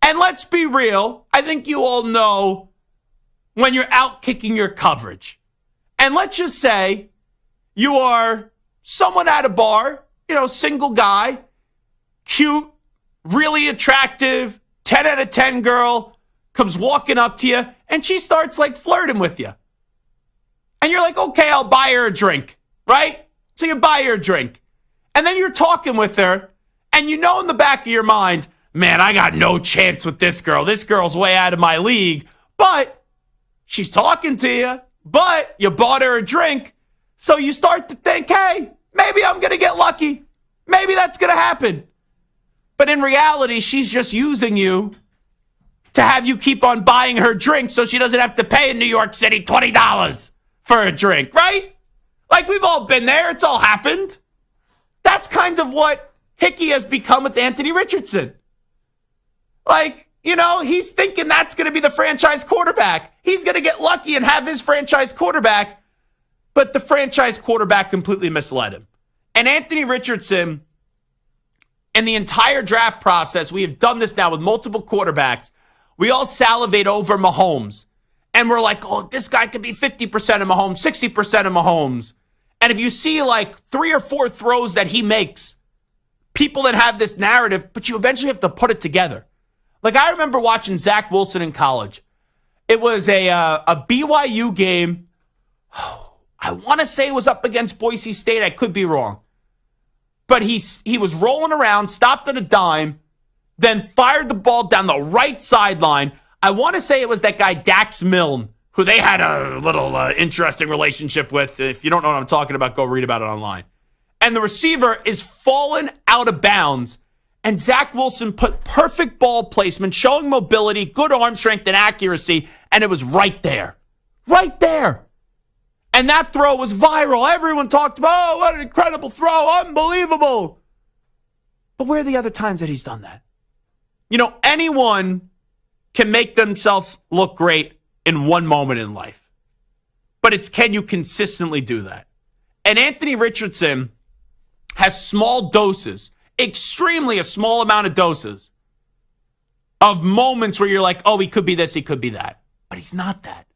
And let's be real, I think you all know when you're out kicking your coverage. And let's just say you are someone at a bar, single guy, cute, really attractive, 10 out of 10 girl, comes walking up to you, and she starts flirting with you. And you're like, okay, I'll buy her a drink, right? So you buy her a drink. And then you're talking with her, and in the back of your mind, man, I got no chance with this girl. This girl's way out of my league. But she's talking to you, but you bought her a drink. So you start to think, hey, maybe I'm going to get lucky. Maybe that's going to happen. But in reality, she's just using you to have you keep on buying her drinks so she doesn't have to pay in New York City $20 for a drink, right? Like, we've all been there. It's all happened. That's kind of what Hickey has become with Anthony Richardson. He's thinking that's going to be the franchise quarterback. He's going to get lucky and have his franchise quarterback, but the franchise quarterback completely misled him. And Anthony Richardson, in the entire draft process, we have done this now with multiple quarterbacks. We all salivate over Mahomes. And we're like, this guy could be 50% of Mahomes, 60% of Mahomes. And if you see 3 or 4 throws that he makes, people that have this narrative, but you eventually have to put it together. I remember watching Zach Wilson in college. It was a BYU game. I want to say it was up against Boise State. I could be wrong. But he was rolling around, stopped on a dime, then fired the ball down the right sideline. I want to say it was that guy Dax Milne, who they had a little interesting relationship with. If you don't know what I'm talking about, go read about it online. And the receiver is fallen out of bounds. And Zach Wilson put perfect ball placement, showing mobility, good arm strength and accuracy, and it was right there. Right there. And that throw was viral. Everyone talked about, oh, what an incredible throw. Unbelievable. But where are the other times that he's done that? You know, anyone can make themselves look great in one moment in life. But it's, can you consistently do that? And Anthony Richardson has small doses, extremely a small amount of doses of moments where you're like, oh, he could be this, he could be that. But he's not that.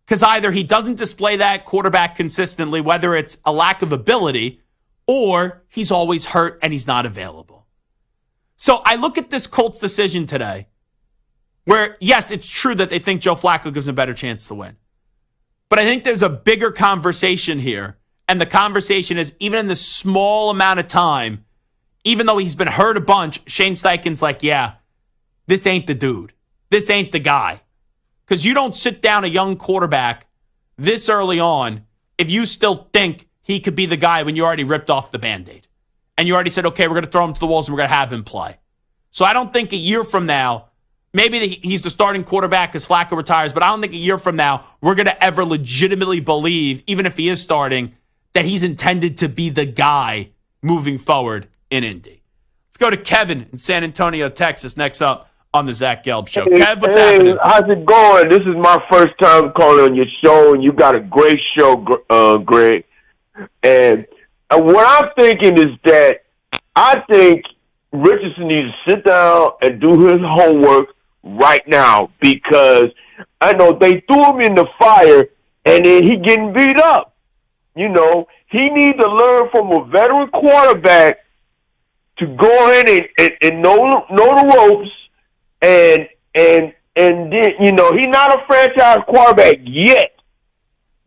Because either he doesn't display that quarterback consistently, whether it's a lack of ability, or he's always hurt and he's not available. So I look at this Colts decision today where, yes, it's true that they think Joe Flacco gives them a better chance to win. But I think there's a bigger conversation here. And the conversation is, even in this small amount of time, even though he's been hurt a bunch, Shane Steichen's like, yeah, this ain't the dude. This ain't the guy. Because you don't sit down a young quarterback this early on if you still think he could be the guy when you already ripped off the Band-Aid. And you already said, okay, we're going to throw him to the walls and we're going to have him play. So I don't think a year from now, maybe he's the starting quarterback because Flacco retires, but I don't think a year from now we're going to ever legitimately believe, even if he is starting, that he's intended to be the guy moving forward in Indy. Let's go to Kevin in San Antonio, Texas, next up on the Zach Gelb Show. Kev, what's happening? How's it going? This is my first time calling on your show, and you got a great show, Greg. And what I'm thinking is that I think Richardson needs to sit down and do his homework right now, because I know they threw him in the fire, and then he getting beat up. You know, he needs to learn from a veteran quarterback to go ahead and know the ropes, and then, you know, he's not a franchise quarterback yet,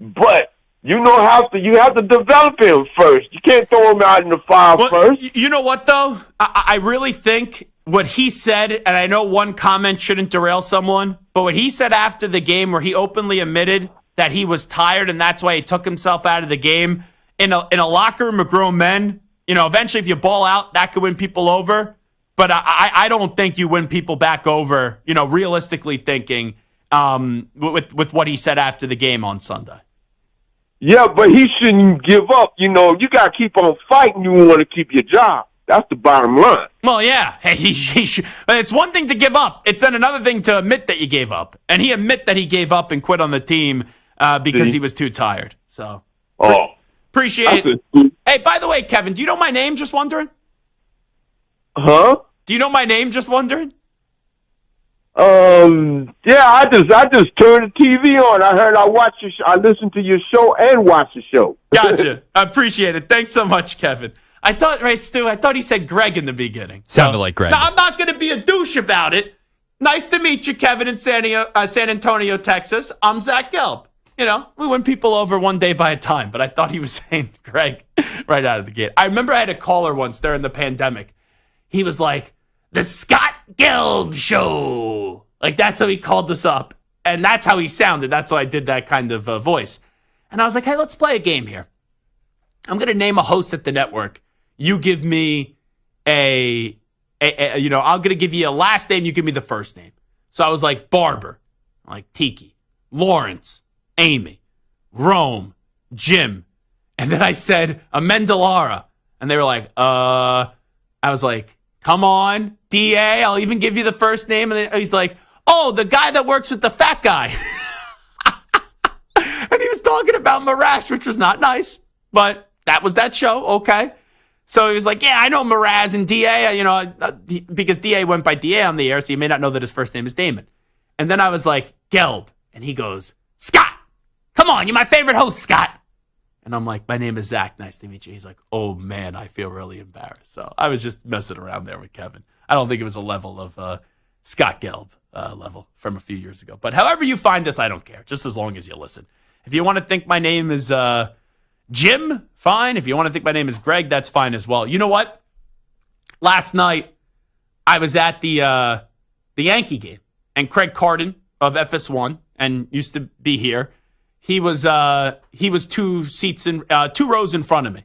but you have to develop him first. You can't throw him out in the fire first. You know what, though? I really think what he said, and I know one comment shouldn't derail someone, but what he said after the game where he openly admitted that he was tired and that's why he took himself out of the game, in a locker room of grown men, you know, eventually if you ball out, that could win people over. But I don't think you win people back over, you know, realistically thinking, with what he said after the game on Sunday. Yeah, but he shouldn't give up. You know, you got to keep on fighting. You want to keep your job. That's the bottom line. Well, yeah. Hey, he should. It's one thing to give up. It's then another thing to admit that you gave up. And he admit that he gave up and quit on the team because he was too tired. So, appreciate it. Hey, by the way, Kevin, do you know my name? Just wondering. Huh? Do you know my name? Just wondering. Yeah, I just turned the TV on. I listened to your show and watched the show. Gotcha. I appreciate it. Thanks so much, Kevin. I thought, right, Stu, I thought he said Greg in the beginning. Sounded like Greg. No, I'm not going to be a douche about it. Nice to meet you, Kevin, in San Antonio, Texas. I'm Zach Gelb. You know, we win people over one day by a time, but I thought he was saying Greg right out of the gate. I remember I had a caller once during the pandemic. He was like, the Scott Gelb Show. Like, that's how he called us up. And that's how he sounded. That's why I did that kind of voice. And I was like, hey, let's play a game here. I'm going to name a host at the network. You give me I'm going to give you a last name. You give me the first name. So I was like, Barber, like Tiki, Lawrence, Amy, Rome, Jim. And then I said, Amendolara. And they were like, I was like, come on, D.A., I'll even give you the first name. And then he's like, oh, the guy that works with the fat guy. And he was talking about Marash, which was not nice. But that was that show, okay. So he was like, yeah, I know Mraz and D.A., because D.A. went by D.A. on the air, so you may not know that his first name is Damon. And then I was like, Gelb. And he goes, Scott, come on, you're my favorite host, Scott. And I'm like, my name is Zach. Nice to meet you. He's like, oh, man, I feel really embarrassed. So I was just messing around there with Kevin. I don't think it was a level of Scott Gelb level from a few years ago. But however you find this, I don't care, just as long as you listen. If you want to think my name is Jim, fine. If you want to think my name is Greg, that's fine as well. You know what? Last night, I was at the Yankee game, and Craig Carden of FS1 and used to be here. He was 2 rows in front of me.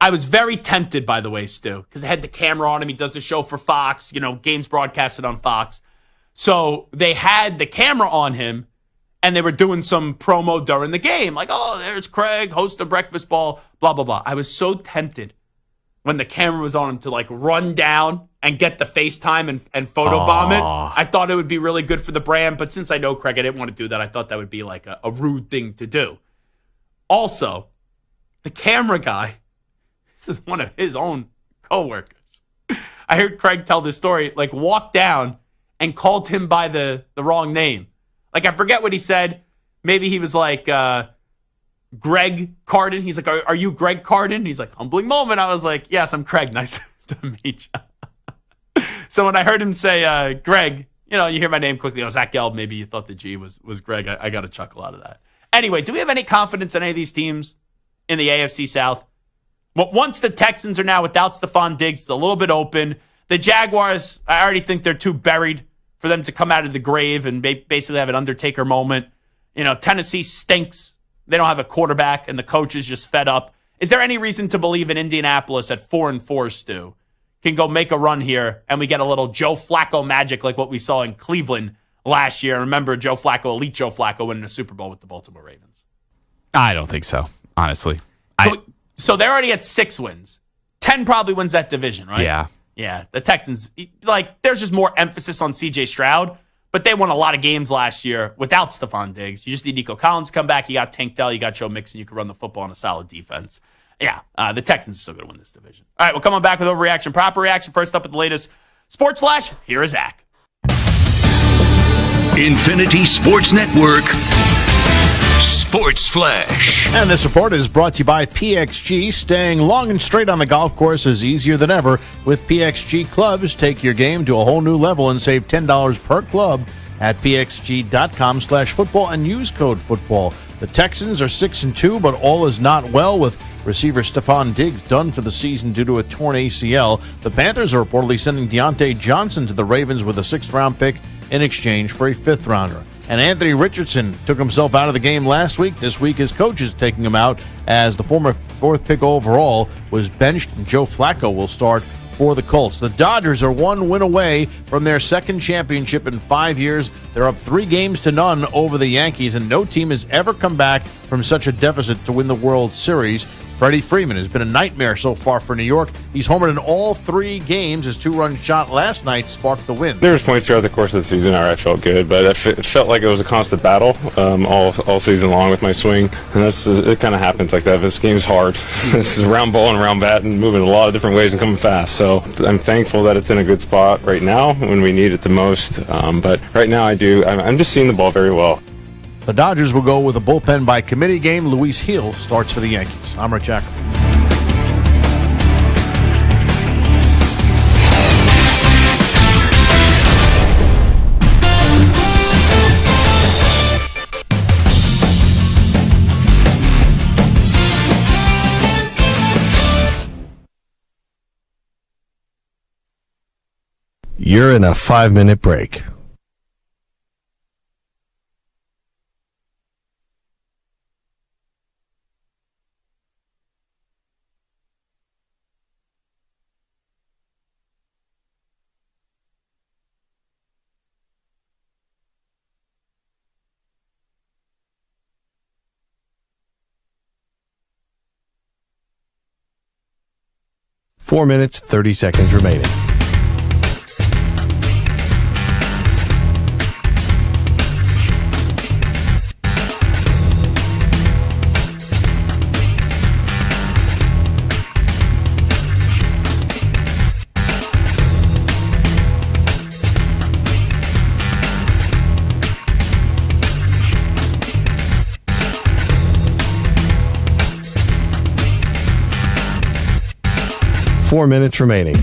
I was very tempted, by the way, Stu, because they had the camera on him. He does the show for Fox, games broadcasted on Fox. So they had the camera on him, and they were doing some promo during the game. Like, oh, there's Craig, host of Breakfast Ball, blah, blah, blah. I was so tempted when the camera was on him to, run down and get the FaceTime and photobomb it. I thought it would be really good for the brand, but since I know Craig, I didn't want to do that. I thought that would be a rude thing to do. Also, the camera guy, this is one of his own coworkers. I heard Craig tell this story, walked down and called him by the wrong name. I forget what he said. Maybe he was Greg Carden. He's like, are you Greg Carden? He's like, humbling moment. I was like, yes, I'm Craig. Nice to meet you. So when I heard him say Greg, you hear my name quickly. Oh, Zach Gelb. Maybe you thought the G was Greg. I got a chuckle out of that. Anyway, do we have any confidence in any of these teams in the AFC South? Well, once the Texans are now without Stefon Diggs, it's a little bit open. The Jaguars, I already think they're too buried for them to come out of the grave and basically have an Undertaker moment. Tennessee stinks. They don't have a quarterback, and the coach is just fed up. Is there any reason to believe in Indianapolis at 4-4, Stu, can go make a run here, and we get a little Joe Flacco magic like what we saw in Cleveland last year? Remember Joe Flacco, elite Joe Flacco, winning a Super Bowl with the Baltimore Ravens? I don't think so, honestly. So they're already at 6 wins. 10 probably wins that division, right? Yeah. Yeah, the Texans, there's just more emphasis on C.J. Stroud, but they won a lot of games last year without Stefon Diggs. You just need Nico Collins to come back. You got Tank Dell, you got Joe Mixon. You can run the football on a solid defense. Yeah, the Texans are still going to win this division. All right, we'll come on back with overreaction, proper reaction. First up with the latest Sports Flash, here is Zach. Infinity Sports Network Sports Flash. And this report is brought to you by PXG. Staying long and straight on the golf course is easier than ever with PXG clubs. Take your game to a whole new level and save $10 per club at pxg.com/football and use code football. The Texans are 6-2, but all is not well with receiver Stefon Diggs done for the season due to a torn ACL. The Panthers are reportedly sending Deontay Johnson to the Ravens with a 6th-round pick in exchange for a 5th-rounder. And Anthony Richardson took himself out of the game last week. This week, his coach is taking him out as the former 4th pick overall was benched, and Joe Flacco will start for the Colts. The Dodgers are 1 win away from their 2nd championship in 5 years. They're up 3-0 over the Yankees, and no team has ever come back from such a deficit to win the World Series. Freddie Freeman has been a nightmare so far for New York. He's homered in all 3 games. His 2-run shot last night sparked the win. There was points throughout the course of the season where I felt good, but it felt like it was a constant battle all season long with my swing. And it kind of happens like that. This game's hard. This is round ball and round bat and moving a lot of different ways and coming fast. So I'm thankful that it's in a good spot right now when we need it the most. But right now I'm just seeing the ball very well. The Dodgers will go with a bullpen by committee game. Luis Hill starts for the Yankees. I'm Rich Ackerman. You're in a 5-minute break. Four minutes, 30 seconds remaining. Four minutes remaining.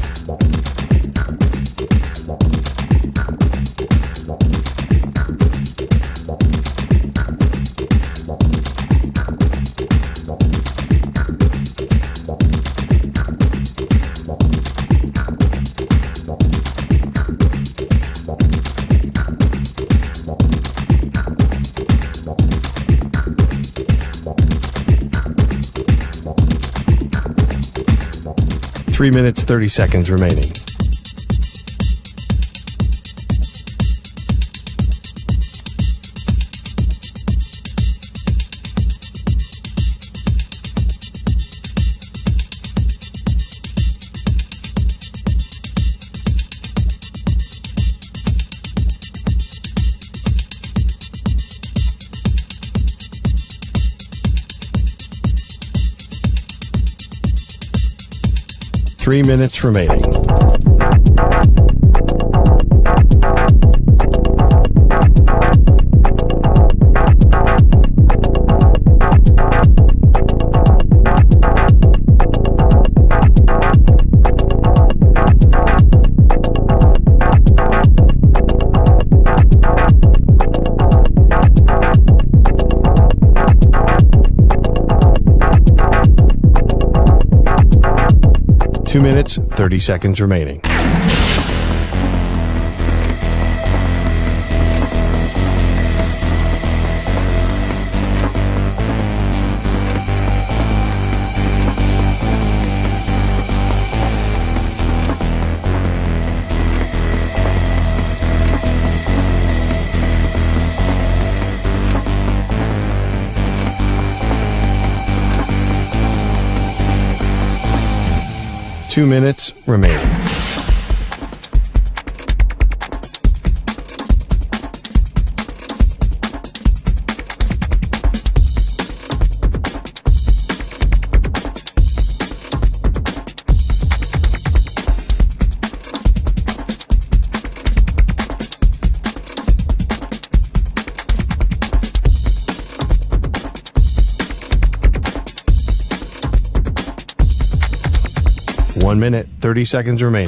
3 minutes, 30 seconds remaining. Three minutes remaining. Two minutes, 30 seconds remaining. Two minutes remaining. One minute, 30 seconds remaining.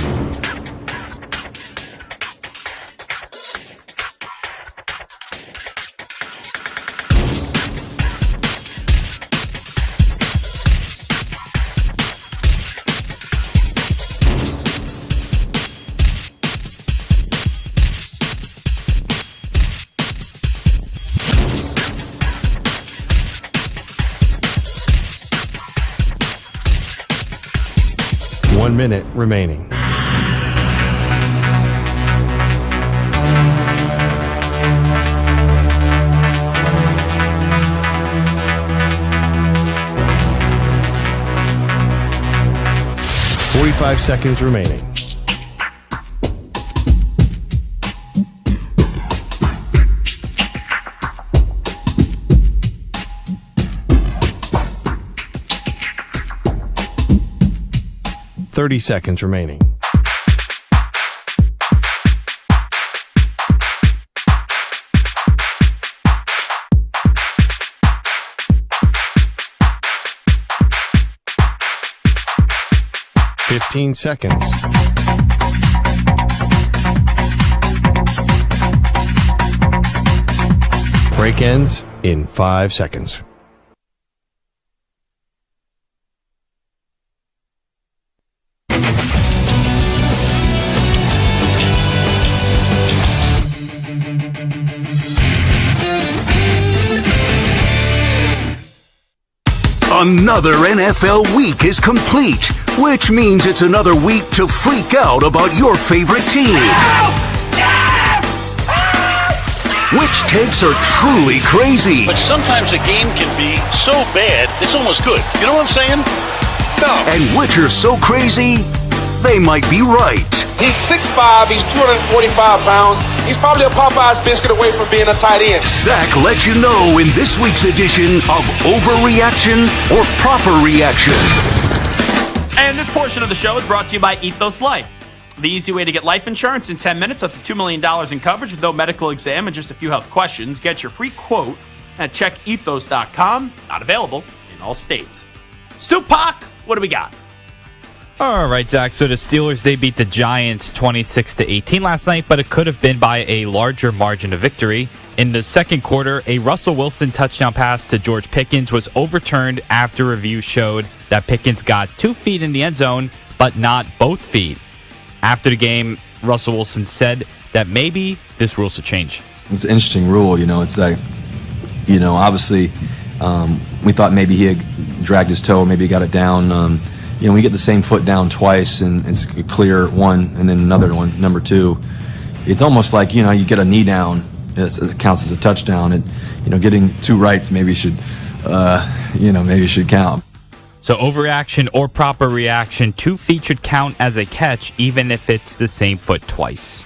One minute remaining. Forty-five seconds remaining. Thirty seconds remaining. Fifteen seconds. Break ends in 5 seconds. Another NFL week is complete, which means it's another week to freak out about your favorite team. Which takes are truly crazy. But sometimes a game can be so bad, it's almost good. You know what I'm saying? No. And which are so crazy, they might be right. He's 6'5", he's 245 pounds. He's probably a Popeye's biscuit away from being a tight end. Zach lets you know in this week's edition of Overreaction or Proper Reaction. And this portion of the show is brought to you by Ethos Life. The easy way to get life insurance in 10 minutes up to $2 million in coverage with no medical exam and just a few health questions. Get your free quote at checkethos.com. Not available in all states. Stupak, what do we got? All right, Zach. So the Steelers, they beat the Giants 26-18 last night, but it could have been by a larger margin of victory. In the second quarter, a Russell Wilson touchdown pass to George Pickens was overturned after review showed that Pickens got 2 feet in the end zone, but not both feet. After the game, Russell Wilson said that maybe this rule should change. It's an interesting rule. It's like, obviously we thought maybe he had dragged his toe, maybe he got it down. we get the same foot down twice, and it's a clear one, and then another one, number two. It's almost like, you get a knee down, it counts as a touchdown, and, getting two rights maybe should count. So overreaction or proper reaction, 2 feet should count as a catch, even if it's the same foot twice.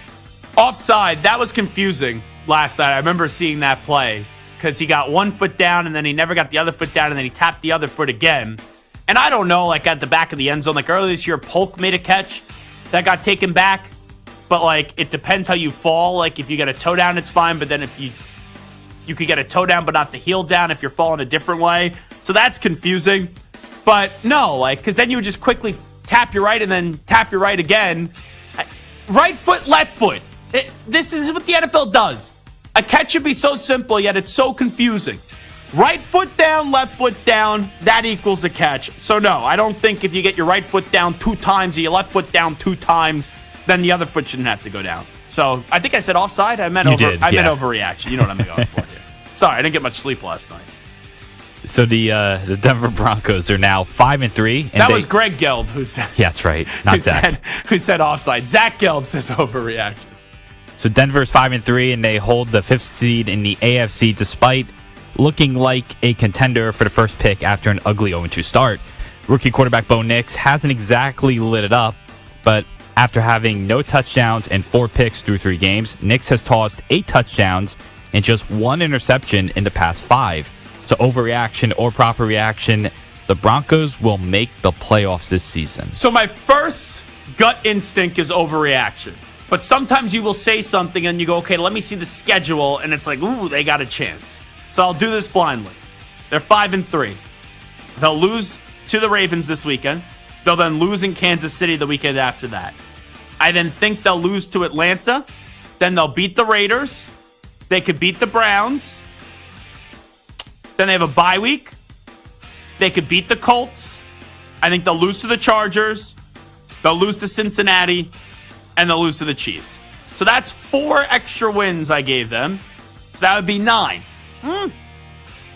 Offside, that was confusing last night. I remember seeing that play because he got 1 foot down and then he never got the other foot down and then he tapped the other foot again. And I don't know, like at the back of the end zone, like earlier this year, Polk made a catch that got taken back. But like, it depends how you fall. Like if you get a toe down, it's fine. But then if you could get a toe down, but not the heel down if you're falling a different way. So that's confusing. But no, like, because then you would just quickly tap your right and then tap your right again. Right foot, left foot. This is what the NFL does. A catch should be so simple, yet it's so confusing. Right foot down, left foot down, that equals a catch. So no, I don't think if you get your right foot down 2 times or your left foot down 2 times, then the other foot shouldn't have to go down. So I think I said offside. I meant meant overreaction. You know what I'm going for here. Sorry, I didn't get much sleep last night. So the Denver Broncos are now 5-3. That was Greg Gelb who said. Yeah, that's right. Not Zach. Who said offside. Zach Gelb says overreaction. So Denver's 5-3, and they hold the 5th seed in the AFC despite looking like a contender for the first pick after an ugly 0-2 start. Rookie quarterback Bo Nix hasn't exactly lit it up, but after having no touchdowns and 4 picks through 3 games, Nix has tossed 8 touchdowns and just 1 interception in the past 5. So overreaction or proper reaction, the Broncos will make the playoffs this season. So my first gut instinct is overreaction. But sometimes you will say something and you go, okay, let me see the schedule. And it's like, ooh, they got a chance. So I'll do this blindly. They're 5-3. They'll lose to the Ravens this weekend. They'll then lose in Kansas City the weekend after that. I then think they'll lose to Atlanta. Then they'll beat the Raiders. They could beat the Browns. Then they have a bye week. They could beat the Colts. I think they'll lose to the Chargers. They'll lose to Cincinnati. And they'll lose to the Chiefs. So that's 4 extra wins I gave them. So that would be 9.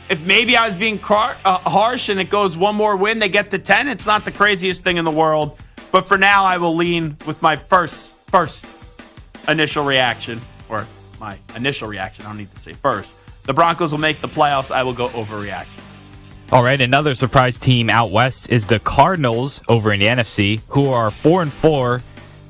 If maybe I was being harsh and it goes 1 more win, they get to 10. It's not the craziest thing in the world. But for now, I will lean with my first initial reaction. Or my initial reaction. I don't need to say first. The Broncos will make the playoffs. I will go overreaction. All right, another surprise team out west is the Cardinals over in the NFC, who are 4-4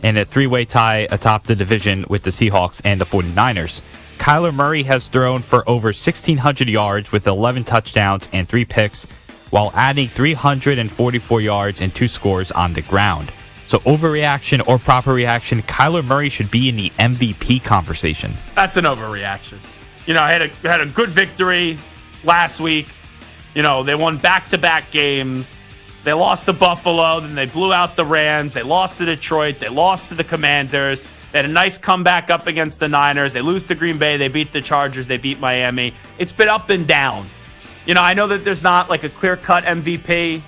in a 3-way tie atop the division with the Seahawks and the 49ers. Kyler Murray has thrown for over 1,600 yards with 11 touchdowns and 3 picks, while adding 344 yards and 2 scores on the ground. So overreaction or proper reaction, Kyler Murray should be in the MVP conversation. That's an overreaction. I had a good victory last week. They won back-to-back games. They lost to Buffalo, then they blew out the Rams. They lost to Detroit. They lost to the Commanders. They had a nice comeback up against the Niners. They lose to Green Bay. They beat the Chargers. They beat Miami. It's been up and down. I know that there's not like a clear-cut MVP.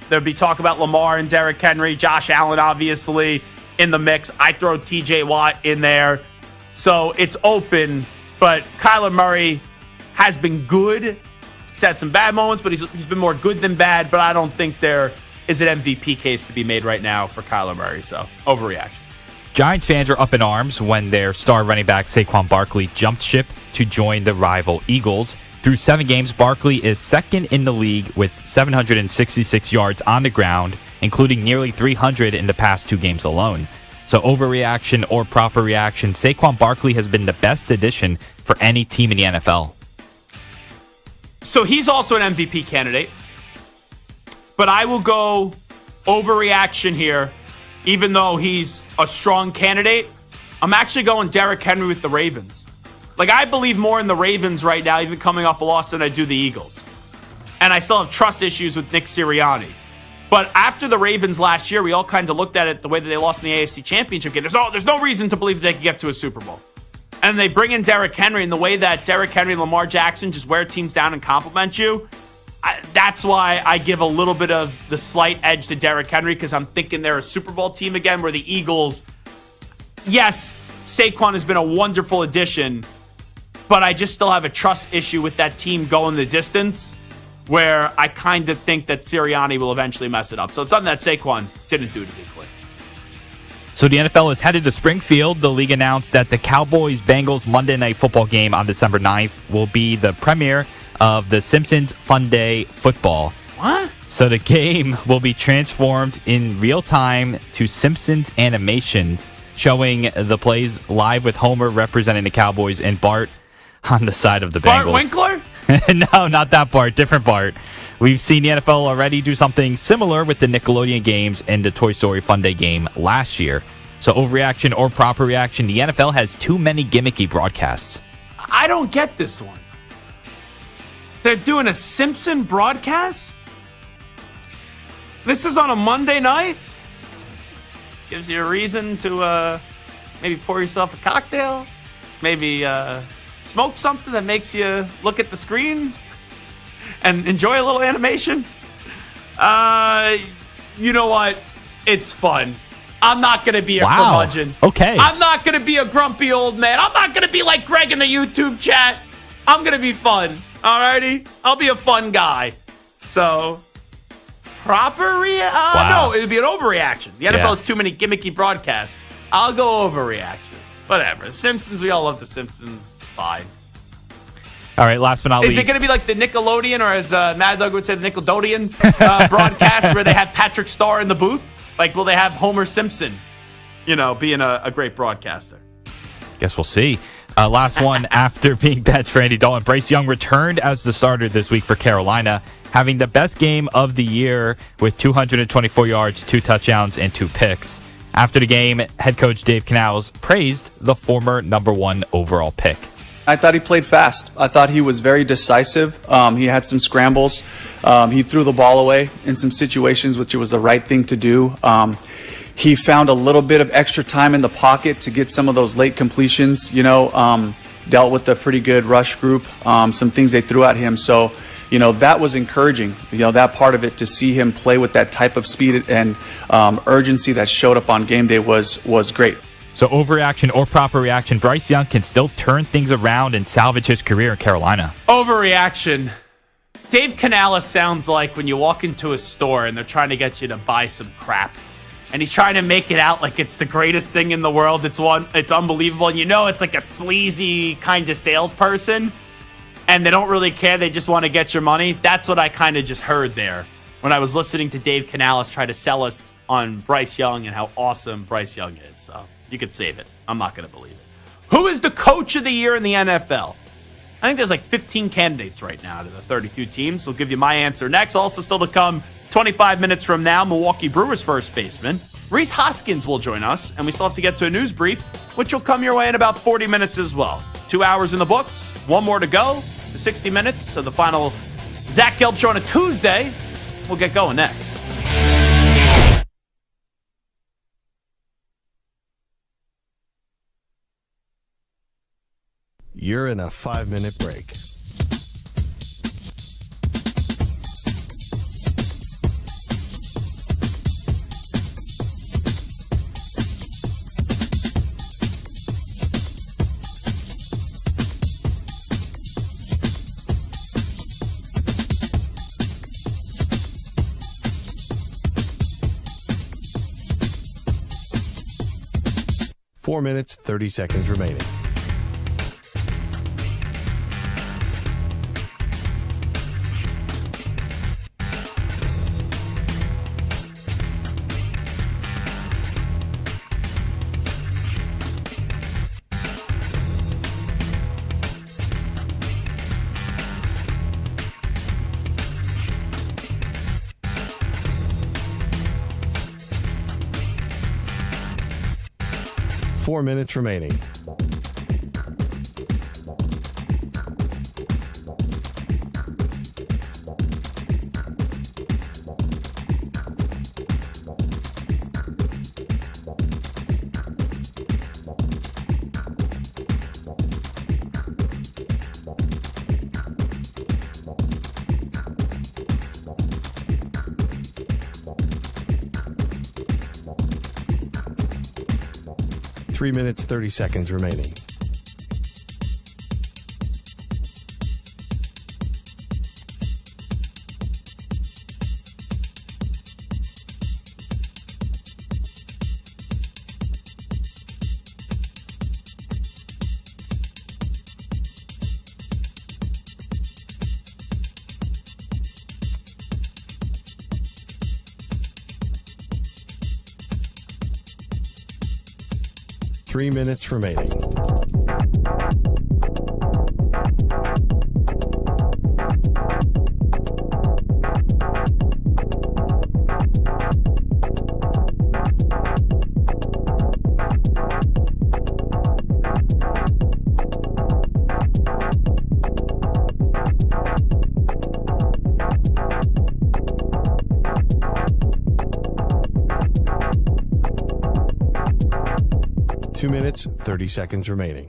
There'd be talk about Lamar and Derrick Henry. Josh Allen, obviously, in the mix. I throw TJ Watt in there. So it's open. But Kyler Murray has been good. He's had some bad moments, but he's been more good than bad. But I don't think there is an MVP case to be made right now for Kyler Murray. So, overreaction. Giants fans are up in arms when their star running back Saquon Barkley jumped ship to join the rival Eagles. Through 7 games, Barkley is second in the league with 766 yards on the ground, including nearly 300 in the past 2 games alone. So overreaction or proper reaction, Saquon Barkley has been the best addition for any team in the NFL. So he's also an MVP candidate. But I will go overreaction here, even though he's a strong candidate. I'm actually going Derrick Henry with the Ravens. Like, I believe more in the Ravens right now, even coming off a loss, than I do the Eagles. And I still have trust issues with Nick Sirianni. But after the Ravens last year, we all kind of looked at it the way that they lost in the AFC Championship game. There's no reason to believe that they could get to a Super Bowl. And they bring in Derrick Henry, and the way that Derrick Henry and Lamar Jackson just wear teams down and compliment you, that's why I give a little bit of the slight edge to Derrick Henry, because I'm thinking they're a Super Bowl team again, where the Eagles, yes, Saquon has been a wonderful addition, but I just still have a trust issue with that team going the distance. where I kind of think that Sirianni will eventually mess it up. So it's something that Saquon didn't do, to be clear. So the NFL is headed to Springfield. The league announced that the Cowboys-Bengals Monday Night Football game on December 9th will be the premiere of the Simpsons Fun Day Football. What? So the game will be transformed in real time to Simpsons animations, showing the plays live with Homer representing the Cowboys and Bart on the side of the Bengals. Bart Winkler? No, not that Bart. Different Bart. We've seen the NFL already do something similar with the Nickelodeon games and the Toy Story Fun Day game last year. So overreaction or proper reaction, the NFL has too many gimmicky broadcasts. I don't get this one. They're doing a Simpson broadcast? This is on a Monday night? Gives you a reason to maybe pour yourself a cocktail? Maybe smoke something that makes you look at the screen and enjoy a little animation? You know what? It's fun. I'm not going to be a curmudgeon. Okay. I'm not going to be a grumpy old man. I'm not going to be like Greg in the YouTube chat. I'm going to be fun. Alrighty? I'll be a fun guy. So, proper reaction? No, it would be an overreaction. The NFL has too many gimmicky broadcasts. I'll go overreaction. Whatever. Simpsons, we all love the Simpsons. Fine. All right, last but not least. Is it going to be like the Nickelodeon, or as Mad Dog would say, the Nickelodeon broadcast where they have Patrick Starr in the booth? Like, will they have Homer Simpson, being a great broadcaster? Guess we'll see. Last one, after being benched for Andy Dalton, Bryce Young returned as the starter this week for Carolina, having the best game of the year with 224 yards, 2 touchdowns, and 2 picks. After the game, head coach Dave Canales praised the former number 1 overall pick. I thought he played fast. I thought he was very decisive. He had some scrambles. He threw the ball away in some situations, which was the right thing to do. He found a little bit of extra time in the pocket to get some of those late completions, dealt with a pretty good rush group, some things they threw at him. So, that was encouraging, that part of it, to see him play with that type of speed and urgency that showed up on game day was great. So overreaction or proper reaction, Bryce Young can still turn things around and salvage his career in Carolina. Overreaction. Dave Canales sounds like when you walk into a store and they're trying to get you to buy some crap. And he's trying to make it out like it's the greatest thing in the world. It's unbelievable. And it's like a sleazy kind of salesperson. And they don't really care. They just want to get your money. That's what I kind of just heard there when I was listening to Dave Canales try to sell us on Bryce Young and how awesome Bryce Young is. So you could save it. I'm not going to believe it. Who is the coach of the year in the NFL? I think there's like 15 candidates right now out of the 32 teams. We'll give you my answer next. Also still to come, 25 minutes from now, Milwaukee Brewers first baseman Rhys Hoskins will join us, and we still have to get to a news brief, which will come your way in about 40 minutes as well. 2 hours in the books, 1 more to go, the 60 minutes. So the final Zach Gelb Show on a Tuesday. We'll get going next. You're in a 5-minute break. Four minutes, 30 seconds remaining. Four minutes remaining. Three minutes, 30 seconds remaining. 3 minutes remaining. Two minutes, 30 seconds remaining.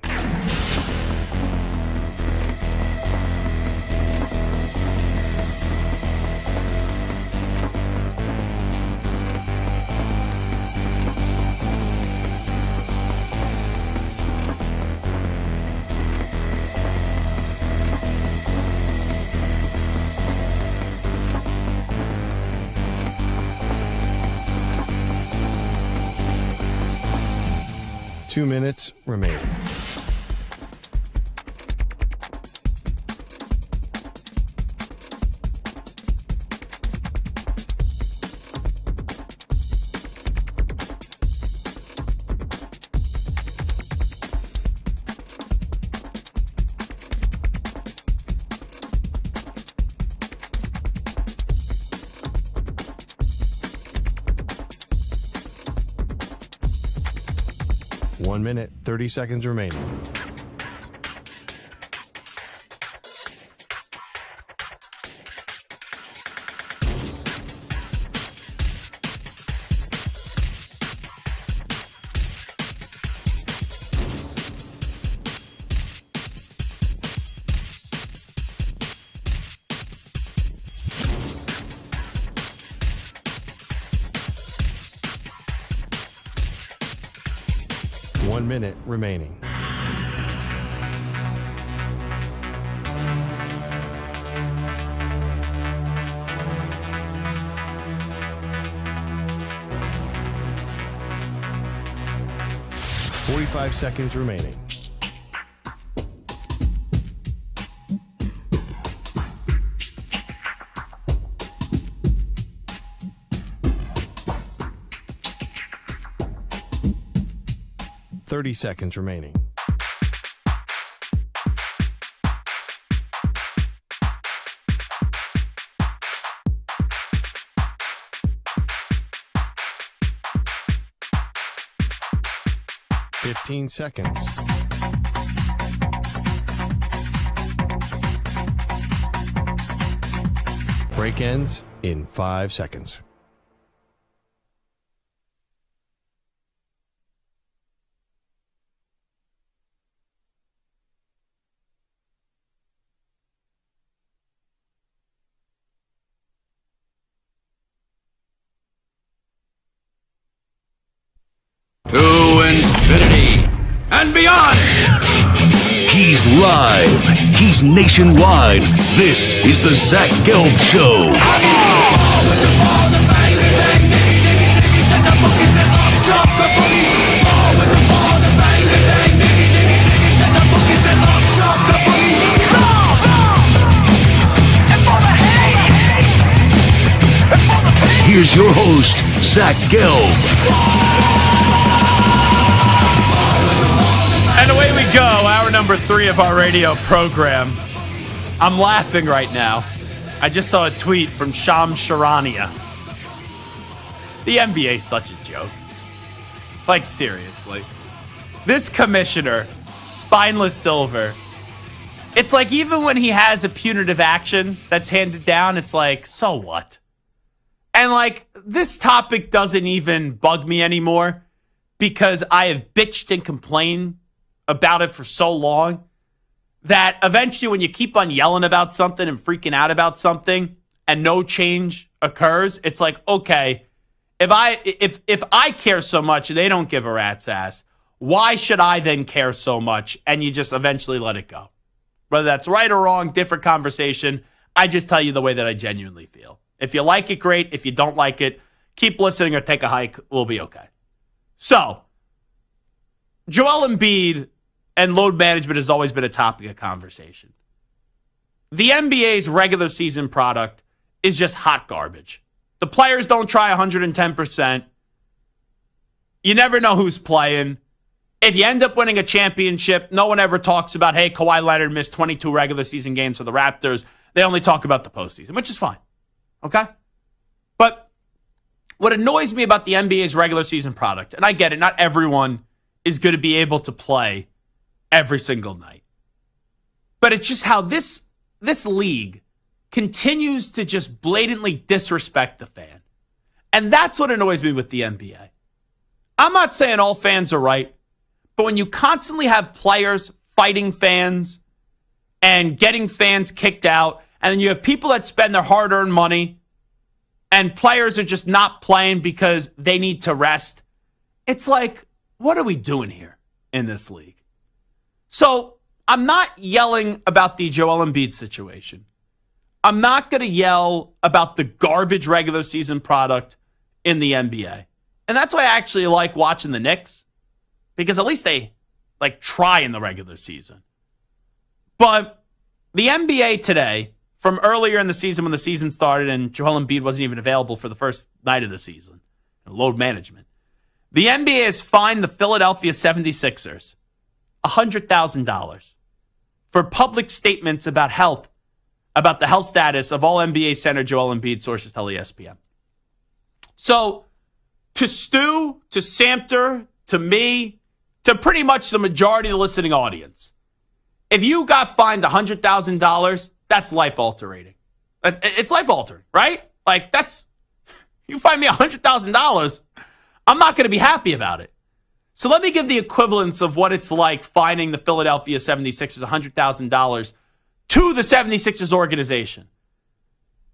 Two minutes remaining. One minute, 30 seconds remaining. One minute remaining. Forty-five seconds remaining. Thirty seconds remaining. Fifteen seconds. Break ends in 5 seconds. To infinity and beyond. He's live. He's nationwide. This is the Zach Gelb Show. Here's your host, Zach Gelb. And away we go, hour number 3 of our radio program. I'm laughing right now. I just saw a tweet from Shams Charania. The NBA's such a joke. Like, seriously. This commissioner, Spineless Silver, it's like even when he has a punitive action that's handed down, it's like, so what? And like, this topic doesn't even bug me anymore because I have bitched and complained about it for so long that eventually when you keep on yelling about something and freaking out about something and no change occurs, it's like, okay, if I care so much and they don't give a rat's ass, why should I then care so much? And you just eventually let it go. Whether that's right or wrong, different conversation. I just tell you the way that I genuinely feel. If you like it, great. If you don't like it, keep listening or take a hike. We'll be okay. So, Joel Embiid and load management has always been a topic of conversation. The NBA's regular season product is just hot garbage. The players don't try 110%. You never know who's playing. If you end up winning a championship, no one ever talks about, hey, Kawhi Leonard missed 22 regular season games for the Raptors. They only talk about the postseason, which is fine. Okay? But what annoys me about the NBA's regular season product, and I get it, not everyone is going to be able to play every single night. But it's just how this league continues to just blatantly disrespect the fan. And that's what annoys me with the NBA. I'm not saying all fans are right, but when you constantly have players fighting fans and getting fans kicked out, and then you have people that spend their hard-earned money and players are just not playing because they need to rest, it's like, what are we doing here in this league? So I'm not yelling about the Joel Embiid situation. I'm not going to yell about the garbage regular season product in the NBA. And that's why I actually like watching the Knicks, because at least they try in the regular season. But the NBA today, from earlier in the season when the season started and Joel Embiid wasn't even available for the first night of the season, load management, the NBA has fined the Philadelphia 76ers $100,000 for public statements about the health status of all NBA center Joel Embiid, sources tell ESPN. So, to Stu, to Samter, to me, to pretty much the majority of the listening audience, if you got fined $100,000, that's life-altering. It's life-altering, right? You fine me $100,000, I'm not going to be happy about it. So let me give the equivalence of what it's like fining the Philadelphia 76ers $100,000 to the 76ers organization.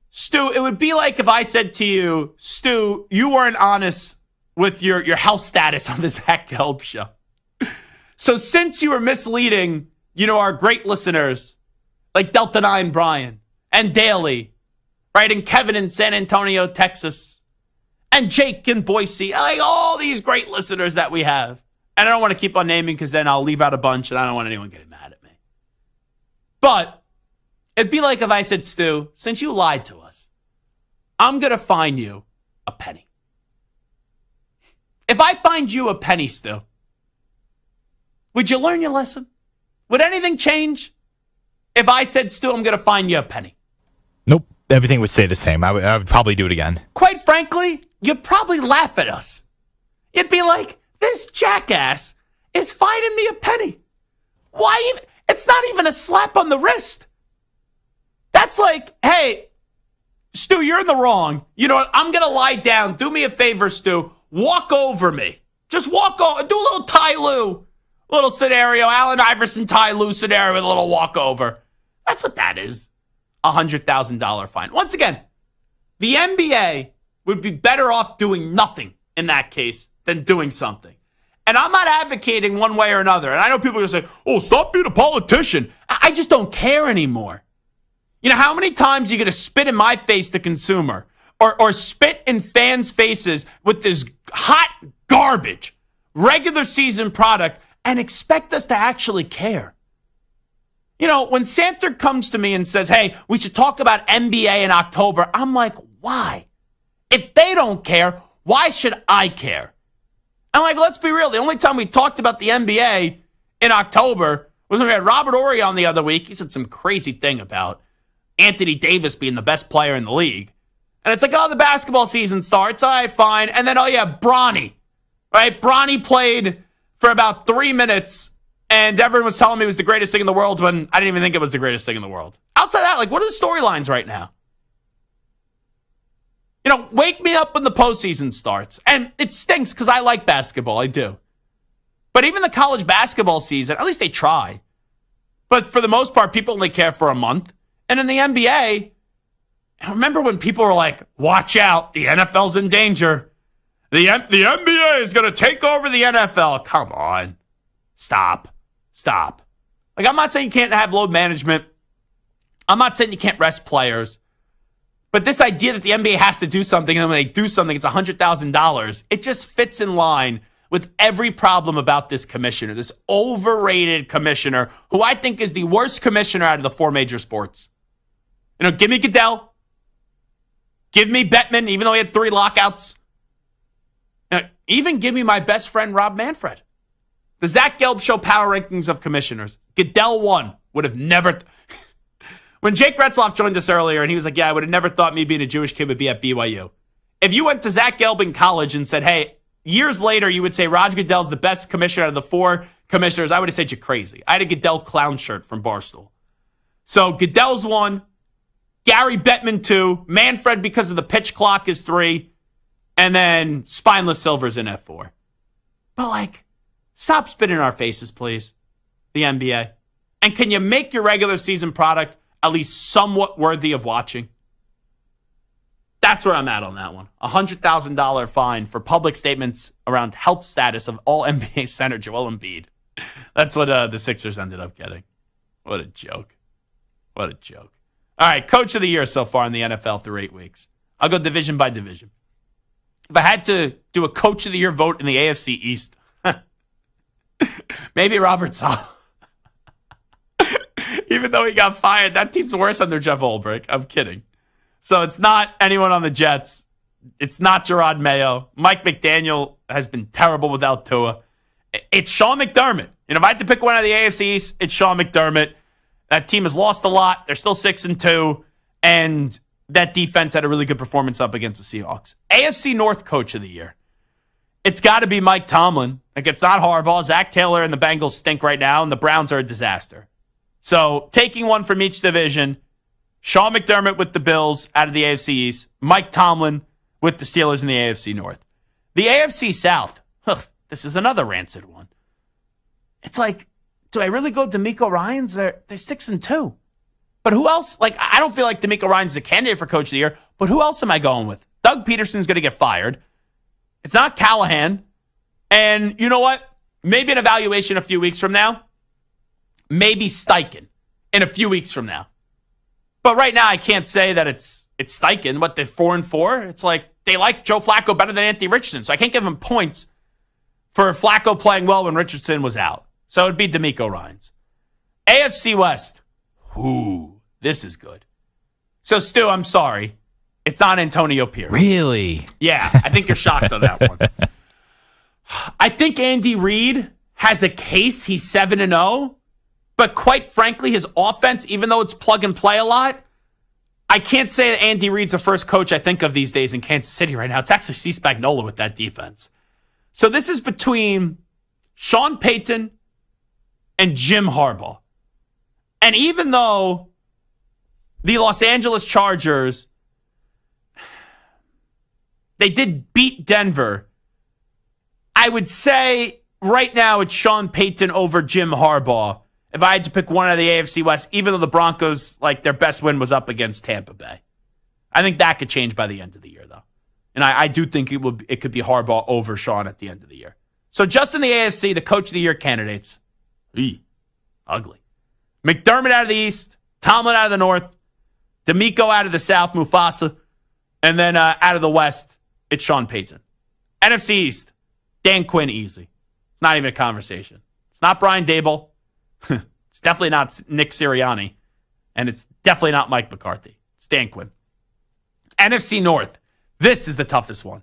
Stu, it would be like if I said to you, Stu, you weren't honest with your health status on the Zach Gelb Show. So since you were misleading, our great listeners like Delta 9 Brian and Daly, right, and Kevin in San Antonio, Texas, and Jake in Boise, all these great listeners that we have. And I don't want to keep on naming because then I'll leave out a bunch and I don't want anyone getting mad at me. But it'd be like if I said, Stu, since you lied to us, I'm going to fine you a penny. If I fined you a penny, Stu, would you learn your lesson? Would anything change if I said, Stu, I'm going to fine you a penny? Nope. Everything would stay the same. I would probably do it again. Quite frankly, you'd probably laugh at us. You'd be like, this jackass is fining me a penny. Why even? It's not even a slap on the wrist. That's like, hey, Stu, you're in the wrong. You know what? I'm going to lie down. Do me a favor, Stu. Walk over me. Just walk over. Do a little Ty Lue. Little scenario. Allen Iverson, Ty Lue scenario with a little walkover. That's what that is. $100,000 fine. Once again, the NBA would be better off doing nothing in that case than doing something. And I'm not advocating one way or another. And I know people are going to say, oh, stop being a politician. I just don't care anymore. You know, how many times are you going to spit in my face, the consumer, or spit in fans' faces with this hot garbage regular season product and expect us to actually care? You know, when Santer comes to me and says, hey, we should talk about NBA in October, I'm like, why? If they don't care, why should I care? And let's be real. The only time we talked about the NBA in October was when we had Robert Horry on the other week. He said some crazy thing about Anthony Davis being the best player in the league. And it's like, oh, the basketball season starts. All right, fine. And then, oh, yeah, Bronny. Right? Bronny played for about 3 minutes, and everyone was telling me it was the greatest thing in the world when I didn't even think it was the greatest thing in the world. Outside of that, what are the storylines right now? You know, wake me up when the postseason starts. And it stinks because I like basketball. I do. But even the college basketball season, at least they try. But for the most part, people only care for a month. And in the NBA, I remember when people were like, watch out, the NFL's in danger. The NBA is going to take over the NFL. Come on. Stop. I'm not saying you can't have load management. I'm not saying you can't rest players. But this idea that the NBA has to do something, and when they do something, it's $100,000, it just fits in line with every problem about this commissioner, this overrated commissioner, who I think is the worst commissioner out of the four major sports. You know, give me Goodell. Give me Bettman, even though he had 3 lockouts. Now, even give me my best friend, Rob Manfred. The Zach Gelb Show power rankings of commissioners. Goodell 1. Would have never... When Jake Retzlaff joined us earlier, and he was like, yeah, I would have never thought me being a Jewish kid would be at BYU. If you went to Zach Gelb in college and said, hey, years later, you would say Roger Goodell's the best commissioner out of the 4 commissioners, I would have said you're crazy. I had a Goodell clown shirt from Barstool. So Goodell's 1, Gary Bettman 2, Manfred because of the pitch clock is 3, and then Spineless Silver's in F4. But, stop spitting in our faces, please, the NBA. And can you make your regular season product at least somewhat worthy of watching? That's where I'm at on that one. $100,000 fine for public statements around health status of all NBA center Joel Embiid. That's what the Sixers ended up getting. What a joke. What a joke. All right, coach of the year so far in the NFL through 8 weeks. I'll go division by division. If I had to do a coach of the year vote in the AFC East, maybe Robert Saleh. Even though he got fired, that team's worse under Jeff Ulbrich. I'm kidding. So it's not anyone on the Jets. It's not Gerard Mayo. Mike McDaniel has been terrible without Tua. It's Sean McDermott. If I had to pick one out of the AFC East, it's Sean McDermott. That team has lost a lot. They're still 6-2. And that defense had a really good performance up against the Seahawks. AFC North coach of the year. It's got to be Mike Tomlin. It's not Harbaugh. Zach Taylor and the Bengals stink right now, and the Browns are a disaster. So taking one from each division, Sean McDermott with the Bills out of the AFC East, Mike Tomlin with the Steelers in the AFC North. The AFC South, this is another rancid one. It's do I really go DeMeco Ryans? They're 6-2. But who else? I don't feel like DeMeco Ryans is a candidate for Coach of the Year, but who else am I going with? Doug Peterson's going to get fired. It's not Callahan. And you know what? Maybe an evaluation a few weeks from now. Maybe Steichen in a few weeks from now. But right now, I can't say that it's Steichen. They're 4-4. It's they like Joe Flacco better than Anthony Richardson. So I can't give him points for Flacco playing well when Richardson was out. So it would be DeMeco Ryans. AFC West. Ooh, this is good. So, Stu, I'm sorry. It's on Antonio Pierce. Really? Yeah, I think you're shocked on that one. I think Andy Reid has a case. He's 7-0. But quite frankly, his offense, even though it's plug and play a lot, I can't say that Andy Reid's the first coach I think of these days in Kansas City right now. It's actually Steve Spagnuolo with that defense. So this is between Sean Payton and Jim Harbaugh. And even though the Los Angeles Chargers, they did beat Denver, I would say right now it's Sean Payton over Jim Harbaugh. If I had to pick one out of the AFC West, even though the Broncos, their best win was up against Tampa Bay. I think that could change by the end of the year, though. And I do think it could be Harbaugh over Sean at the end of the year. So just in the AFC, the Coach of the Year candidates, ugly. McDermott out of the East, Tomlin out of the North, DeMeco out of the South, Mufasa, and then out of the West, it's Sean Payton. NFC East, Dan Quinn easy. Not even a conversation. It's not Brian Daboll. It's definitely not Nick Sirianni. And it's definitely not Mike McCarthy. It's Dan Quinn. NFC North. This is the toughest one.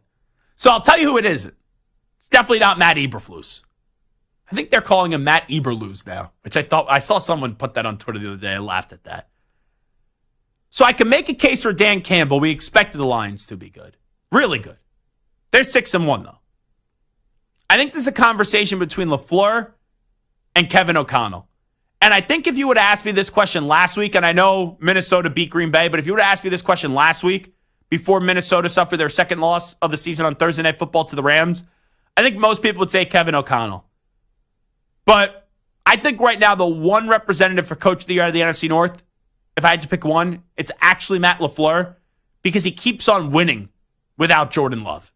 So I'll tell you who it isn't. It's definitely not Matt Eberflus. I think they're calling him Matt Eberflus now, which I saw someone put that on Twitter the other day. I laughed at that. So I can make a case for Dan Campbell. We expected the Lions to be good. Really good. They're 6-1, though. I think there's a conversation between LaFleur and Kevin O'Connell. And I think if you would have asked me this question last week, and I know Minnesota beat Green Bay, but if you would have asked me this question last week, before Minnesota suffered their second loss of the season on Thursday Night Football to the Rams, I think most people would say Kevin O'Connell. But I think right now the one representative for Coach of the Year out of the NFC North, if I had to pick one, it's actually Matt LaFleur, because he keeps on winning without Jordan Love.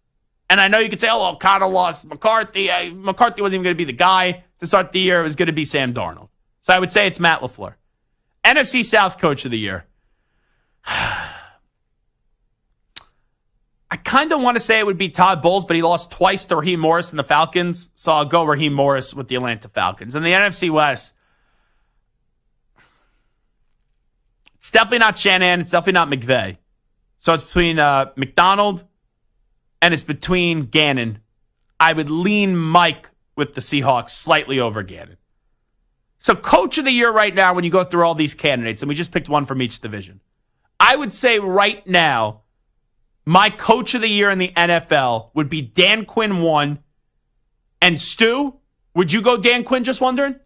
And I know you could say, oh, O'Connell lost McCarthy. McCarthy wasn't even going to be the guy to start the year. It was going to be Sam Darnold. So I would say it's Matt LaFleur. NFC South Coach of the Year. I kind of want to say it would be Todd Bowles, but he lost twice to Raheem Morris and the Falcons. So I'll go Raheem Morris with the Atlanta Falcons. And the NFC West, it's definitely not Shanahan. It's definitely not McVay. So it's between McDonald and it's between Gannon. I would lean Mike with the Seahawks, slightly over Gannon. So coach of the year right now, when you go through all these candidates, and we just picked one from each division, I would say right now, my coach of the year in the NFL would be Dan Quinn 1. And Stu, would you go Dan Quinn, just wondering?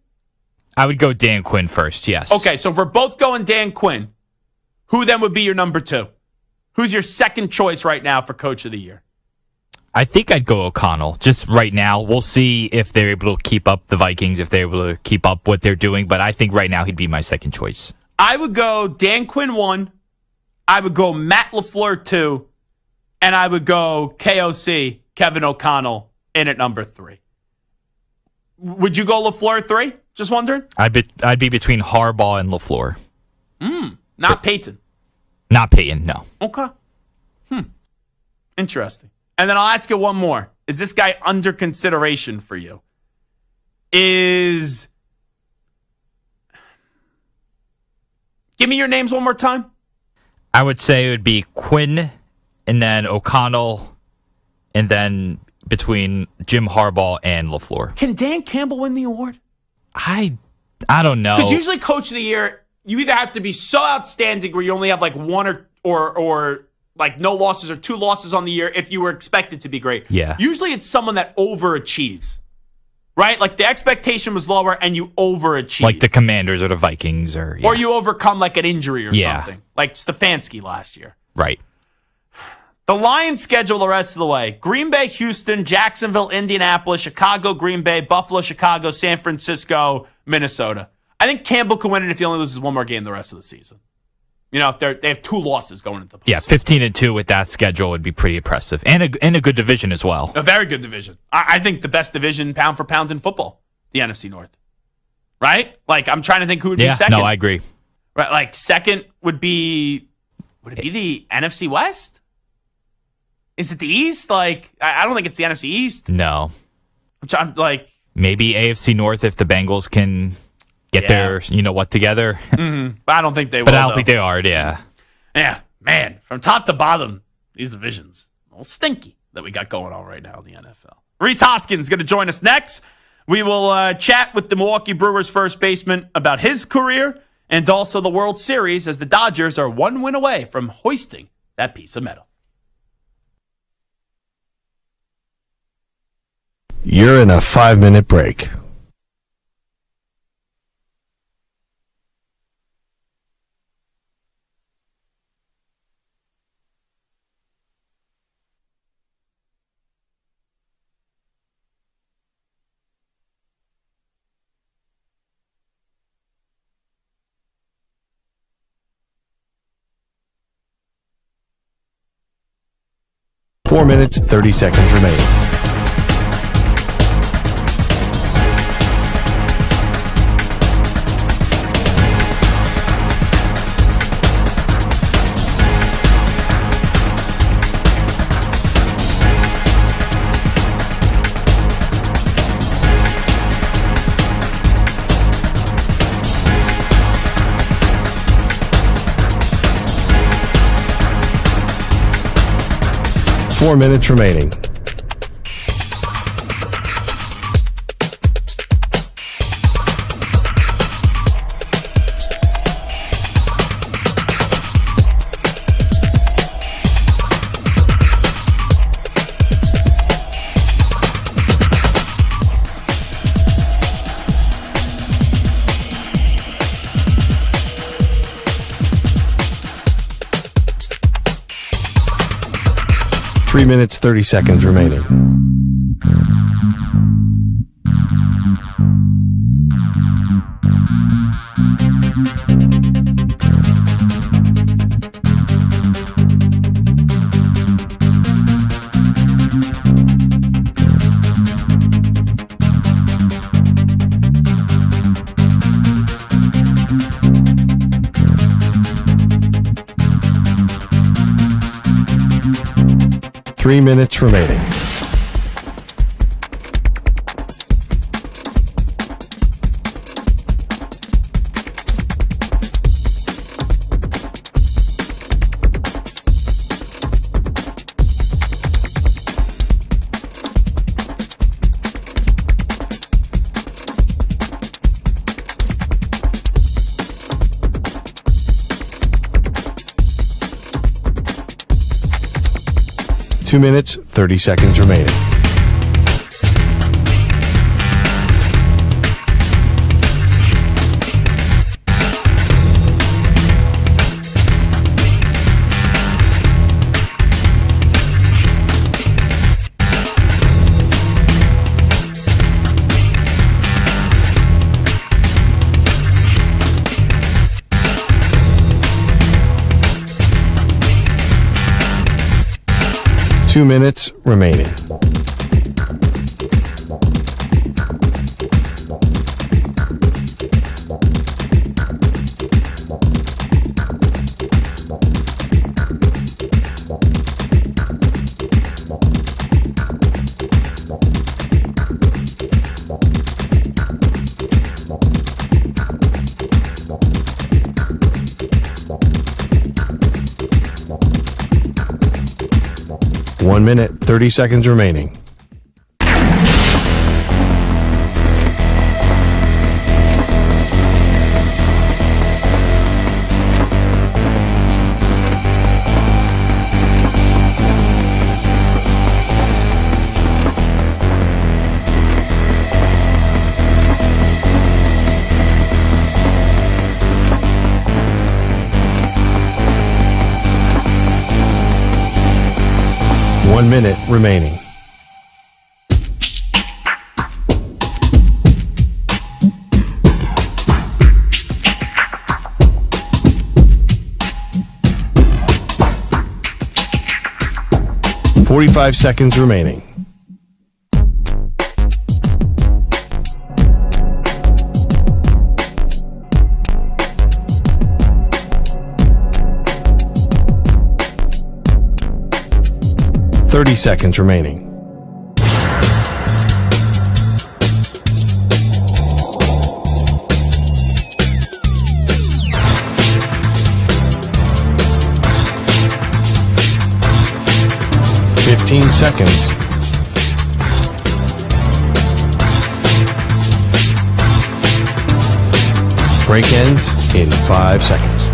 I would go Dan Quinn first, yes. Okay, so if we're both going Dan Quinn, who then would be your number 2? Who's your second choice right now for coach of the year? I think I'd go O'Connell. Just right now, we'll see if they're able to keep up the Vikings, if they're able to keep up what they're doing. But I think right now he'd be my second choice. I would go Dan Quinn 1. I would go Matt LaFleur 2. And I would go KOC, Kevin O'Connell, in at number 3. Would you go LaFleur 3? Just wondering. I'd be between Harbaugh and LaFleur. Not Peyton. Not Peyton, no. Okay. Interesting. And then I'll ask you one more. Is this guy under consideration for you? Give me your names one more time. I would say it would be Quinn, and then O'Connell, and then between Jim Harbaugh and LaFleur. Can Dan Campbell win the award? I don't know. Because usually coach of the year, you either have to be so outstanding where you only have like one or like no losses or 2 losses on the year if you were expected to be great. Yeah. Usually it's someone that overachieves, right? Like the expectation was lower and you overachieve. Like the Commanders or the Vikings or you overcome like an injury or something. Like Stefanski last year. Right. The Lions schedule the rest of the way. Green Bay, Houston, Jacksonville, Indianapolis, Chicago, Green Bay, Buffalo, Chicago, San Francisco, Minnesota. I think Campbell can win it if he only loses one more game the rest of the season. You know, if they have 2 losses going into the postseason. 15-2 with that schedule would be pretty impressive. And a good division as well. A very good division. I think the best division pound for pound in football, the NFC North. Right? Like, I'm trying to think who would be second. No, I agree. Right, like second would it be the NFC West? Is it the East? Like, I don't think it's the NFC East. No. I'm like, maybe AFC North if the Bengals can get their, together. But I don't think they will. But I don't think they are, yeah. Yeah, man, from top to bottom, these divisions, a little stinky that we got going on right now in the NFL. Rhys Hoskins is going to join us next. We will chat with the Milwaukee Brewers first baseman about his career and also the World Series as the Dodgers are 1 win away from hoisting that piece of metal. You're in a 5-minute break. Four minutes, 30 seconds remaining. Four minutes remaining. Three minutes, 30 seconds remaining. Three minutes remaining. 2 minutes, 30 seconds remaining. Two minutes remaining. One minute, 30 seconds remaining. One minute remaining. Forty-five seconds remaining. Thirty seconds remaining. Fifteen seconds. Break ends in 5 seconds.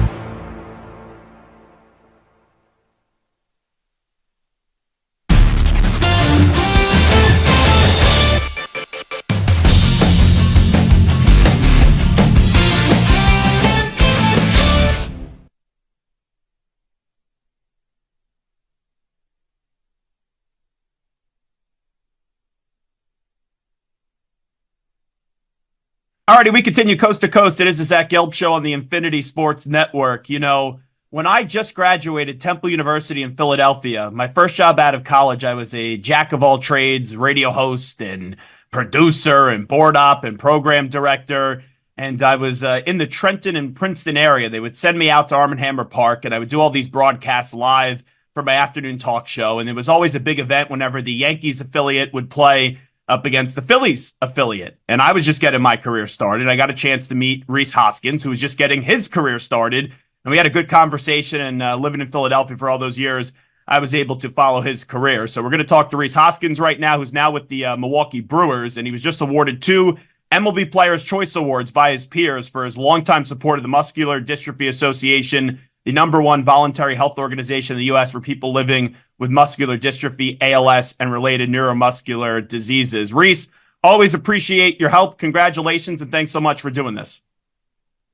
Alrighty, we continue coast to coast. It is the Zach Gelb Show on the Infinity Sports Network. You know, when I just graduated Temple University in Philadelphia, my first job out of college, I was a jack of all trades, radio host and producer and board op and program director. And I was in the Trenton and Princeton area. They would send me out to Arm & Hammer Park, and I would do all these broadcasts live for my afternoon talk show. And it was always a big event whenever the Yankees affiliate would play up against the Phillies affiliate. And I was just getting my career started. I got a chance to meet Rhys Hoskins, who was just getting his career started. And we had a good conversation, and living in Philadelphia for all those years, I was able to follow his career. So we're going to talk to Rhys Hoskins right now, who's now with the Milwaukee Brewers. And he was just awarded 2 MLB Players' Choice Awards by his peers for his longtime support of the Muscular Dystrophy Association, the #1 voluntary health organization in the U.S. for people living with muscular dystrophy, ALS, and related neuromuscular diseases. Rhys, always appreciate your help. Congratulations, and thanks so much for doing this.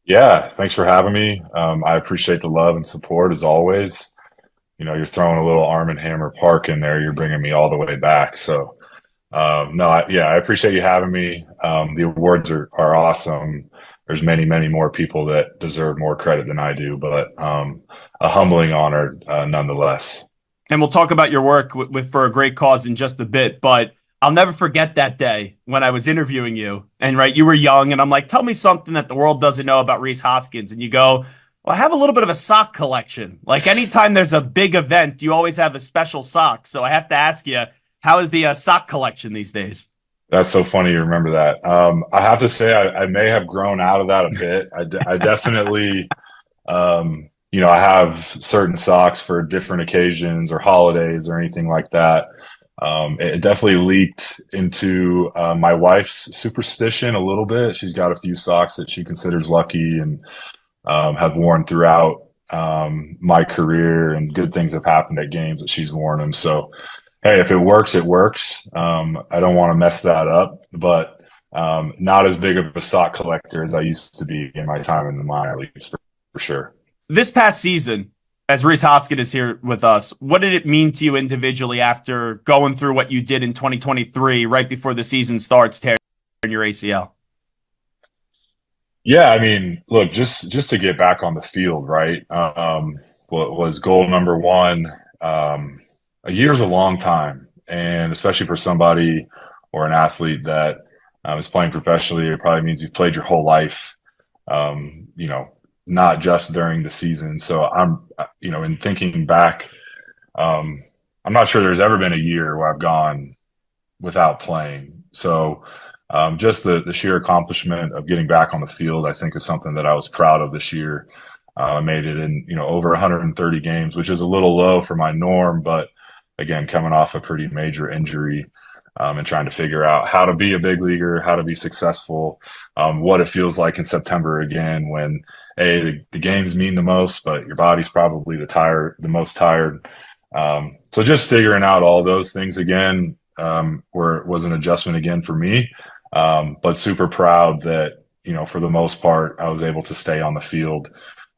Yeah, thanks for having me. I appreciate the love and support as always. You know, you're throwing a little Arm & Hammer Park in there. You're bringing me all the way back. So, I appreciate you having me. The awards are awesome. There's many, many more people that deserve more credit than I do, but a humbling honor nonetheless. And we'll talk about your work with For a Great Cause in just a bit, but I'll never forget that day when I was interviewing you. And you were young, and I'm like, tell me something that the world doesn't know about Rhys Hoskins. And you go, well, I have a little bit of a sock collection. Like anytime there's a big event, you always have a special sock. So I have to ask you, how is the sock collection these days? That's so funny you remember that. I have to say I may have grown out of that a bit. I definitely, I have certain socks for different occasions or holidays or anything like that. It definitely leaked into my wife's superstition a little bit. She's got a few socks that she considers lucky and have worn throughout my career, and good things have happened at games that she's worn them. So, hey, if it works, it works. I don't want to mess that up, but not as big of a sock collector as I used to be in my time in the minor leagues, for sure. This past season, as Rhys Hoskins is here with us, what did it mean to you individually after going through what you did in 2023 right before the season starts, tearing your ACL? Yeah, I mean, look, just to get back on the field, right? What was goal number one? A year's a long time, and especially for somebody or an athlete that is playing professionally, it probably means you've played your whole life. Not just during the season. So I'm, in thinking back, I'm not sure there's ever been a year where I've gone without playing. So just the sheer accomplishment of getting back on the field, I think, is something that I was proud of this year. I made it in, over 130 games, which is a little low for my norm, but again, coming off a pretty major injury, and trying to figure out how to be a big leaguer, how to be successful, what it feels like in September again when the games mean the most, but your body's probably the most tired. So just figuring out all those things again was an adjustment again for me, but super proud that, for the most part, I was able to stay on the field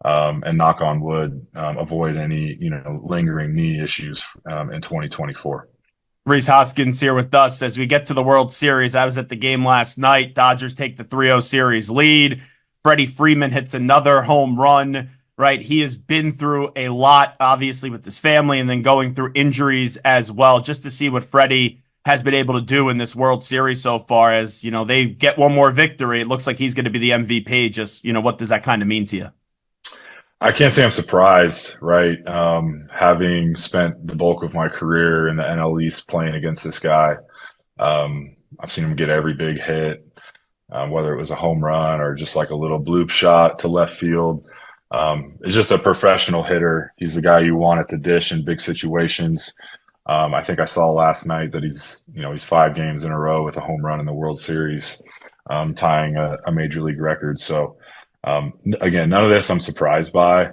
and, knock on wood, avoid any, lingering knee issues in 2024. Rhys Hoskins here with us as we get to the World Series. I was at the game last night. Dodgers take the 3-0 series lead. Freddie Freeman hits another home run, right? He has been through a lot, obviously, with his family and then going through injuries as well. Just to see what Freddie has been able to do in this World Series so far, as, they get one more victory. It looks like he's going to be the MVP. Just, what does that kind of mean to you? I can't say I'm surprised, right? Having spent the bulk of my career in the NL East playing against this guy, I've seen him get every big hit, whether it was a home run or just like a little bloop shot to left field. It's just a professional hitter. He's the guy you want at the dish in big situations. I think I saw last night that he's 5 games in a row with a home run in the World Series, tying a major league record. So, again, none of this I'm surprised by.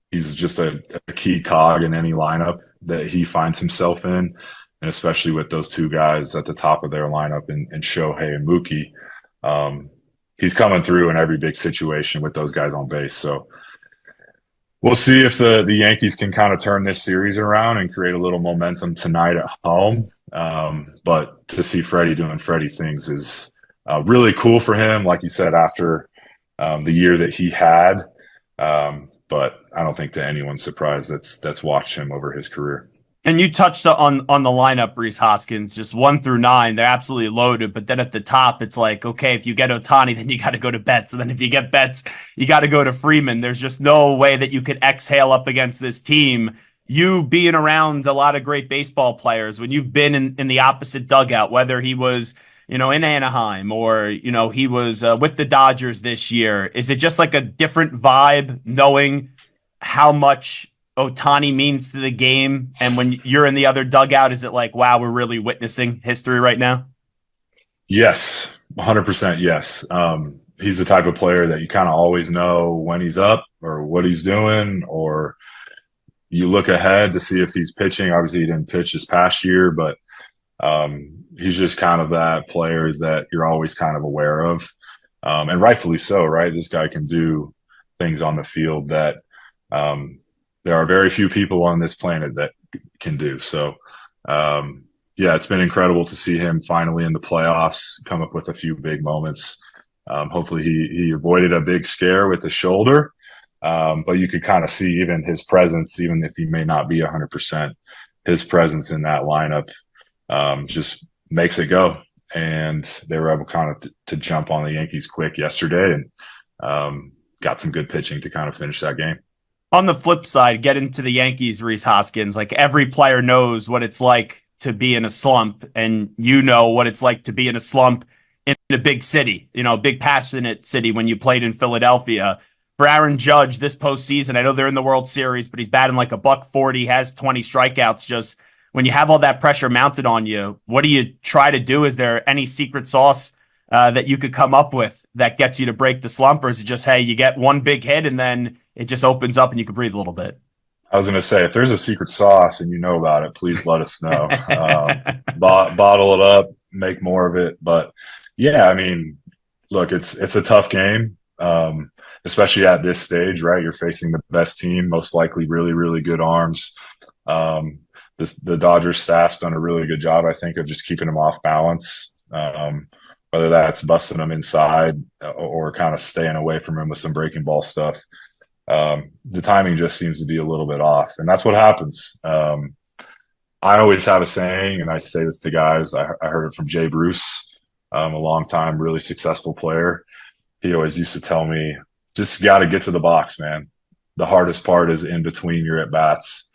He's just a key cog in any lineup that he finds himself in, and especially with those two guys at the top of their lineup in Shohei and Mookie. He's coming through in every big situation with those guys on base. So we'll see if the Yankees can kind of turn this series around and create a little momentum tonight at home. But to see Freddie doing Freddie things is really cool for him, like you said, after the year that he had. But I don't think to anyone's surprise that's watched him over his career. And you touched on the lineup, Rhys Hoskins, just 1 through 9. They're absolutely loaded. But then at the top, it's like, okay, if you get Ohtani, then you got to go to Betts. And then if you get Betts, you got to go to Freeman. There's just no way that you could exhale up against this team. You being around a lot of great baseball players, when you've been in the opposite dugout, whether he was, in Anaheim or, he was with the Dodgers this year, is it just like a different vibe knowing how much Ohtani means to the game? And when you're in the other dugout, is it like, wow, we're really witnessing history right now? Yes, 100% yes. He's the type of player that you kind of always know when he's up or what he's doing, or you look ahead to see if he's pitching. Obviously, he didn't pitch this past year, but he's just kind of that player that you're always kind of aware of. And rightfully so, right? This guy can do things on the field that there are very few people on this planet that can do. So, it's been incredible to see him finally in the playoffs come up with a few big moments. Hopefully he avoided a big scare with the shoulder, but you could kind of see even his presence, even if he may not be 100%, his presence in that lineup just makes it go. And they were able kind of to jump on the Yankees quick yesterday and got some good pitching to kind of finish that game. On the flip side, get into the Yankees, Rhys Hoskins. Like, every player knows what it's like to be in a slump, and you know what it's like to be in a slump in a big city, a big passionate city when you played in Philadelphia. For Aaron Judge this postseason, I know they're in the World Series, but he's batting like $140, has 20 strikeouts. Just when you have all that pressure mounted on you, what do you try to do? Is there any secret sauce that you could come up with that gets you to break the slump, or is it just, hey, you get one big hit and then it just opens up and you can breathe a little bit? I was going to say, if there's a secret sauce and you know about it, please let us know. Bottle it up, make more of it. But yeah, I mean, look, it's a tough game, especially at this stage, right? You're facing the best team, most likely really, really good arms. The Dodgers staff's done a really good job, I think, of just keeping them off balance. Whether that's busting them inside or kind of staying away from him with some breaking ball stuff. The timing just seems to be a little bit off, and that's what happens. I always have a saying, and I say this to guys. I heard it from Jay Bruce, a long-time, really successful player. He always used to tell me, just got to get to the box, man. The hardest part is in between your at-bats,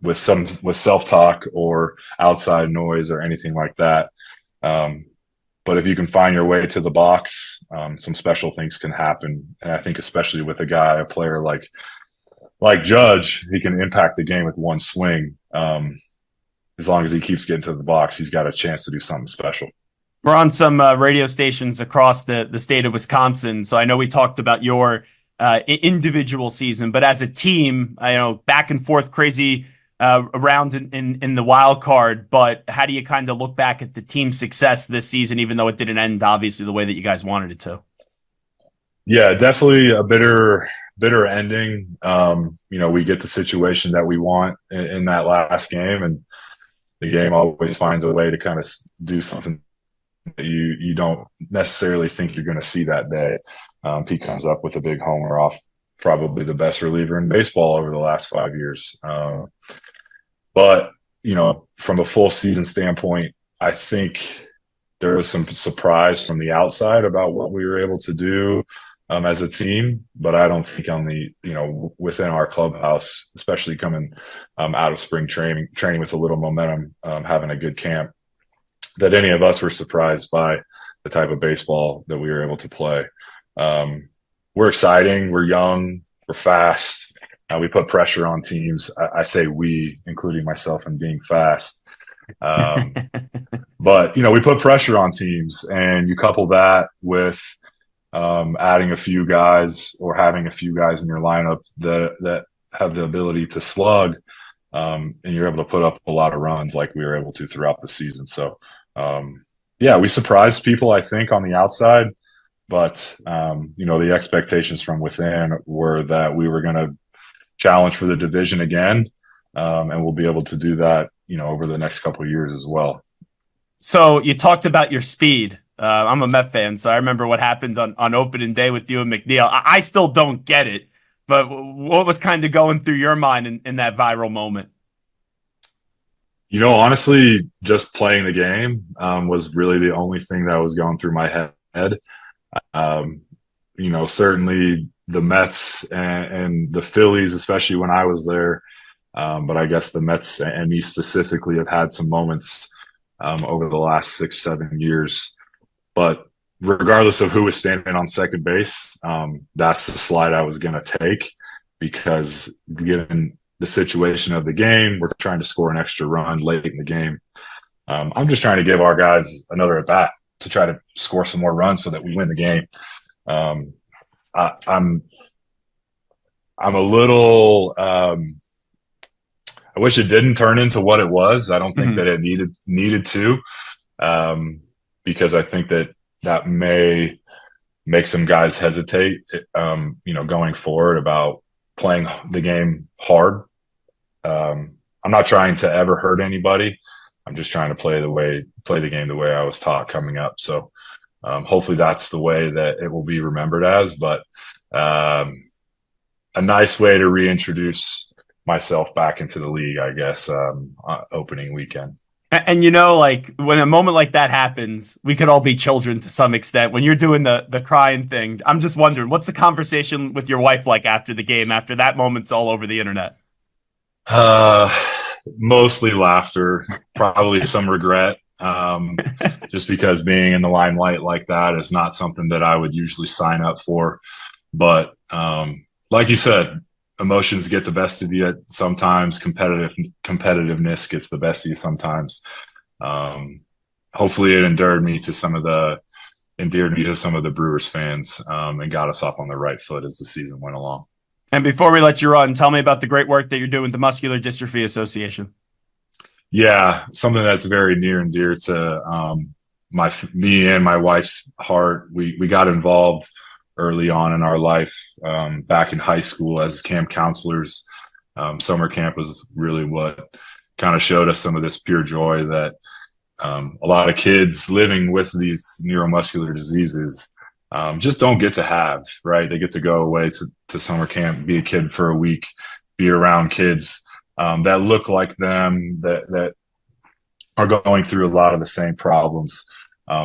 with self-talk or outside noise or anything like that. But if you can find your way to the box, some special things can happen. And I think especially with a player like Judge, he can impact the game with one swing. As long as he keeps getting to the box, he's got a chance to do something special. We're on some radio stations across the state of Wisconsin. So I know we talked about your individual season, but as a team, back and forth crazy around in the wild card, but how do you kind of look back at the team's success this season, even though it didn't end obviously the way that you guys wanted it to? Yeah, definitely a bitter ending. We get the situation that we want in that last game, and the game always finds a way to kind of do something that you don't necessarily think you're going to see that day. He comes up with a big homer off probably the best reliever in baseball over the last 5 years. But, from a full season standpoint, I think there was some surprise from the outside about what we were able to do as a team. But I don't think on the, within our clubhouse, especially coming out of spring training with a little momentum, having a good camp, that any of us were surprised by the type of baseball that we were able to play. We're exciting. We're young. We're fast. We put pressure on teams. I say we, including myself, in being fast. But, we put pressure on teams, and you couple that with adding a few guys or having a few guys in your lineup that have the ability to slug, and you're able to put up a lot of runs like we were able to throughout the season. So, we surprised people, I think, on the outside. But, the expectations from within were that we were going to challenge for the division again, and we'll be able to do that, over the next couple of years as well. So you talked about your speed. I'm a Met fan, so I remember what happened on opening day with you and McNeil. I still don't get it, but what was kind of going through your mind in that viral moment? Honestly, just playing the game was really the only thing that was going through my head. Certainly the Mets and the Phillies, especially when I was there. But I guess the Mets and me specifically have had some moments over the last 6-7 years. But regardless of who was standing on second base, that's the slide I was going to take, because given the situation of the game, we're trying to score an extra run late in the game. I'm just trying to give our guys another at bat to try to score some more runs so that we win the game. I'm a little. I wish it didn't turn into what it was. I don't think that it needed to, because I think that may make some guys hesitate, going forward about playing the game hard. I'm not trying to ever hurt anybody. I'm just trying to play the game the way I was taught coming up. So hopefully that's the way that it will be remembered as. But a nice way to reintroduce myself back into the league, I guess, opening weekend. And when a moment like that happens, we could all be children to some extent. When you're doing the crying thing, I'm just wondering, what's the conversation with your wife like after the game, after that moment's all over the internet? Mostly laughter, probably some regret, just because being in the limelight like that is not something that I would usually sign up for. But like you said, emotions get the best of you sometimes. Competitiveness gets the best of you sometimes. I hopefully it endeared me to some of the Brewers fans, and got us off on the right foot as the season went along. And before we let you run, tell me about the great work that you're doing with the Muscular Dystrophy Association. Yeah, something that's very near and dear to me and my wife's heart. We got involved early on in our life, back in high school as camp counselors. Summer camp was really what kind of showed us some of this pure joy that a lot of kids living with these neuromuscular diseases just don't get to have, right? They get to go away to summer camp, be a kid for a week, be around kids that look like them, that are going through a lot of the same problems.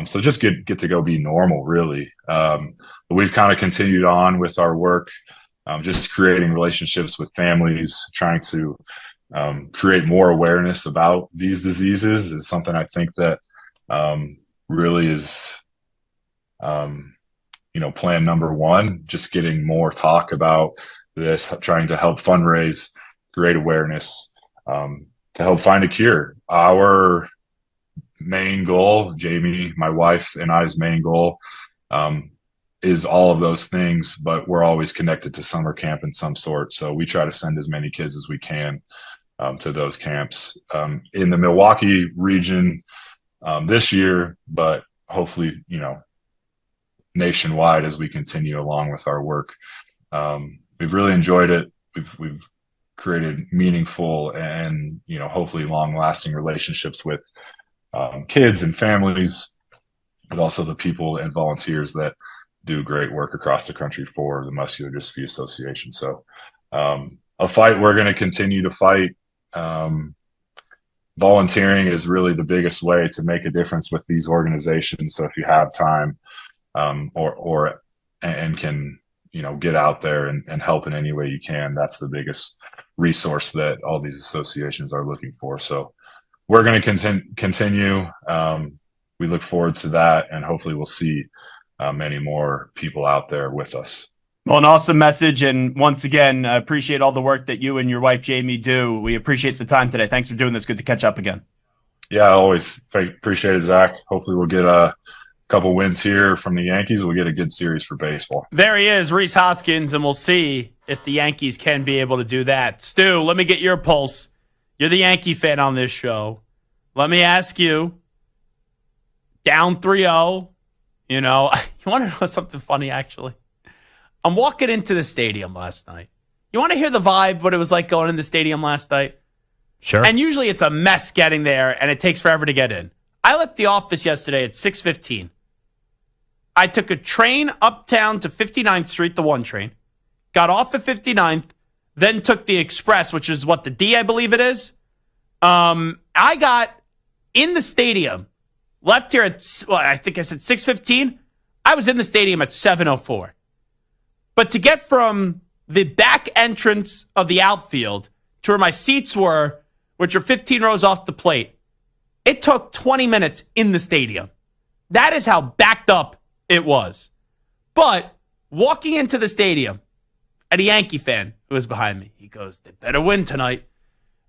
So just get to go be normal, really. But we've kind of continued on with our work, just creating relationships with families, trying to create more awareness about these diseases is something I think that really is, plan number one, just getting more talk about this, trying to help fundraise, create awareness, to help find a cure. Our main goal, Jamie, my wife and I's main goal, is all of those things, but we're always connected to summer camp in some sort. So we try to send as many kids as we can to those camps in the Milwaukee region this year, but hopefully, nationwide as we continue along with our work. We've really enjoyed it. We've created meaningful and, hopefully long-lasting relationships with kids and families, but also the people and volunteers that do great work across the country for the Muscular Dystrophy Association. So a fight we're going to continue to fight. Volunteering is really the biggest way to make a difference with these organizations. So if you have time and can, get out there and help in any way you can, that's the biggest resource that all these associations are looking for. So we're going to continue. We look forward to that, and hopefully we'll see many more people out there with us. Well, an awesome message. And once again, I appreciate all the work that you and your wife, Jamie, do. We appreciate the time today. Thanks for doing this. Good to catch up again. Yeah, I always appreciate it, Zach. Hopefully we'll get a couple wins here from the Yankees. We'll get a good series for baseball. There he is, Rhys Hoskins, and we'll see if the Yankees can be able to do that. Stu, let me get your pulse. You're the Yankee fan on this show. Let me ask you, down 3-0, you want to know something funny, actually? I'm walking into the stadium last night. You want to hear the vibe, what it was like going in the stadium last night? Sure. And usually it's a mess getting there, and it takes forever to get in. I left the office yesterday at 6:15. I took a train uptown to 59th Street, the 1 train, got off at 59th, then took the express, which is what, the D, I believe it is. I got in the stadium, left here at, I think I said 6:15. I was in the stadium at 7:04. But to get from the back entrance of the outfield to where my seats were, which are 15 rows off the plate, it took 20 minutes in the stadium. That is how backed up it was. But walking into the stadium, and a Yankee fan who was behind me, he goes, "They better win tonight."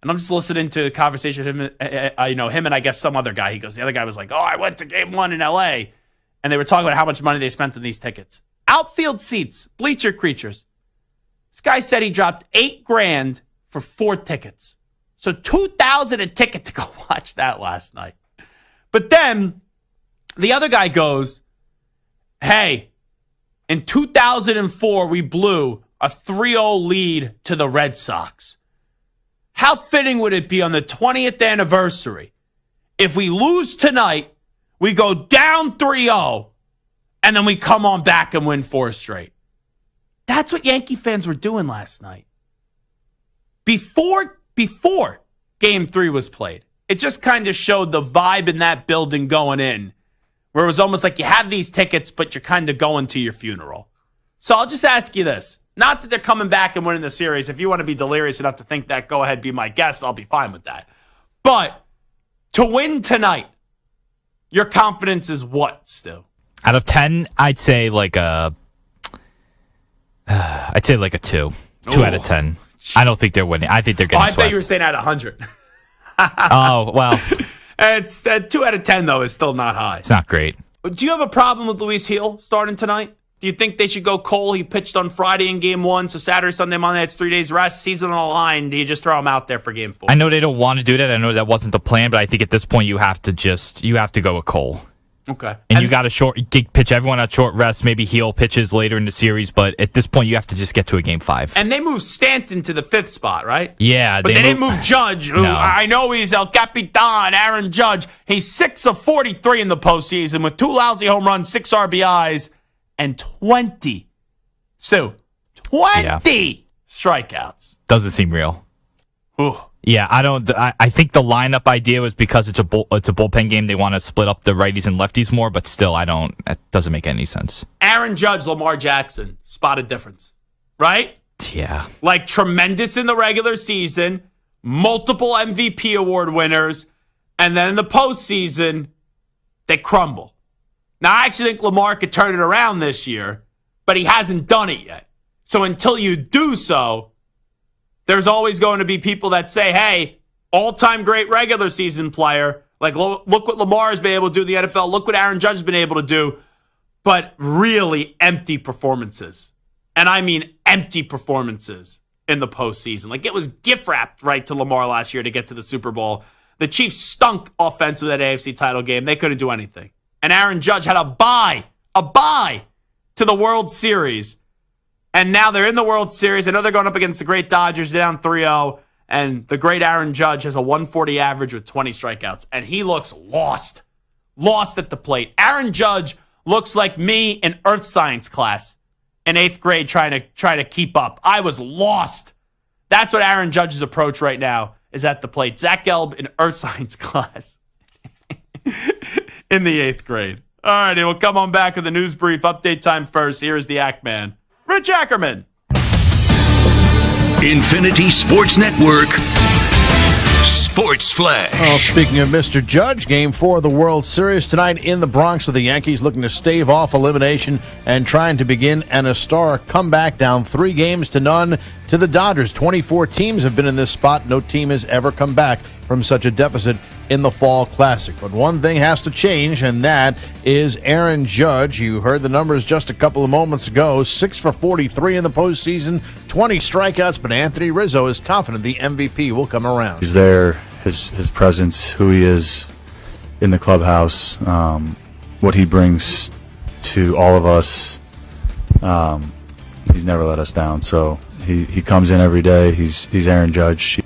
And I'm just listening to a conversation with him, him and I guess some other guy. He goes, the other guy was like, "Oh, I went to game 1 in LA." And they were talking about how much money they spent on these tickets. Outfield seats, bleacher creatures. This guy said he dropped $8,000 for 4 tickets. So $2,000 a ticket to go watch that last night. But then the other guy goes, "Hey, in 2004, we blew a 3-0 lead to the Red Sox. How fitting would it be on the 20th anniversary if we lose tonight, we go down 3-0, and then we come on back and win 4 straight?" That's what Yankee fans were doing last night. Before Game 3 was played, it just kind of showed the vibe in that building going in, where it was almost like you have these tickets, but you're kind of going to your funeral. So I'll just ask you this. Not that they're coming back and winning the series. If you want to be delirious enough to think that, go ahead, be my guest. I'll be fine with that. But to win tonight, your confidence is what, Stu? Out of 10, I'd say like a 2. 2 out of 10. I don't think they're winning. I think they're getting I swept. thought you were saying out of 100. Oh, well. It's 2 out of 10 though is still not high. It's not great. Do you have a problem with Luis Hill starting tonight? Do you think they should go Cole? He pitched on Friday in game 1, so Saturday, Sunday, Monday, it's 3 days rest, season on the line. Do you just throw him out there for game 4? I know they don't want to do that. I know that wasn't the plan, but I think at this point you have to go with Cole. Okay. And you got to pitch everyone at short rest. Maybe Hill pitches later in the series, but at this point you have to just get to a game 5. And they moved Stanton to the 5th spot, right? Yeah. But they didn't move Judge, who No. I know he's El Capitan, Aaron Judge. He's 6 of 43 in the postseason with 2 lousy home runs, 6 RBIs, and 20 strikeouts. Doesn't seem real. Ooh. Yeah, I think the lineup idea was because it's a bullpen game. They want to split up the righties and lefties more, but still, it doesn't make any sense. Aaron Judge, Lamar Jackson, spotted difference, right? Yeah. Like tremendous in the regular season, multiple MVP award winners, and then in the postseason, they crumble. Now, I actually think Lamar could turn it around this year, but he hasn't done it yet. So until you do so, there's always going to be people that say, hey, all-time great regular season player. Like, look what Lamar has been able to do in the NFL. Look what Aaron Judge has been able to do. But really empty performances. And I mean empty performances in the postseason. Like, it was gift-wrapped right to Lamar last year to get to the Super Bowl. The Chiefs stunk offensive that AFC title game. They couldn't do anything. And Aaron Judge had a bye to the World Series. And now they're in the World Series. I know they're going up against the great Dodgers down 3-0. And the great Aaron Judge has a 140 average with 20 strikeouts. And he looks lost. Lost at the plate. Aaron Judge looks like me in earth science class in 8th grade trying to keep up. I was lost. That's what Aaron Judge's approach right now is at the plate. Zach Gelb in earth science class in the 8th grade. All righty, we'll come on back with the news brief. Update time first. Here is the Act Man, Rich Ackerman. Infinity Sports Network Sports Flash. Well, speaking of Mr. Judge, Game 4 of the World Series tonight in the Bronx with the Yankees looking to stave off elimination and trying to begin an historic comeback down 3-0 to the Dodgers. 24 teams have been in this spot. No team has ever come back from such a deficit in the Fall Classic. But one thing has to change, and that is Aaron Judge. You heard the numbers just a couple of moments ago. 6 for 43 in the postseason, 20 strikeouts, but Anthony Rizzo is confident the MVP will come around. He's there, his presence, who he is in the clubhouse, what he brings to all of us. He's never let us down. So he comes in every day. He's Aaron Judge.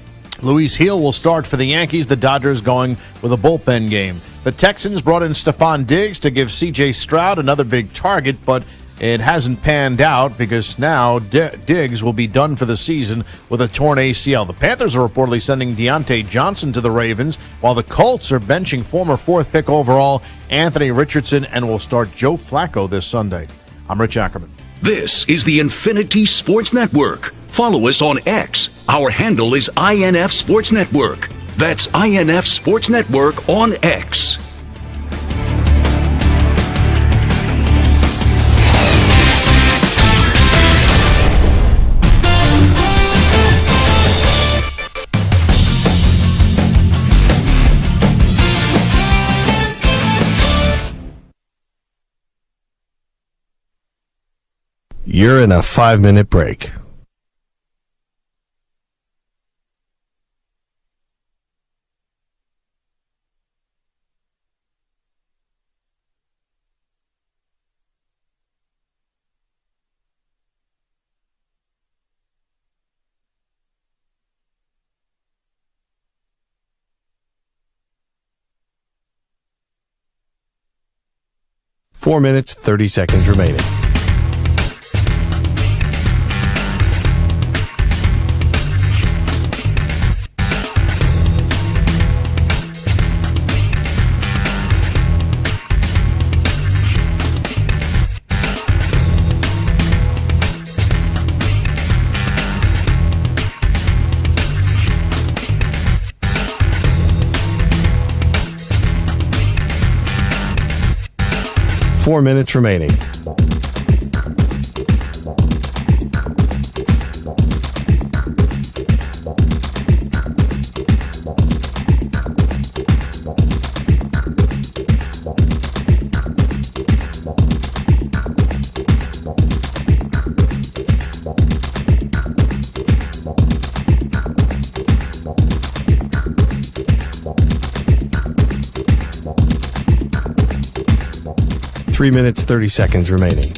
Luis Hill will start for the Yankees. The Dodgers going with a bullpen game. The Texans brought in Stefon Diggs to give C.J. Stroud another big target, but it hasn't panned out because now Diggs will be done for the season with a torn ACL. The Panthers are reportedly sending Deontay Johnson to the Ravens, while the Colts are benching former 4th pick overall Anthony Richardson and will start Joe Flacco this Sunday. I'm Rich Ackerman. This is the Infinity Sports Network. Follow us on X. Our handle is INF Sports Network. That's INF Sports Network on X. You're in a 5-minute break. Four minutes, 30 seconds remaining. Four minutes remaining. 3 minutes, 30 seconds remaining.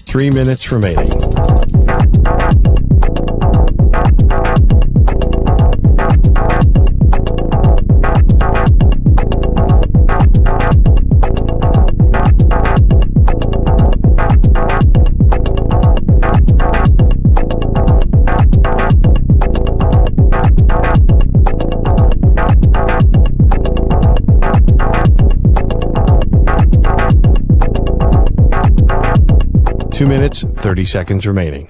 Three minutes remaining. Two minutes, 30 seconds remaining.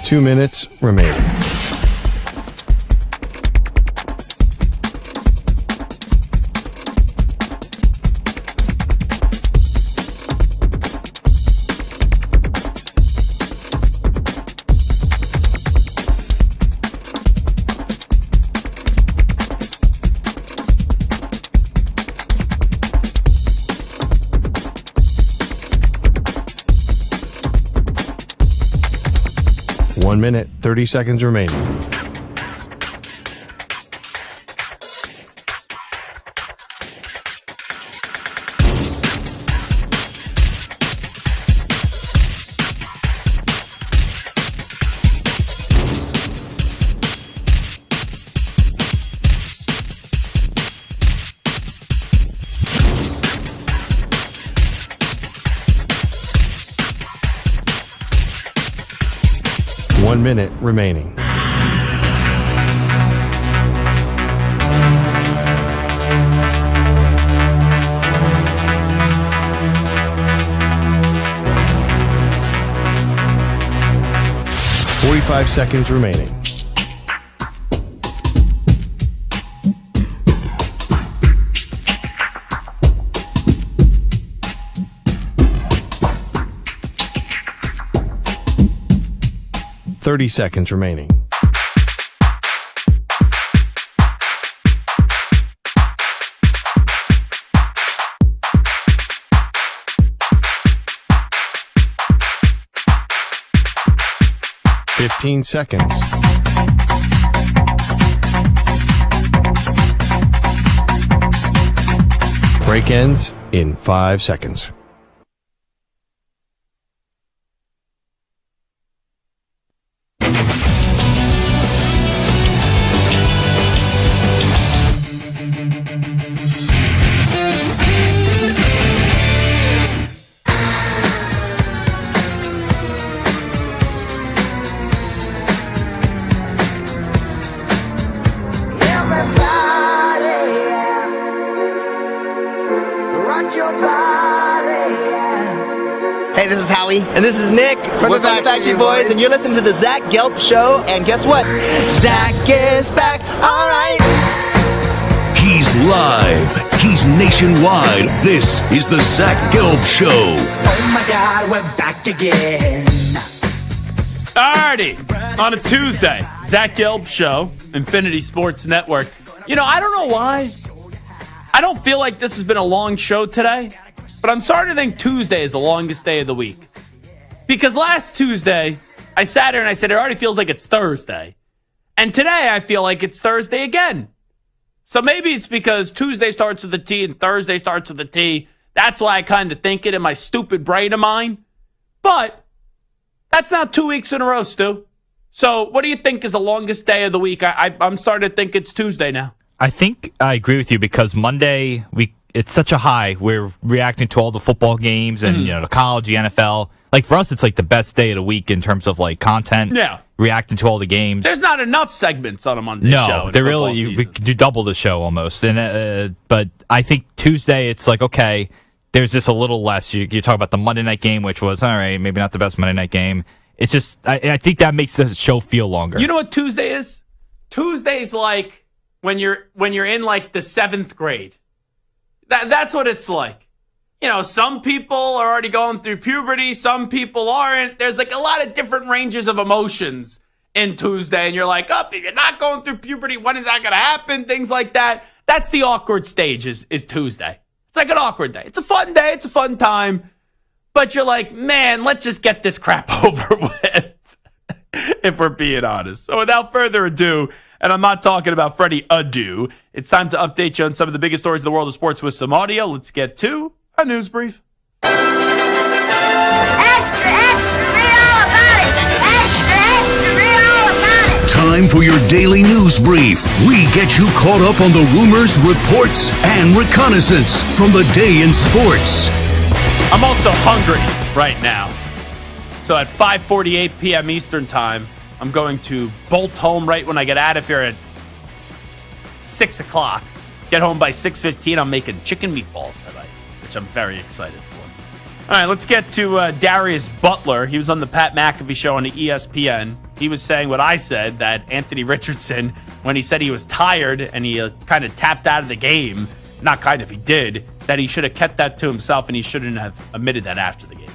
Two minutes remaining. One minute, 30 seconds remaining. One minute remaining. Forty-five seconds remaining. 30 seconds remaining. Fifteen seconds. Break ends in 5 seconds. Hey, this is Howie. And this is Nick. From the Backstreet Boys. And you're listening to the Zach Gelb Show. And guess what? Zach is back. All right. He's live. He's nationwide. This is the Zach Gelb Show. Oh my God, we're back again. Alrighty. On a Tuesday, Zach Gelb Show, Infinity Sports Network. You know, I don't know why. I don't feel like this has been a long show today. But I'm starting to think Tuesday is the longest day of the week. Because last Tuesday, I sat here and I said, it already feels like it's Thursday. And today, I feel like it's Thursday again. So maybe it's because Tuesday starts with a T and Thursday starts with a T. That's why I kind of think it in my stupid brain of mine. But that's now 2 weeks in a row, Stu. So what do you think is the longest day of the week? I'm starting to think it's Tuesday now. I think I agree with you because Monday, it's such a high. We're reacting to all the football games and the college, the NFL. Like for us, it's like the best day of the week in terms of like content. Yeah. Reacting to all the games. There's not enough segments on a Monday show. No, they really we could do double the show almost. And but I think Tuesday it's like okay, there's just a little less. You talk about the Monday night game, which was all right, maybe not the best Monday night game. It's just I think that makes the show feel longer. You know what Tuesday is? Tuesday's like when you're in like the 7th grade. That's what it's like. You know, some people are already going through puberty. Some people aren't. There's like a lot of different ranges of emotions in Tuesday. And you're like, if you're not going through puberty, when is that going to happen? Things like that. That's the awkward stage is Tuesday. It's like an awkward day. It's a fun day. It's a fun time. But you're like, man, let's just get this crap over with, if we're being honest. So without further ado, and I'm not talking about Freddie Adu, it's time to update you on some of the biggest stories in the world of sports with some audio. Let's get to a news brief. Time for your daily news brief. We get you caught up on the rumors, reports, and reconnaissance from the day in sports. I'm also hungry right now. So at 5:48 p.m. Eastern time, I'm going to bolt home right when I get out of here at 6 o'clock. Get home by 6:15. I'm making chicken meatballs tonight, which I'm very excited for. All right, let's get to Darius Butler. He was on the Pat McAfee show on the ESPN. He was saying what I said, that Anthony Richardson, when he said he was tired and he kind of tapped out of the game, not kind of, he did, that he should have kept that to himself and he shouldn't have admitted that after the game.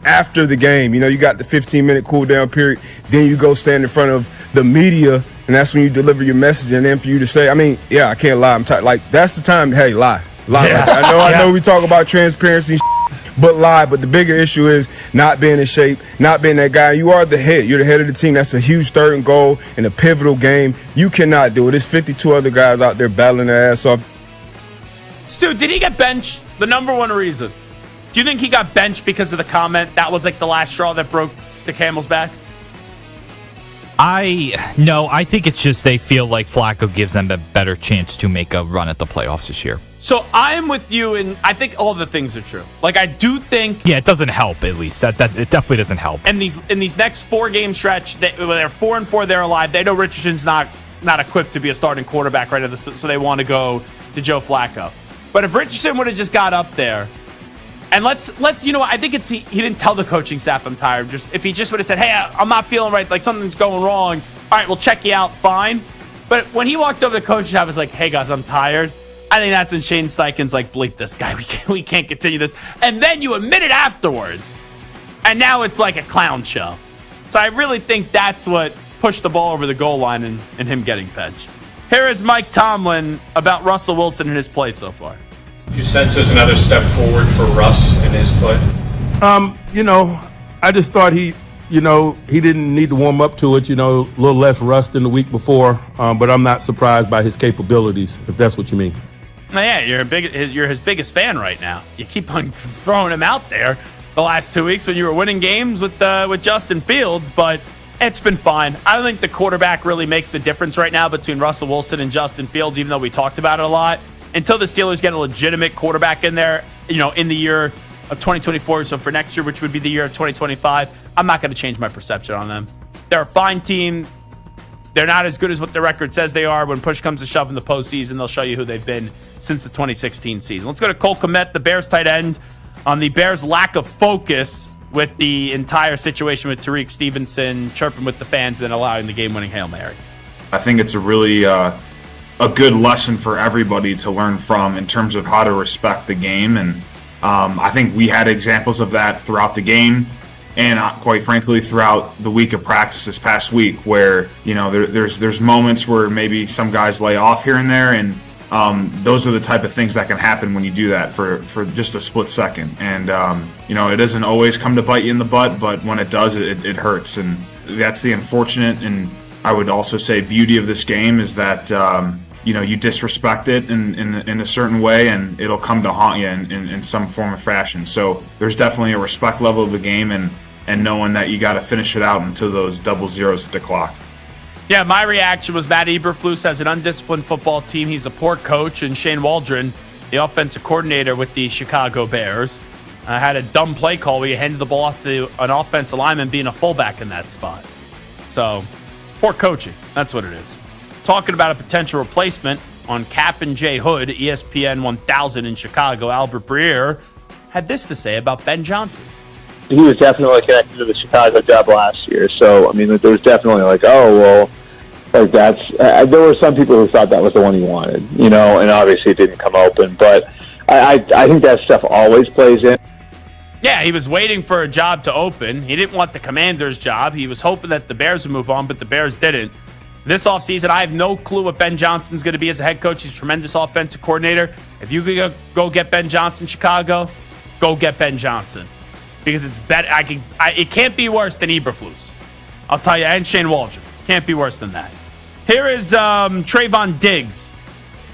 After the game, you got the 15-minute cool-down period. Then you go stand in front of the media, and that's when you deliver your message. And then for you to say, I can't lie. I'm tired. Like, that's the time, hey, lie. Yeah. I know we talk about transparency and but lie. But the bigger issue is not being in shape, not being that guy. You are the head. You're the head of the team. That's a huge third and goal in a pivotal game. You cannot do it. There's 52 other guys out there battling their ass off. Stu, did he get benched? The number one reason. Do you think he got benched because of the comment that was like the last straw that broke the camel's back? I think it's just they feel like Flacco gives them a better chance to make a run at the playoffs this year. So I'm with you, and I think all the things are true. Like, I do think... Yeah, it doesn't help, at least. That it definitely doesn't help. And in these next 4-game stretch, they're 4-4, they're alive. They know Richardson's not equipped to be a starting quarterback right now, so they want to go to Joe Flacco. But if Richardson would have just got up there, and let's you know what, I think it's he didn't tell the coaching staff I'm tired. Just if he just would have said, hey, I'm not feeling right, like something's going wrong. All right, we'll check you out, fine. But when he walked over to the coaching staff, I was like, hey guys, I'm tired. I think that's when Shane Steichen's like, bleep this guy. We can't continue this. And then you admit it afterwards. And now it's like a clown show. So I really think that's what pushed the ball over the goal line and him getting benched. Here is Mike Tomlin about Russell Wilson and his play so far. You sense there's another step forward for Russ in his play? I just thought he didn't need to warm up to it, a little less rust than the week before. But I'm not surprised by his capabilities, if that's what you mean. Well, yeah, you're his biggest fan right now. You keep on throwing him out there the last 2 weeks when you were winning games with Justin Fields, but it's been fine. I don't think the quarterback really makes the difference right now between Russell Wilson and Justin Fields, even though we talked about it a lot. Until the Steelers get a legitimate quarterback in there, in the year of 2024, so for next year, which would be the year of 2025, I'm not going to change my perception on them. They're a fine team. They're not as good as what their record says they are. When push comes to shove in the postseason, they'll show you who they've been since the 2016 season. Let's go to Cole Kmet, the Bears tight end, on the Bears' lack of focus with the entire situation with Tariq Stevenson chirping with the fans and then allowing the game-winning Hail Mary. I think it's a really a good lesson for everybody to learn from in terms of how to respect the game. And I think we had examples of that throughout the game and quite frankly throughout the week of practice this past week where, there's moments where maybe some guys lay off here and there, and those are the type of things that can happen when you do that for just a split second. And, it doesn't always come to bite you in the butt, but when it does, it hurts. And that's the unfortunate and I would also say beauty of this game is that, you disrespect it in a certain way and it'll come to haunt you in some form or fashion. So there's definitely a respect level of the game and knowing that you got to finish it out until those double zeros at the clock. Yeah, my reaction was Matt Eberflus has an undisciplined football team. He's a poor coach, and Shane Waldron, the offensive coordinator with the Chicago Bears, had a dumb play call where you handed the ball off to an offensive lineman being a fullback in that spot. So, it's poor coaching. That's what it is. Talking about a potential replacement on Cap and J Hood, ESPN 1000 in Chicago, Albert Breer had this to say about Ben Johnson. He was definitely connected to the Chicago job last year. So, I mean, there was definitely like, oh, well, like that's, there were some people who thought that was the one he wanted, you know, and obviously it didn't come open. But I think that stuff always plays in. Yeah, he was waiting for a job to open. He didn't want the Commanders' job. He was hoping that the Bears would move on, but the Bears didn't. This offseason, I have no clue what Ben Johnson's going to be as a head coach. He's a tremendous offensive coordinator. If you could go get Ben Johnson, Chicago, go get Ben Johnson. Because it's better. It can't be worse than Eberflus. I'll tell you, and Shane Waldron. Can't be worse than that. Here is Stefon Diggs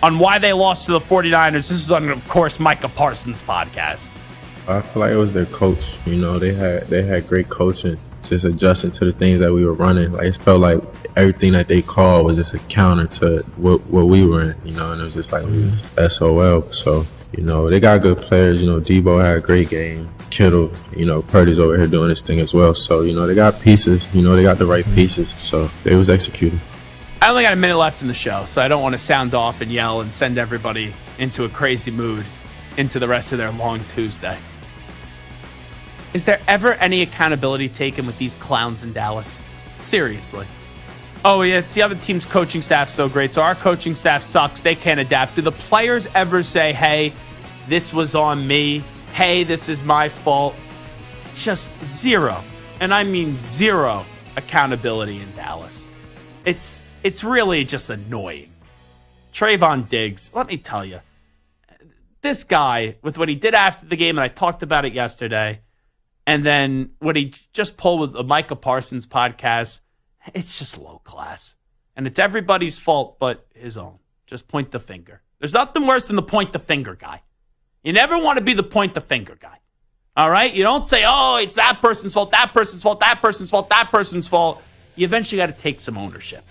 on why they lost to the 49ers. This is on, of course, Micah Parsons' podcast. I feel like it was their coach. You know, they had great coaching, just adjusting to the things that we were running. Like, it felt like everything that they called was just a counter to what we were in, you know, and it was just like we was SOL. So, you know, they got good players. You know, Debo had a great game. Kittle, you know, Purdy's over here doing his thing as well. So, you know, they got pieces. You know, they got the right pieces. So they was executing. I only got a minute left in the show, so I don't want to sound off and yell and send everybody into a crazy mood into the rest of their long Tuesday. Is there ever any accountability taken with these clowns in Dallas? Seriously. Oh, yeah, it's the other team's coaching staff so great, so our coaching staff sucks. They can't adapt. Do the players ever say, hey, this was on me? Hey, this is my fault? Just zero, and I mean zero accountability in Dallas. It's really just annoying. Stefon Diggs, let me tell you, this guy, with what he did after the game, and I talked about it yesterday, and then what he just pulled with the Micah Parsons podcast, it's just low class. And it's everybody's fault but his own. Just point the finger. There's nothing worse than the point the finger guy. You never want to be the point the finger guy. All right? You don't say, oh, it's that person's fault, that person's fault, that person's fault, that person's fault. You eventually got to take some ownership.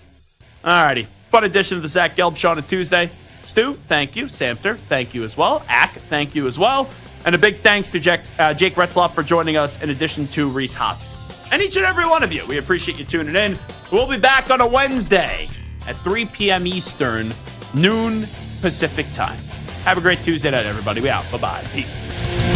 All righty. Fun edition of the Zach Gelb Show on a Tuesday. Stu, thank you. Samter, thank you as well. Ack, thank you as well. And a big thanks to Jake Retzlaff for joining us, in addition to Rhys Hoskins. And each and every one of you, we appreciate you tuning in. We'll be back on a Wednesday at 3 p.m. Eastern, noon Pacific time. Have a great Tuesday night, everybody. We out. Bye-bye. Peace.